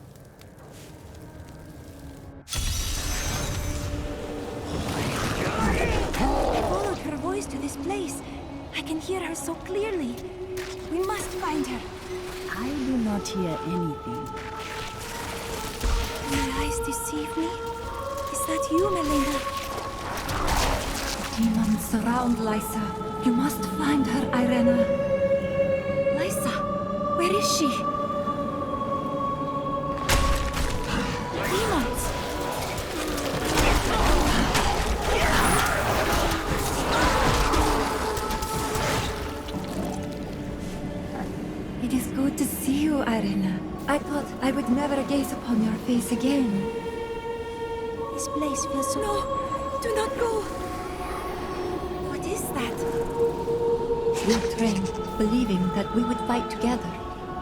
I followed her voice to this place. I can hear her so clearly. We must find her. I do not hear anything. My eyes deceive me? Is that you, Melinda? Demons surround Lysa. You must find her, Irena. Lysa, where is she? Demons! It is good to see you, Irena. I thought I would never gaze upon your face again. This place feels so... No! Do not go! What is that? We trained, believing that we would fight together.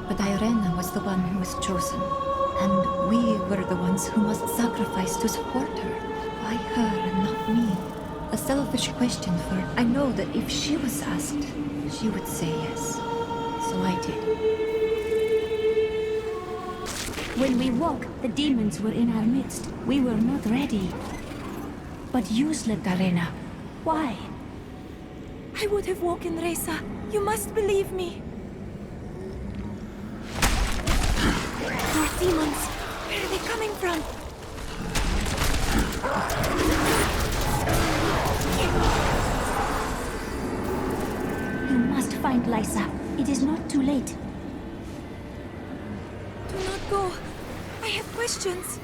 But Irena was the one who was chosen. And we were the ones who must sacrifice to support her. Why her and not me? A selfish question, for I know that if she was asked, she would say yes. So I did. When we woke, the demons were in our midst. We were not ready. But you slept, Irena. Why? I would have woken Reza. You must believe me. More demons. Where are they coming from? You must find Lysa. It is not too late. Do not go. I have questions.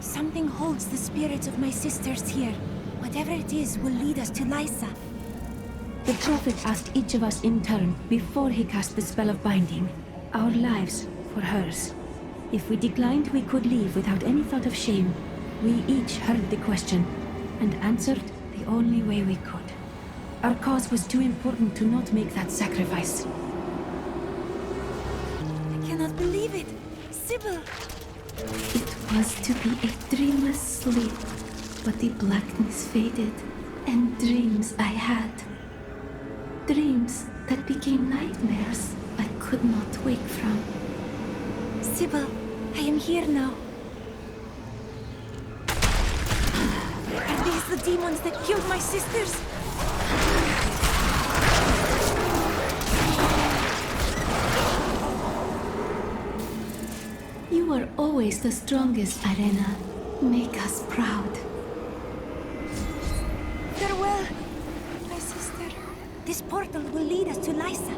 Something holds the spirits of my sisters here. Whatever it is will lead us to Lysa. The Prophet asked each of us in turn before he cast the spell of binding. Our lives for hers. If we declined, we could leave without any thought of shame. We each heard the question and answered the only way we could. Our cause was too important to not make that sacrifice. I cannot believe it. Sybil! It was to be a dreamless sleep, but the blackness faded, and dreams I had. Dreams that became nightmares I could not wake from. Sybil, I am here now. Are these the demons that killed my sisters? You were always the strongest, Irena. Make us proud. Farewell, my sister. This portal will lead us to Lysa.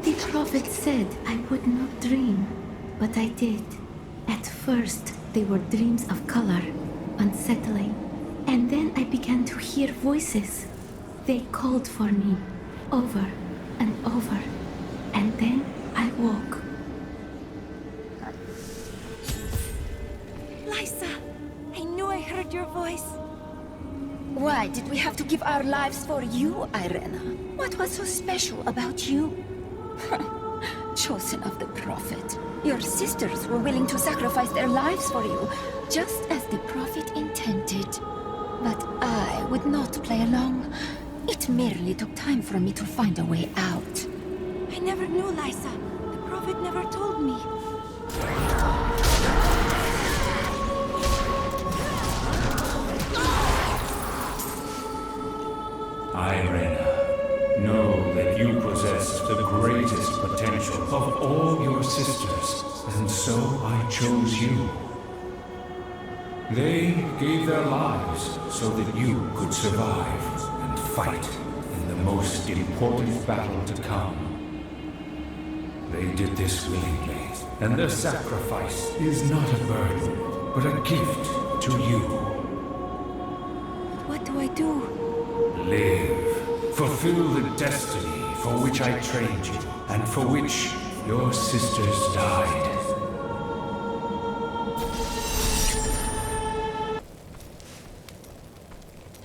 The Prophet said I would not dream, but I did. At first, they were dreams of color, unsettling. And then I began to hear voices. They called for me, over and over. And then I woke. Lysa, I knew I heard your voice. Why did we have to give our lives for you, Irena? What was so special about you? Chosen of the Prophet. Your sisters were willing to sacrifice their lives for you, just as the Prophet intended. But I would not play along. It merely took time for me to find a way out. I never knew Lysa. The Prophet never told me. Irena, know that you possessed the greatest potential of all your sisters, and so I chose you. They gave their lives so that you could survive and fight in the most important battle to come. They did this willingly, and their sacrifice is not a burden, but a gift to you. What do I do? Live. Fulfill the destiny for which I trained you, and for which your sisters died.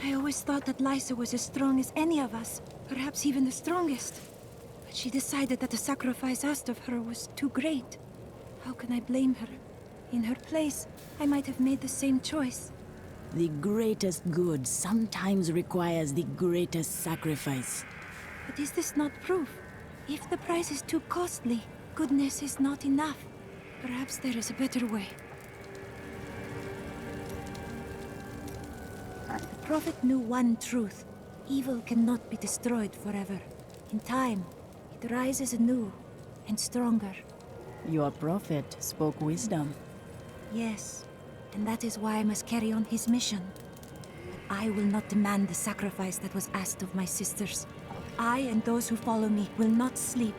I always thought that Lysa was as strong as any of us, perhaps even the strongest. But she decided that the sacrifice asked of her was too great. How can I blame her? In her place, I might have made the same choice. The greatest good sometimes requires the greatest sacrifice. But is this not proof? If the price is too costly, goodness is not enough. Perhaps there is a better way. The Prophet knew one truth. Evil cannot be destroyed forever. In time, it rises anew and stronger. Your prophet spoke wisdom. Yes, and that is why I must carry on his mission. But I will not demand the sacrifice that was asked of my sisters. I and those who follow me will not sleep.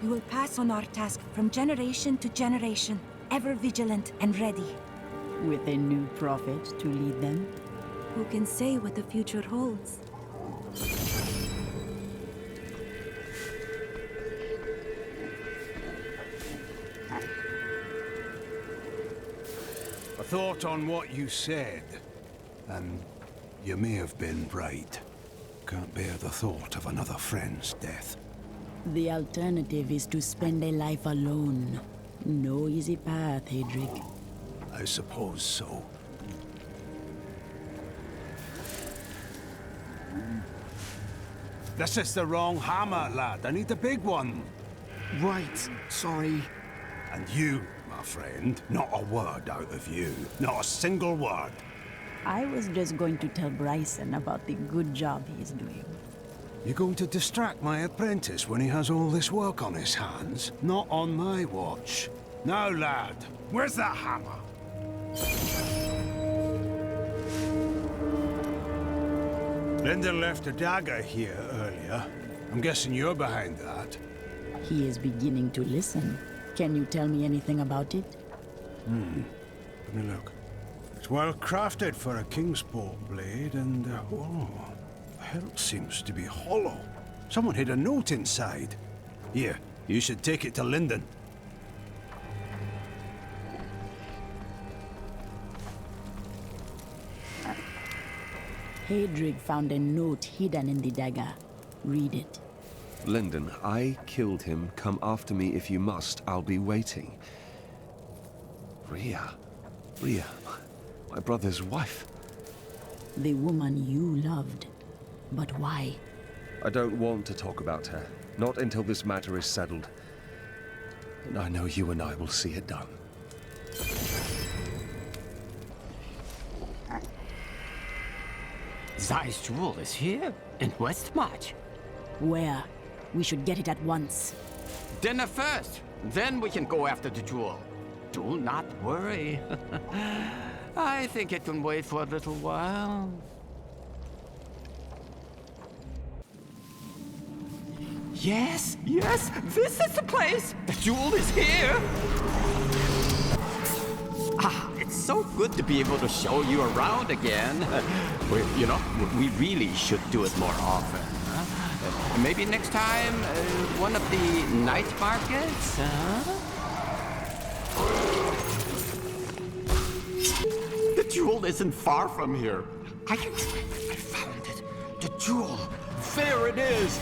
We will pass on our task from generation to generation, ever vigilant and ready. With a new prophet to lead them? Who can say what the future holds? A thought on what you said, and you may have been right. Can't bear the thought of another friend's death. The alternative is to spend a life alone. No easy path, Hedrick. I suppose so. This is the wrong hammer, lad. I need the big one. Right, sorry. And you, my friend, not a word out of you. Not a single word. I was just going to tell Bryson about the good job he's doing. You're going to distract my apprentice when he has all this work on his hands? Not on my watch. Now, lad, where's that hammer? Lyndon left a dagger here earlier. I'm guessing you're behind that. He is beginning to listen. Can you tell me anything about it? Let me look. It's well crafted for a Kingsport blade, and oh, the hilt seems to be hollow. Someone hid a note inside. Here, you should take it to Lyndon. Hedrick found a note hidden in the dagger. Read it. Lyndon, I killed him. Come after me if you must. I'll be waiting. Rhea, my brother's wife. The woman you loved. But why? I don't want to talk about her. Not until this matter is settled. And I know you and I will see it done. Zai's jewel is here, in Westmarch. Where? We should get it at once. Dinner first, then we can go after the jewel. Do not worry. I think it can wait for a little while. Yes, this is the place! The jewel is here! Ah, it's so good to be able to show you around again. We really should do it more often. Huh? Maybe next time, one of the night markets, huh? The jewel isn't far from here. I found it. The jewel. There it is.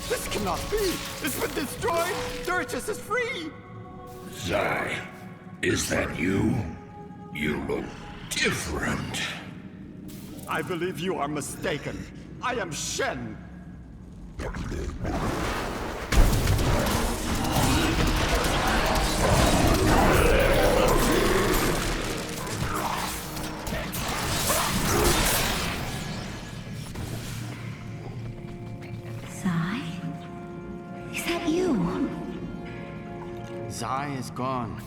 This cannot be. It's been destroyed. Durchus is free. Zai, is that you? You look different. I believe you are mistaken. I am Shen. Zai? Is that you? Zai is gone,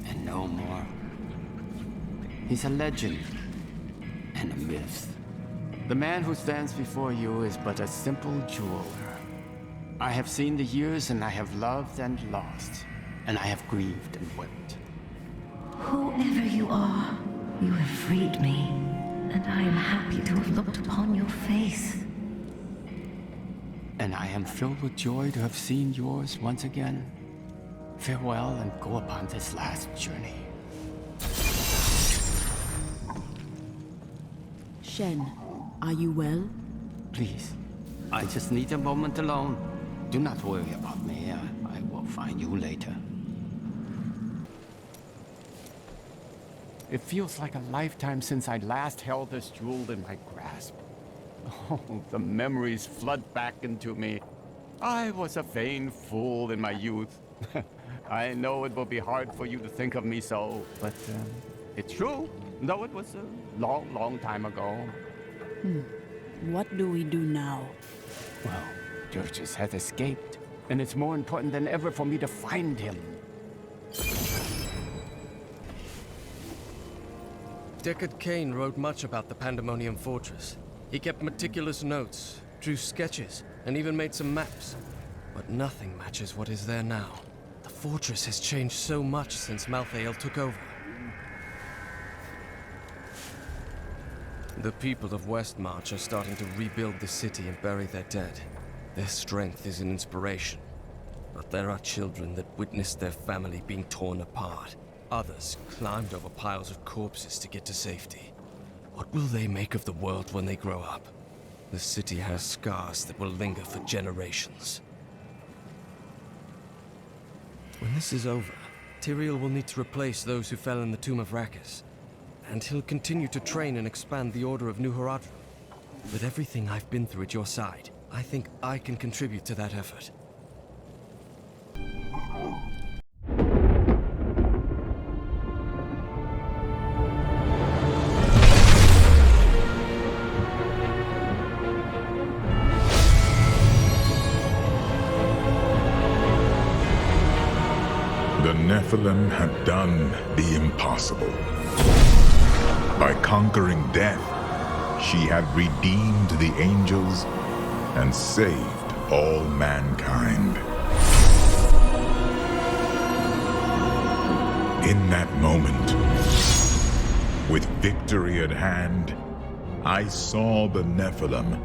and no more. He's a legend and a myth. The man who stands before you is but a simple jeweler. I have seen the years, and I have loved and lost, and I have grieved and wept. Whoever you are, you have freed me, and I am happy to have looked upon your face. And I am filled with joy to have seen yours once again. Farewell, and go upon this last journey. Shen, are you well? Please, I just need a moment alone. Do not worry about me. I will find you later. It feels like a lifetime since I last held this jewel in my grasp. Oh, the memories flood back into me. I was a vain fool in my youth. I know it will be hard for you to think of me so, but it's true, though it was a long, long time ago. What do we do now? Well, Dirges has escaped, and it's more important than ever for me to find him. Deckard Cain wrote much about the Pandemonium Fortress. He kept meticulous notes, drew sketches, and even made some maps. But nothing matches what is there now. The fortress has changed so much since Malthael took over. The people of Westmarch are starting to rebuild the city and bury their dead. Their strength is an inspiration. But there are children that witnessed their family being torn apart. Others climbed over piles of corpses to get to safety. What will they make of the world when they grow up? The city has scars that will linger for generations. When this is over, Tyrael will need to replace those who fell in the Tomb of Rakkus. And he'll continue to train and expand the Order of New Horadrim. With everything I've been through at your side, I think I can contribute to that effort. The Nephilim had done the impossible. By conquering death, she had redeemed the angels and saved all mankind. In that moment, with victory at hand, I saw the Nephilim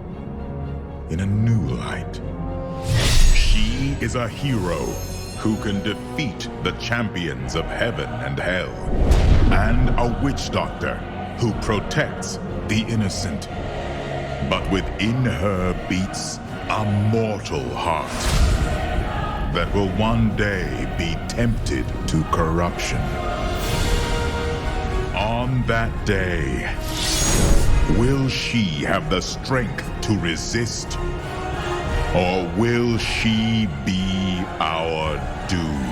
in a new light. She is a hero who can defeat the champions of heaven and hell, and a witch doctor who protects the innocent. But within her beats a mortal heart that will one day be tempted to corruption. On that day, will she have the strength to resist? Or will she be our doom?